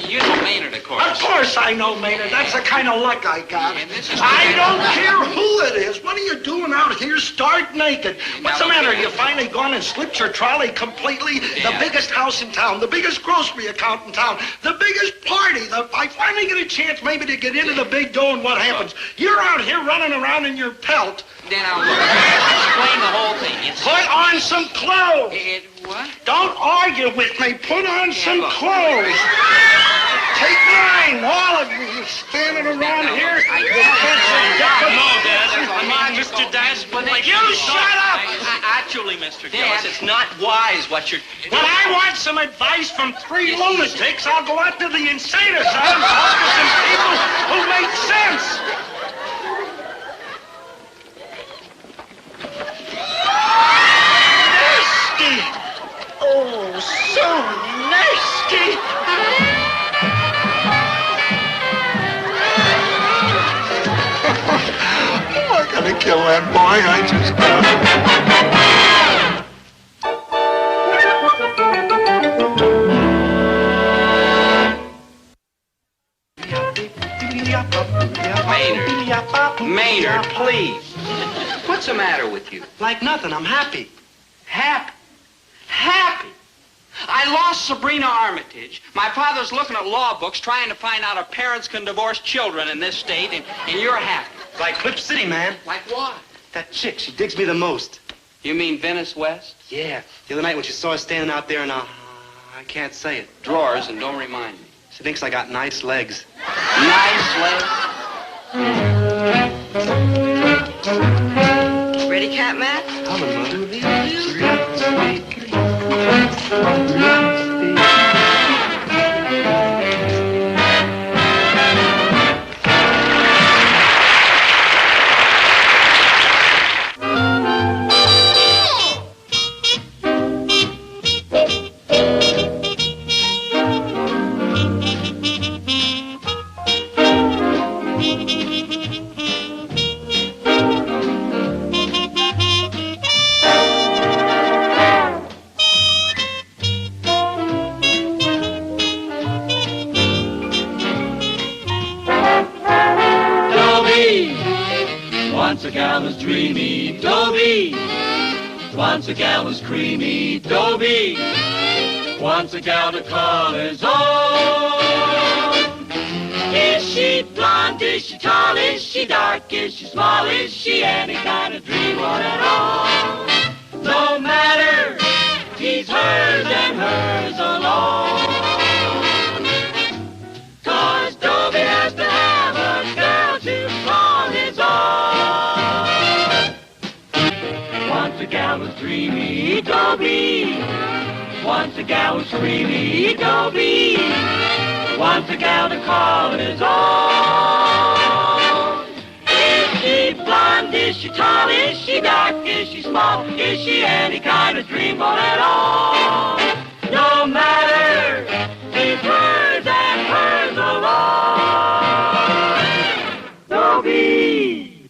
You know Maynard, of course. Of course I know Maynard. That's the kind of luck I got. Yeah, this is I don't care who it is. What are you doing out here stark naked? What's the matter? You finally gone and slipped your trolley completely? Yeah. The biggest house in town, the biggest grocery account in town, the biggest party. I finally get a chance maybe to get into the big dough, and what happens? You're out here running around in your pelt. Then I'll look. Explain the whole thing. Put on some clothes. What? Don't argue with me. Put on some look. clothes. Take mine, all of you. You're standing around here. Come on, Dad. I mean, Mr. Dash, but like... You shut up! Actually, Mr. Gillis, it's not wise what you're... When I want some advice from three lunatics, I'll go out to the insane asylum and talk to some people who make sense. Nasty! Oh, so nasty! I gotta kill that boy. I just Maynard, please. What's the matter with you? Like nothing. I'm happy. Happy. Happy. I lost Sabrina Armitage. My father's looking at law books trying to find out if parents can divorce children in this state, and you're happy. Like Clip City, man. Like what? That chick, she digs me the most. You mean Venice West? Yeah. The other night when she saw us standing out there in I can't say it. Drawers, and don't remind me. She thinks I got nice legs. Nice legs? Ready, Cat Matt? Coming, Mother. Once a gal was dreamy, Dobie. Once a gal was creamy, Dobie. Once a gal to call his own. Is she blonde? Is she tall? Is she dark? Is she small? Is she any kind of dreamboat at all? No matter, he's hers and hers alone. 'Cause Dobie has to have a girl to call his own. Once a gal was dreamy, Dobie. Once a gal was creamy, Dobie. Once a gal to call his own. Is she blonde? Is she tall? Is she dark? Is she small? Is she any kind of dreamboat at all? No matter, he's hers and hers alone. Dobie.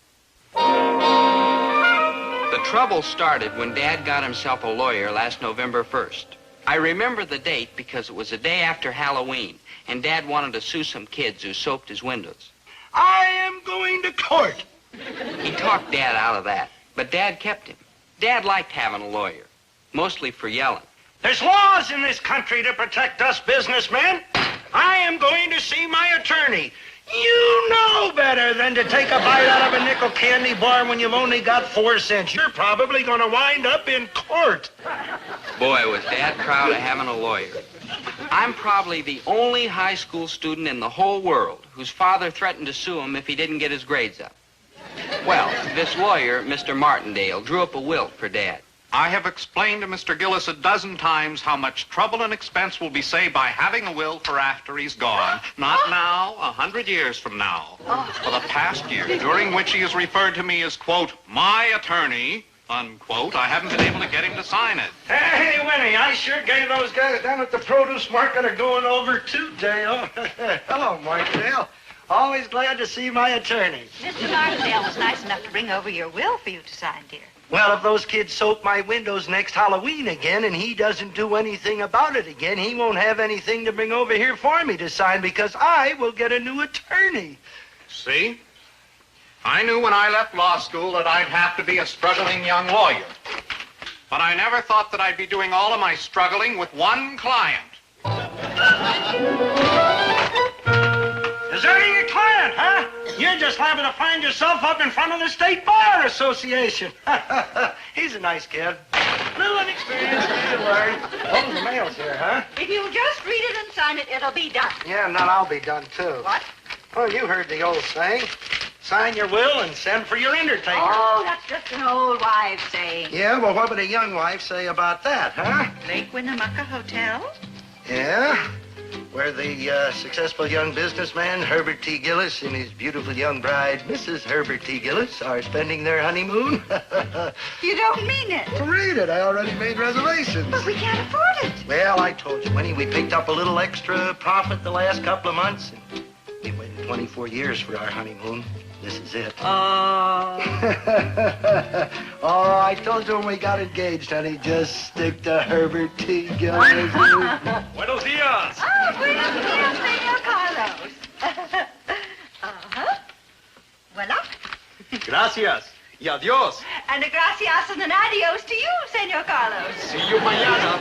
The trouble started when Dad got himself a lawyer last November 1st. I remember the date because it was the day after Halloween, and Dad wanted to sue some kids who soaped his windows. I am going to court. He talked Dad out of that, but Dad kept him. Dad liked having a lawyer, mostly for yelling. There's laws in this country to protect us businessmen. I am going to see my attorney. You know better than to take a bite out of a nickel candy bar when you've only got 4 cents. You're probably going to wind up in court. Boy, was Dad proud of having a lawyer. I'm probably the only high school student in the whole world whose father threatened to sue him if he didn't get his grades up. Well, this lawyer, Mr. Martindale, drew up a will for Dad. I have explained to Mr. Gillis a dozen times how much trouble and expense will be saved by having a will for after he's gone. Not now, 100 years from now. For the past year, during which he has referred to me as, quote, my attorney, unquote, I haven't been able to get him to sign it. Hey, Winnie, I sure gave those guys down at the produce market a going over too, Dale. Hello, Martindale. Always glad to see my attorney. Mr. Martindale was nice enough to bring over your will for you to sign, dear. Well, if those kids soap my windows next Halloween again and he doesn't do anything about it again, he won't have anything to bring over here for me to sign because I will get a new attorney. See? I knew when I left law school that I'd have to be a struggling young lawyer. But I never thought that I'd be doing all of my struggling with one client. Deserting your client, huh? You're just liable to find yourself up in front of the State Bar Association. He's a nice kid. Little inexperienced, need to learn. Oh, the mail's here, huh? If you'll just read it and sign it, it'll be done. Yeah, and then I'll be done, too. What? Well, you heard the old saying. Sign your will and send for your undertaker. Oh, that's just an old wives' saying. Yeah, well, what would a young wife say about that, huh? Lake Winnemucca Hotel? Yeah, where the successful young businessman, Herbert T. Gillis, and his beautiful young bride, Mrs. Herbert T. Gillis, are spending their honeymoon. You don't mean it. Read it. I already made reservations. But we can't afford it. Well, I told you, Winnie, we picked up a little extra profit the last couple of months, and we waited 24 years for our honeymoon. This is it. Oh. Oh, I told you when we got engaged, honey, just stick to Herbert T. Gillis. Buenos dias. Oh, buenos dias, Senor Carlos. Uh-huh. Voila. Gracias. Y adiós. And a gracias and an adios to you, Senor Carlos. See you mañana.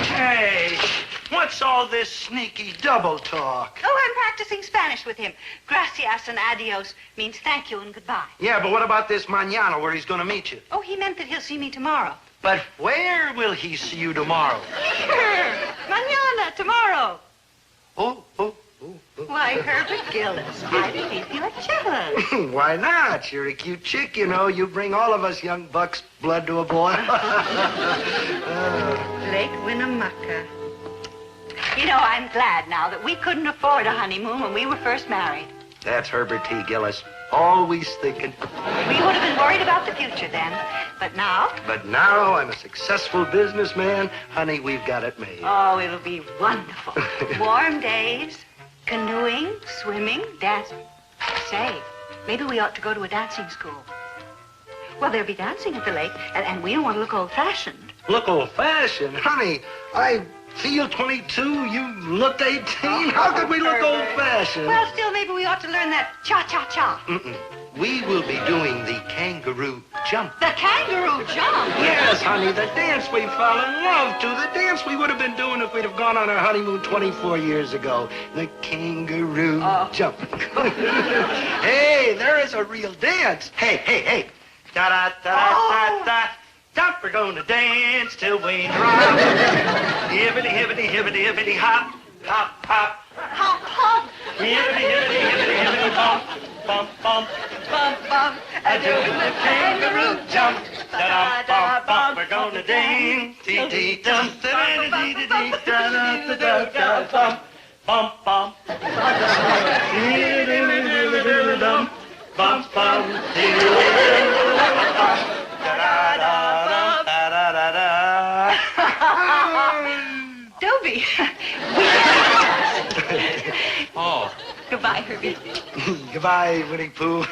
Hey, what's all this sneaky double talk? Oh, I'm practicing Spanish with him. Gracias and adios means thank you and goodbye. Yeah, but what about this mañana where he's going to meet you? Oh, he meant that he'll see me tomorrow. But where will he see you tomorrow? Here. Mañana, tomorrow. Oh. Why, Herbert Gillis, why do you think you're jealous? Why not? You're a cute chick, you know. You bring all of us young bucks blood to a boil. Lake Winnemucca. You know, I'm glad now that we couldn't afford a honeymoon when we were first married. That's Herbert T. Gillis. Always thinking. We would have been worried about the future then. But now? But now I'm a successful businessman. Honey, we've got it made. Oh, it'll be wonderful. Warm days, canoeing, swimming, dancing. Say, maybe we ought to go to a dancing school. Well, there'll be dancing at the lake, and we don't want to look old-fashioned. Look old-fashioned? Honey, I feel 22. You look 18. How could we look old-fashioned? Well, still, maybe we ought to learn that cha-cha-cha. We will be doing the kangaroo jump. The kangaroo jump? Yes, honey, the dance we fell in love to. The dance we would have been doing if we'd have gone on our honeymoon 24 years ago. The kangaroo jump. Hey, there is a real dance. Hey. Da-da-da-da-da-da. Stop, we're gonna dance till we drop. Hibbity, hibbity, hibbity, hibbity, hop, hop, hop. Hop, hop. Hibbity, hibbity, hibbity, hibbity, bump, bump, bump. Bump, bump. Doing the kangaroo jump. Da-da-bump, we're gonna dance. Dee-dee-dum, da-da-dee-dee-dee-da-da-da-da-da, bump, bump, bump. Dee-dee-dee-dee-dee-dee-dum, bump, bump, dee-dee-dee-dee-dee-dum. Dobie. Oh. Goodbye, Herbie. Goodbye, Winnie Pooh.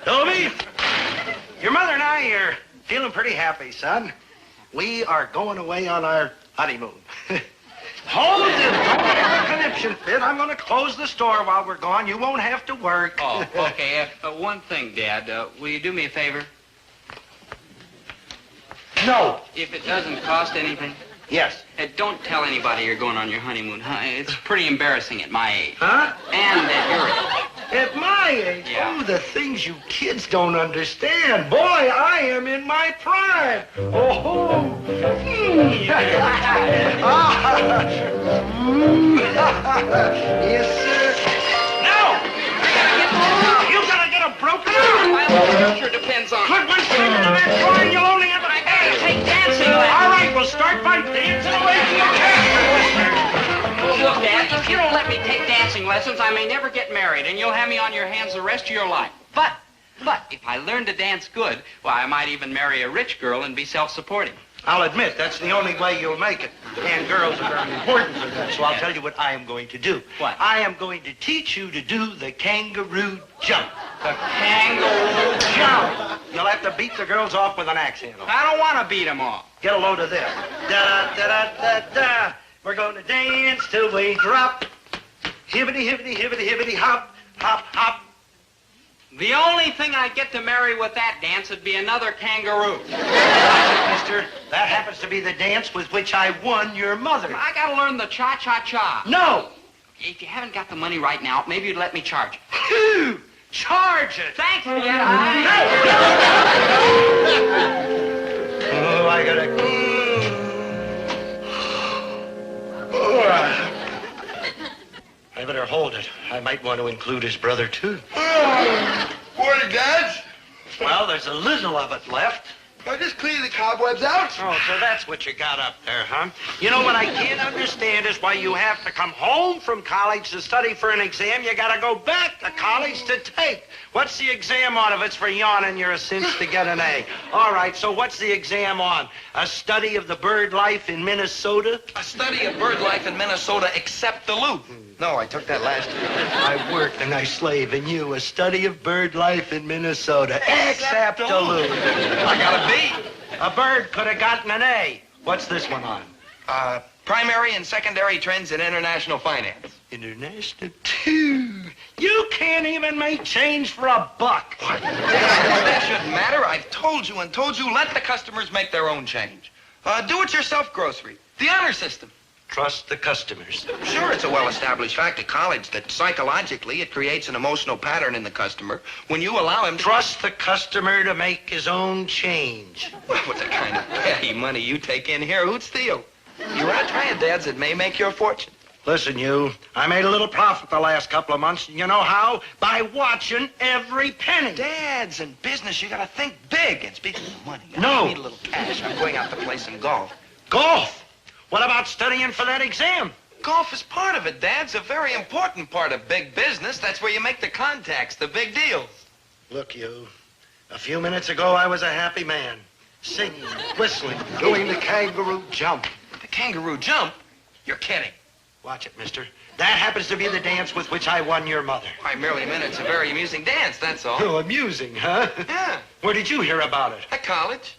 Dobie, your mother and I are feeling pretty happy, son. We are going away on our honeymoon. Hold it! Don't let the connection fit. I'm going to close the store while we're gone. You won't have to work. Oh, okay. One thing, Dad. Will you do me a favor? No. If it doesn't cost anything? Yes. Don't tell anybody you're going on your honeymoon, huh? It's pretty embarrassing at my age. Huh? And at your age. At my age? Yeah. Oh, the things you kids don't understand. Boy, I am in my prime. Oh. Yes, sir. No! You gotta get a broken arm. My future depends on it. Put one finger to that drawing, you'll only ever... I gotta take dancing lessons. All right, we'll start by dancing away from your cat. Look, Dad, if you don't let me take dancing lessons, I may never get married, and you'll have me on your hands the rest of your life. But if I learn to dance good, well, I might even marry a rich girl and be self-supporting. I'll admit, that's the only way you'll make it. And girls are very important for that, so I'll tell you what I am going to do. What? I am going to teach you to do the kangaroo jump. The kangaroo jump. You'll have to beat the girls off with an axe handle. I don't want to beat them off. Get a load of this. Da-da-da-da-da-da. We're going to dance till we drop. Hibbity, hibbity, hibbity, hibbity, hop, hop, hop. The only thing I'd get to marry with that dance would be another kangaroo. Mister, that happens to be the dance with which I won your mother. I gotta learn the cha-cha-cha. No! if you haven't got the money right now, maybe you'd let me charge it. Charge it! Thanks, Dad. Oh, I gotta... I better hold it. I might want to include his brother, too. Morning, Dad. Well, there's a little of it left. I just cleaned the cobwebs out. Oh, so that's what you got up there, huh? You know what I can't understand is why you have to come home from college to study for an exam you gotta go back to college to take. What's the exam on if it's for yawning you're a cinch to get an A? All right, so what's the exam on? A study of the bird life in Minnesota? A study of bird life in Minnesota except Duluth. No, I took that last year. I worked and I slave, and you, a study of bird life in Minnesota except Duluth. I got a B. A bird could have gotten an A. What's this one on? Primary and secondary trends in international finance. International, too. You can't even make change for a buck. What? That shouldn't matter. I've told you and told you, let the customers make their own change. Do-it-yourself grocery. The honor system. Trust the customers. Sure, it's a well-established fact at college that psychologically it creates an emotional pattern in the customer when you allow him to... Trust the customer to make his own change. Well, with the kind of petty money you take in here, who'd steal? You want to try it, Dads? It may make your fortune. Listen, you, I made a little profit the last couple of months. You know how? By watching every penny. Dads, in business, you got to think big. And speaking of money, No. I need a little cash. I'm going out to play some golf. Golf? What about studying for that exam? Golf is part of it, Dad. It's a very important part of big business. That's where you make the contacts, the big deals. Look, you, a few minutes ago I was a happy man. Singing, whistling, doing the kangaroo jump. The kangaroo jump? You're kidding. Watch it, mister. That happens to be the dance with which I won your mother. I merely meant it's a very amusing dance, that's all. Oh, amusing, huh? Yeah. Where did you hear about it? At college.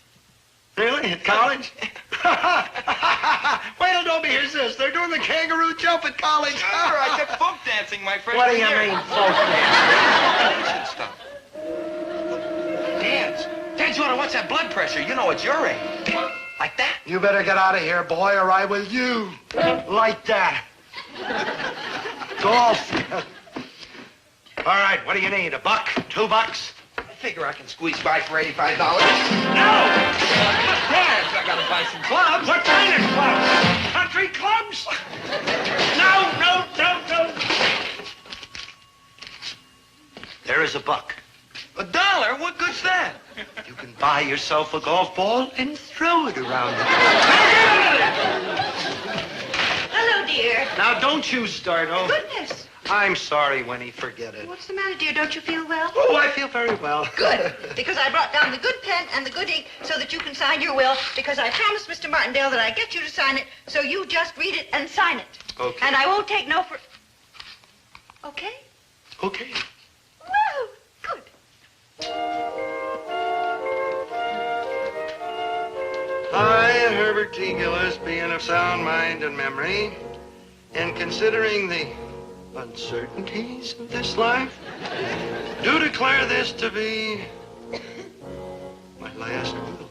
Really? At college? Wait till Dobie hears this. They're doing the kangaroo jump at college. Sure, I took folk dancing my freshman What do you year. mean, folk dancing? Ancient stuff. Dads, you ought to watch that blood pressure. You know it's your age. Like that. You better get out of here, boy, or I will you. Like that. Golf. All right, what do you need? $1? $2? I figure I can squeeze by for $85. No! Dads, I gotta buy some clubs. What kind of clubs? Country clubs? No. There is $1. $1? What good's that? You can buy yourself a golf ball and throw it around. Hello, dear. Now, don't you start, oh. Goodness. I'm sorry, Winnie. Forget it. What's the matter, dear? Don't you feel well? Oh, I feel very well. Good, because I brought down the good pen and the good ink so that you can sign your will, because I promised Mr. Martindale that I'd get you to sign it, so you just read it and sign it. Okay. And I won't take no for... Okay? Okay. Woo! Good. I, Herbert T. Gillis, being of sound mind and memory, and considering the uncertainties of this life, do declare this to be my last will.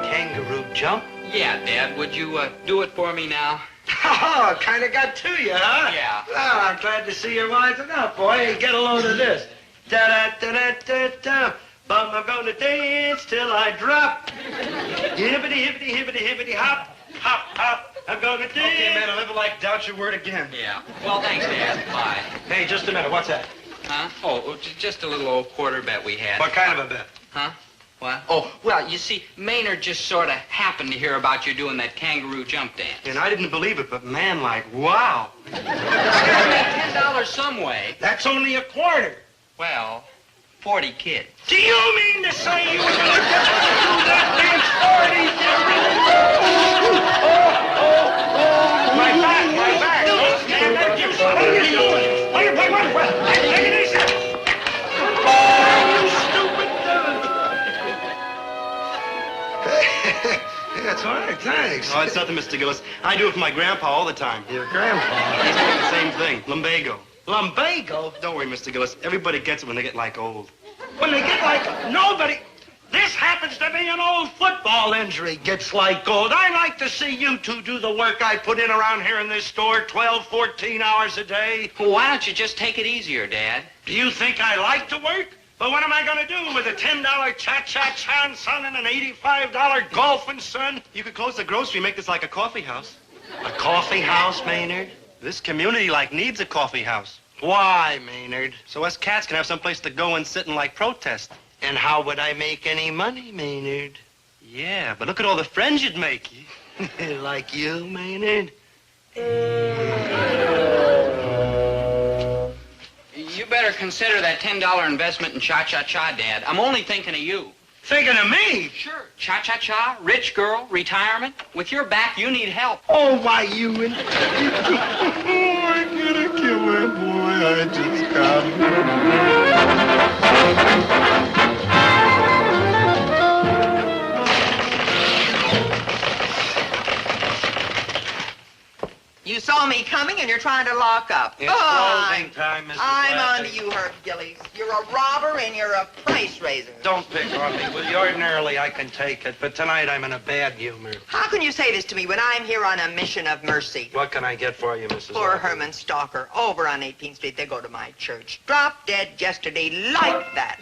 Kangaroo jump? Yeah, Dad, would you do it for me now? Oh, kind of got to you, huh? Yeah. Well, I'm glad to see you're wising up, boy. Hey, get a load of this. Da-da-da-da-da-da. Bum, I'm gonna dance till I drop. Hippity, hippity, hippity, hippity, hop, hop, hop. I'm gonna dance. Okay, man, I'll never doubt your word again. Yeah. Well, thanks, Dad. Bye. Hey, just a minute. What's that? Huh? Oh, just a little old quarter bet we had. What kind of a bet? Huh? What? Oh, well, you see, Maynard just sort of happened to hear about you doing that kangaroo jump dance. And I didn't believe it, but man, wow. I gotta make $10 some way. That's only a quarter. Well, 40 kids. Do you mean to say you were gonna get to do that dance 40? My back. Don't stand up. What are you doing? What? Take it easy. You stupid. Yeah, it's all right, thanks. Oh, it's nothing, Mr. Gillis. I do it for my grandpa all the time. Your grandpa? He's doing the same thing. Lumbago. Lumbago? Don't worry, Mr. Gillis. Everybody gets it when they get, old. When they get nobody... This happens to be an old football injury. Gets like gold. I like to see you two do the work I put in around here in this store 12, 14 hours a day. Well, why don't you just take it easier, Dad? Do you think I like to work? But what am I going to do with a $10 cha-cha-cha son and an $85 golfing son? You could close the grocery, make this like a coffee house. A coffee house, Maynard? This community needs a coffee house. Why, Maynard? So us cats can have someplace to go and sit and protest. And how would I make any money, Maynard? Yeah, but look at all the friends you'd make. Like you, Maynard? You better consider that $10 investment in cha-cha-cha, Dad. I'm only thinking of you. Thinking of me? Sure. Cha-cha-cha, rich girl, retirement. With your back, you need help. Oh, why, you and... I'm gonna kill that boy. I just got You saw me coming and you're trying to lock up. It's closing time, Mrs. I'm Lappin. on to you, Herb Gillis. You're a robber and you're a price raiser. Don't pick on me. Well, ordinarily I can take it, but tonight I'm in a bad humor. How can you say this to me when I'm here on a mission of mercy? What can I get for you, Mrs. Poor Lappin? Herman Stalker, over on 18th Street, they go to my church. Dropped dead yesterday like that.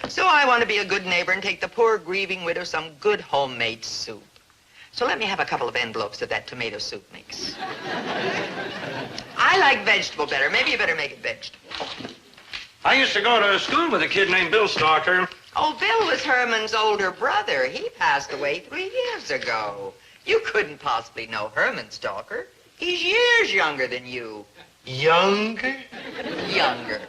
So I want to be a good neighbor and take the poor grieving widow some good homemade soup. So let me have a couple of envelopes of that tomato soup mix. I like vegetable better. Maybe you better make it vegetable. I used to go to school with a kid named Bill Stalker. Oh, Bill was Herman's older brother. He passed away 3 years ago. You couldn't possibly know Herman Stalker. He's years younger than you. Younger? Younger.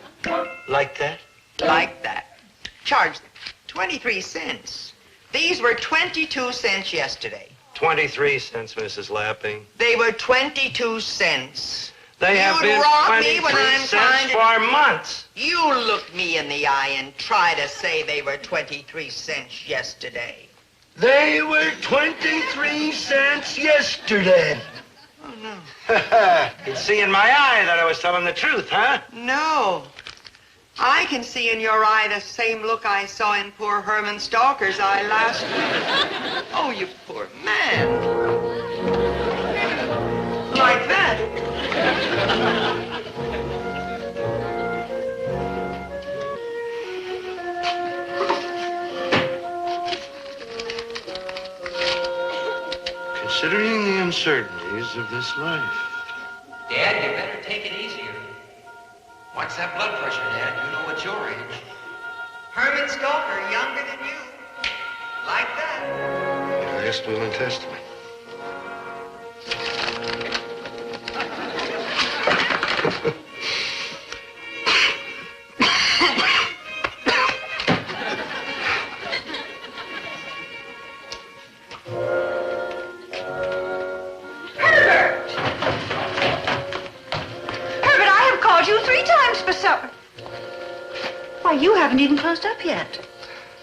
Like that? Like that. Charge them. 23 cents. These were 22 cents yesterday. 23 cents, Mrs. Lapping. They were 22 cents. They have You'd been rob 23 me when I'm cents trying to... for months. You look me in the eye and try to say they were 23 cents yesterday. They were 23 cents yesterday. Oh, no. You'd see in my eye that I was telling the truth, huh? No. I can see in your eye the same look I saw in poor Herman Stalker's eye last week. Oh, you poor man. Like that. Considering the uncertainties of this life. Dad, you better take it easier. Watch that blood pressure, Dad. You know it's your age. Herman Stalker, younger than you. Like that. Last will and testament. Why, you haven't even closed up yet.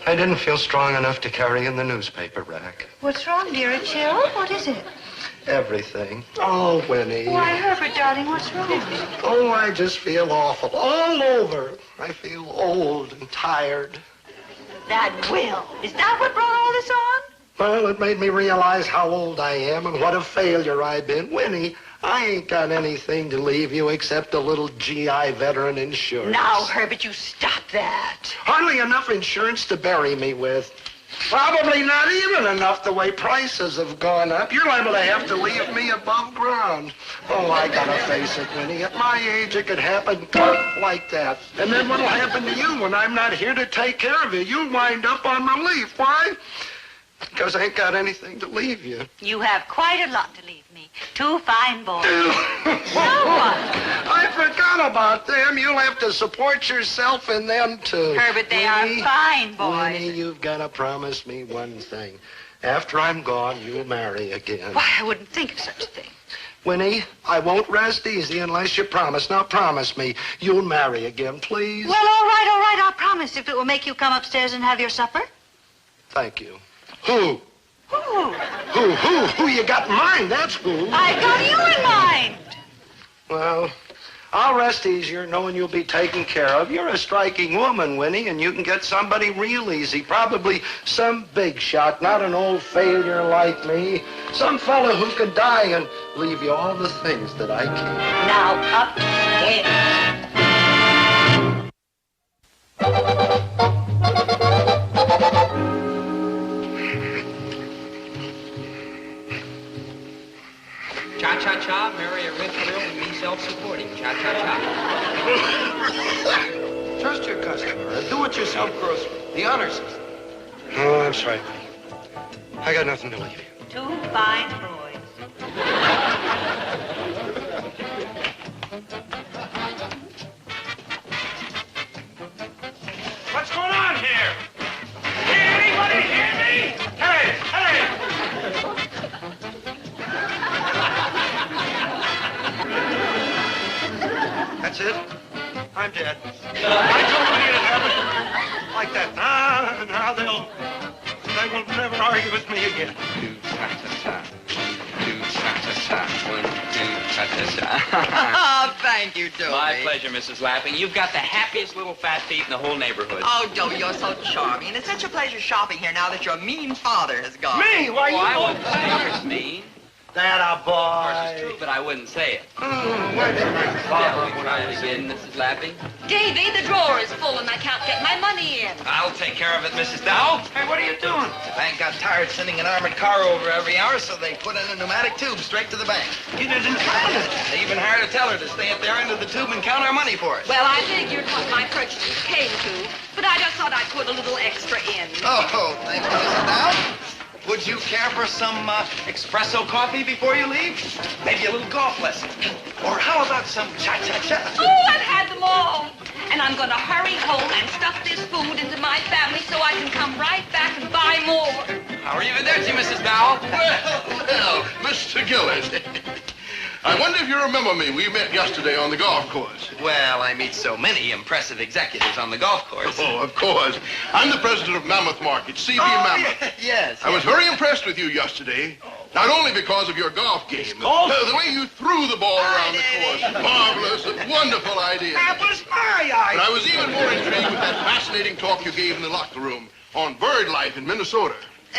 I didn't feel strong enough to carry in the newspaper rack. What's wrong, dear? A chill? What is it? Everything. Oh, Winnie. Why, Herbert, darling, what's wrong? Oh, I just feel awful. All over. I feel old and tired. That will. Is that what brought all this on? Well, it made me realize how old I am and what a failure I've been. Winnie, I ain't got anything to leave you except a little GI veteran insurance. Now, Herbert, you stop that. Hardly enough insurance to bury me with. Probably not even enough the way prices have gone up. You're liable to have to leave me above ground. Oh, I gotta face it, Winnie. At my age, it could happen like that. And then what'll happen to you when I'm not here to take care of you? You'll wind up on relief. Why? Because I ain't got anything to leave you. You have quite a lot to leave me. 2 fine boys. I forgot about them. You'll have to support yourself in them, too. Herbert, they are fine boys. Winnie, you've got to promise me one thing. After I'm gone, you'll marry again. Why, I wouldn't think of such a thing. Winnie, I won't rest easy unless you promise. Now, promise me you'll marry again, please. Well, all right, I'll promise if it will make you come upstairs and have your supper. Thank you. Who? Who? Who you got in mind? That's who. I got you in mind. Well, I'll rest easier knowing you'll be taken care of. You're a striking woman, Winnie, and you can get somebody real easy. Probably some big shot, not an old failure like me. Some fella who could die and leave you all the things that I keep. Now, upstairs. Cha-cha-cha, marry a rich girl and be self-supporting. Cha-cha-cha. Trust your customer. A do-it-yourself grocery. The honor system. Oh, I'm sorry, buddy. I got nothing to leave you. 2 fine boys. What's going on here? Can anybody hear me? Hey, hey! That's it? I'm dead. I told you to have it like that. Now they will never argue with me again. Do cha-cha-cha. Do cha-cha-cha. 1, 2, cha-cha-cha. Oh, thank you, Dobie. My pleasure, Mrs. Lapping. You've got the happiest little fat feet in the whole neighborhood. Oh, Dobie, you're so charming. And it's such a pleasure shopping here now that your mean father has gone. Me? Why, you I wouldn't say you're mean. That a boy. Of course, it's true, but I wouldn't say it. Why didn't my Shall father we try it again, Mrs. Lapping? Davy, the drawer is full and I can't get my money in. I'll take care of it, Mrs. Dow. Hey, what are you doing? The bank got tired sending an armored car over every hour, so they put in a pneumatic tube straight to the bank. You didn't count it. They even hired a teller to stay at their end of the tube and count our money for us. Well, I figured what my purchases came to, but I just thought I'd put a little extra in. Oh, thank you, Mrs. Dow. Would you care for some espresso coffee before you leave? Maybe a little golf lesson. Or how about some cha-cha-cha? Oh, I've had them all. And I'm going to hurry home and stuff this food into my family so I can come right back and buy more. How are you today, Mrs. Dow? Well, Mr. Gillis. I wonder if you remember me. We met yesterday on the golf course. Well, I meet so many impressive executives on the golf course. Oh, of course. I'm the president of Mammoth Market, CB Mammoth. Yes. I was very impressed with you yesterday. Not only because of your golf game, the way you threw the ball around the course. Marvelous, a wonderful idea. That was my idea. But I was even more intrigued with that fascinating talk you gave in the locker room on bird life in Minnesota.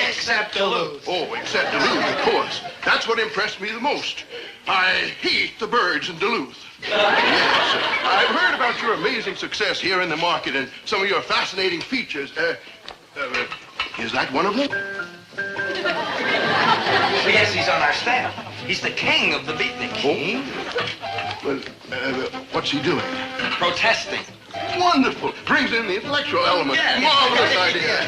Except Duluth. Oh, except Duluth, of course. That's what impressed me the most. I hate the birds in Duluth. Yes, I've heard about your amazing success here in the market and some of your fascinating features. Is that one of them? Yes, he's on our staff. He's the king of the beatnik. Oh? Well, what's he doing? Protesting. Wonderful. Brings in the intellectual element. Yeah. Marvelous idea.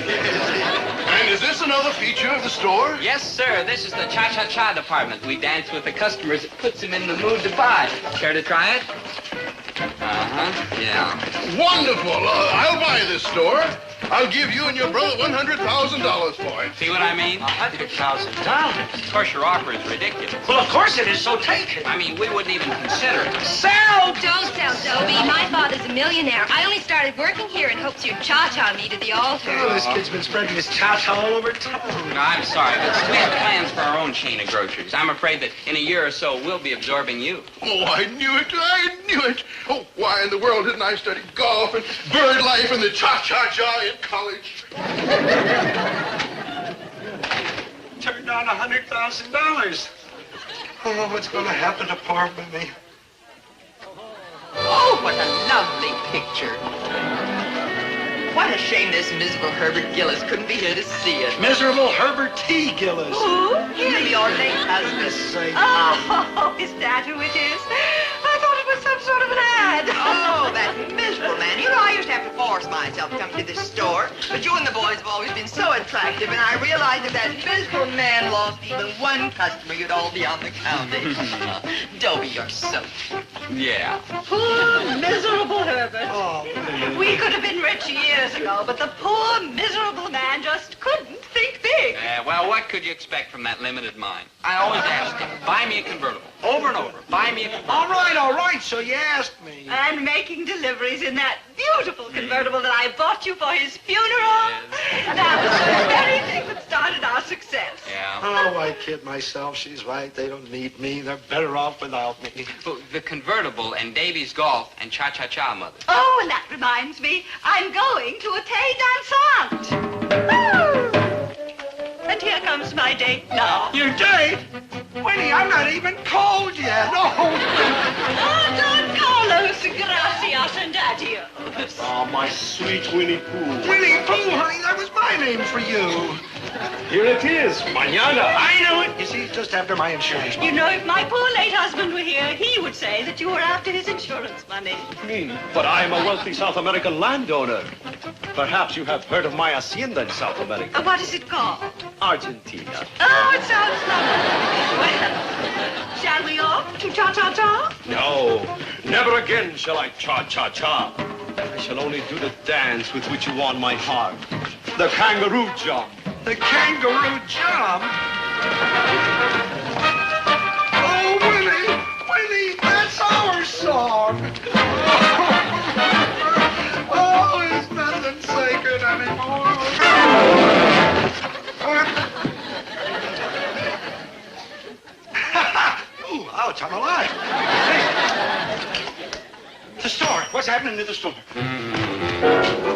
And is this another feature of the store? Yes, sir. This is the cha-cha-cha department. We dance with the customers. It puts them in the mood to buy. Care to try it? Uh-huh. Yeah. Wonderful. I'll buy this store. I'll give you and your brother $100,000 for it. See what I mean? $100,000. Of course, your offer is ridiculous. Well, of course it is, so take it. I mean, we wouldn't even consider it. Sell! Don't sell, Dobie. My father's a millionaire. I only started working here in hopes you'd cha-cha me to the altar. Oh, this kid's been spreading his cha-cha all over town. No, I'm sorry, but we have plans for our own chain of groceries. I'm afraid that in a year or so, we'll be absorbing you. Oh, I knew it. I knew it. Oh, why in the world didn't I study golf and bird life and the cha-cha-cha in college? Turned down $100,000. Oh, what's going to happen to poor Mimi? Oh, what a lovely picture. What a shame this miserable Herbert Gillis couldn't be here to see it. Miserable Herbert T. Gillis. Who? Him, your late husband. Oh, is that who it is? I thought it was some sort of an ad. Oh, that miserable man. You know, I used to have to force myself to come to this store, but you and the boys have always been so attractive, and I realized if that miserable man lost even one customer, you'd all be on the county. Dobie, you're so cute. Yeah. Poor, miserable Herbert. Oh, We could have been rich years ago, but the poor, miserable man just couldn't think big. Well, what could you expect from that limited mind? I always ask him, buy me a convertible. Over and over, buy me a convertible. all right, so you asked me. And making deliveries in that beautiful convertible that I bought you for his funeral. That was the very thing that started our success. Yeah. yourself. Oh, I kid myself. She's right. They don't need me. They're better off without me. The convertible and Davies Golf and Cha-Cha-Cha, Mother. Oh, and that reminds me, I'm going to a thé dansante. Woo! And here comes my date now. Your date? Winnie, I'm not even cold yet. Oh, Don Carlos, gracias and adios. Oh, my sweet Winnie Pooh. Winnie Pooh, honey, that was my name for you. Here it is, mañana. I know it. You see, just after my insurance money. You know, if my poor late husband were here, he would say that you were after his insurance money. Me? But I'm a wealthy South American landowner. Perhaps you have heard of my hacienda in South America. What is it called? Argentina. Oh, it sounds lovely. Well, shall we off to cha-cha-cha? No, never again shall I cha-cha-cha. I shall only do the dance with which you won my heart. The kangaroo jump. The kangaroo jump? Oh, Winnie, Winnie, that's our song. Oh, there's nothing sacred anymore. Ooh, ouch, I'm alive. Hey, the store. What's happening to the store?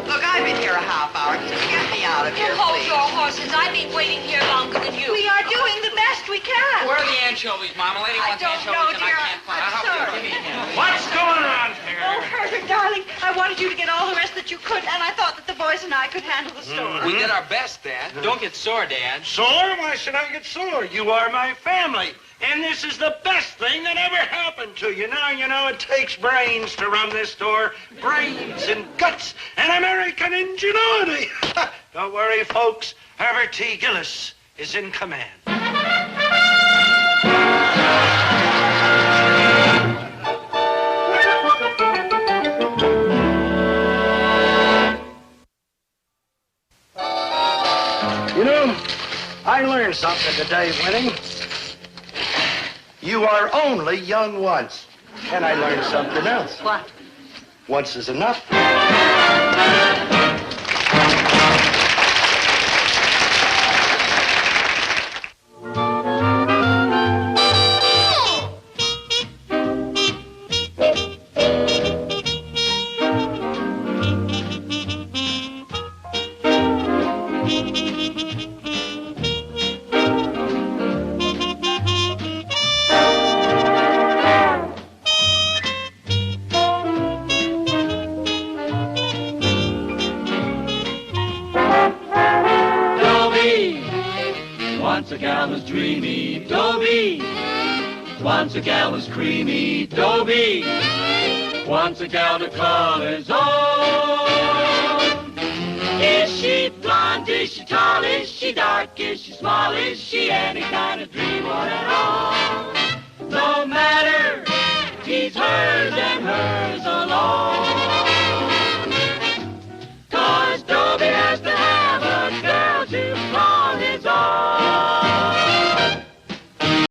Look, I've been here a half hour. Can you get me out of here, Hold please? your horses. I've been waiting here longer than you. We are doing the best we can. Where are the anchovies, Mama? Lady I wants don't anchovies know, and dear. I can't find I'm sorry. What's going on here? Oh, Herbert, darling, I wanted you to get all the rest that you could, and I thought that the boys and I could handle the store. We did our best, Dad. Don't get sore, Dad. Sore? Why should I get sore? You are my family. And this is the best thing that ever happened to you. Now, you know, it takes brains to run this store. Brains and guts and American ingenuity. Don't worry, folks. Herbert T. Gillis is in command. You know, I learned something today, Winnie. You are only young once. And I learned something else. What? Once is enough. Once a gal was dreamy, Dobie. Once a gal was creamy, Dobie. Once a gal to call his own. Is she blonde? Is she tall? Is she dark? Is she small? Is she any kind of dream or at all? No matter, he's hers and hers alone.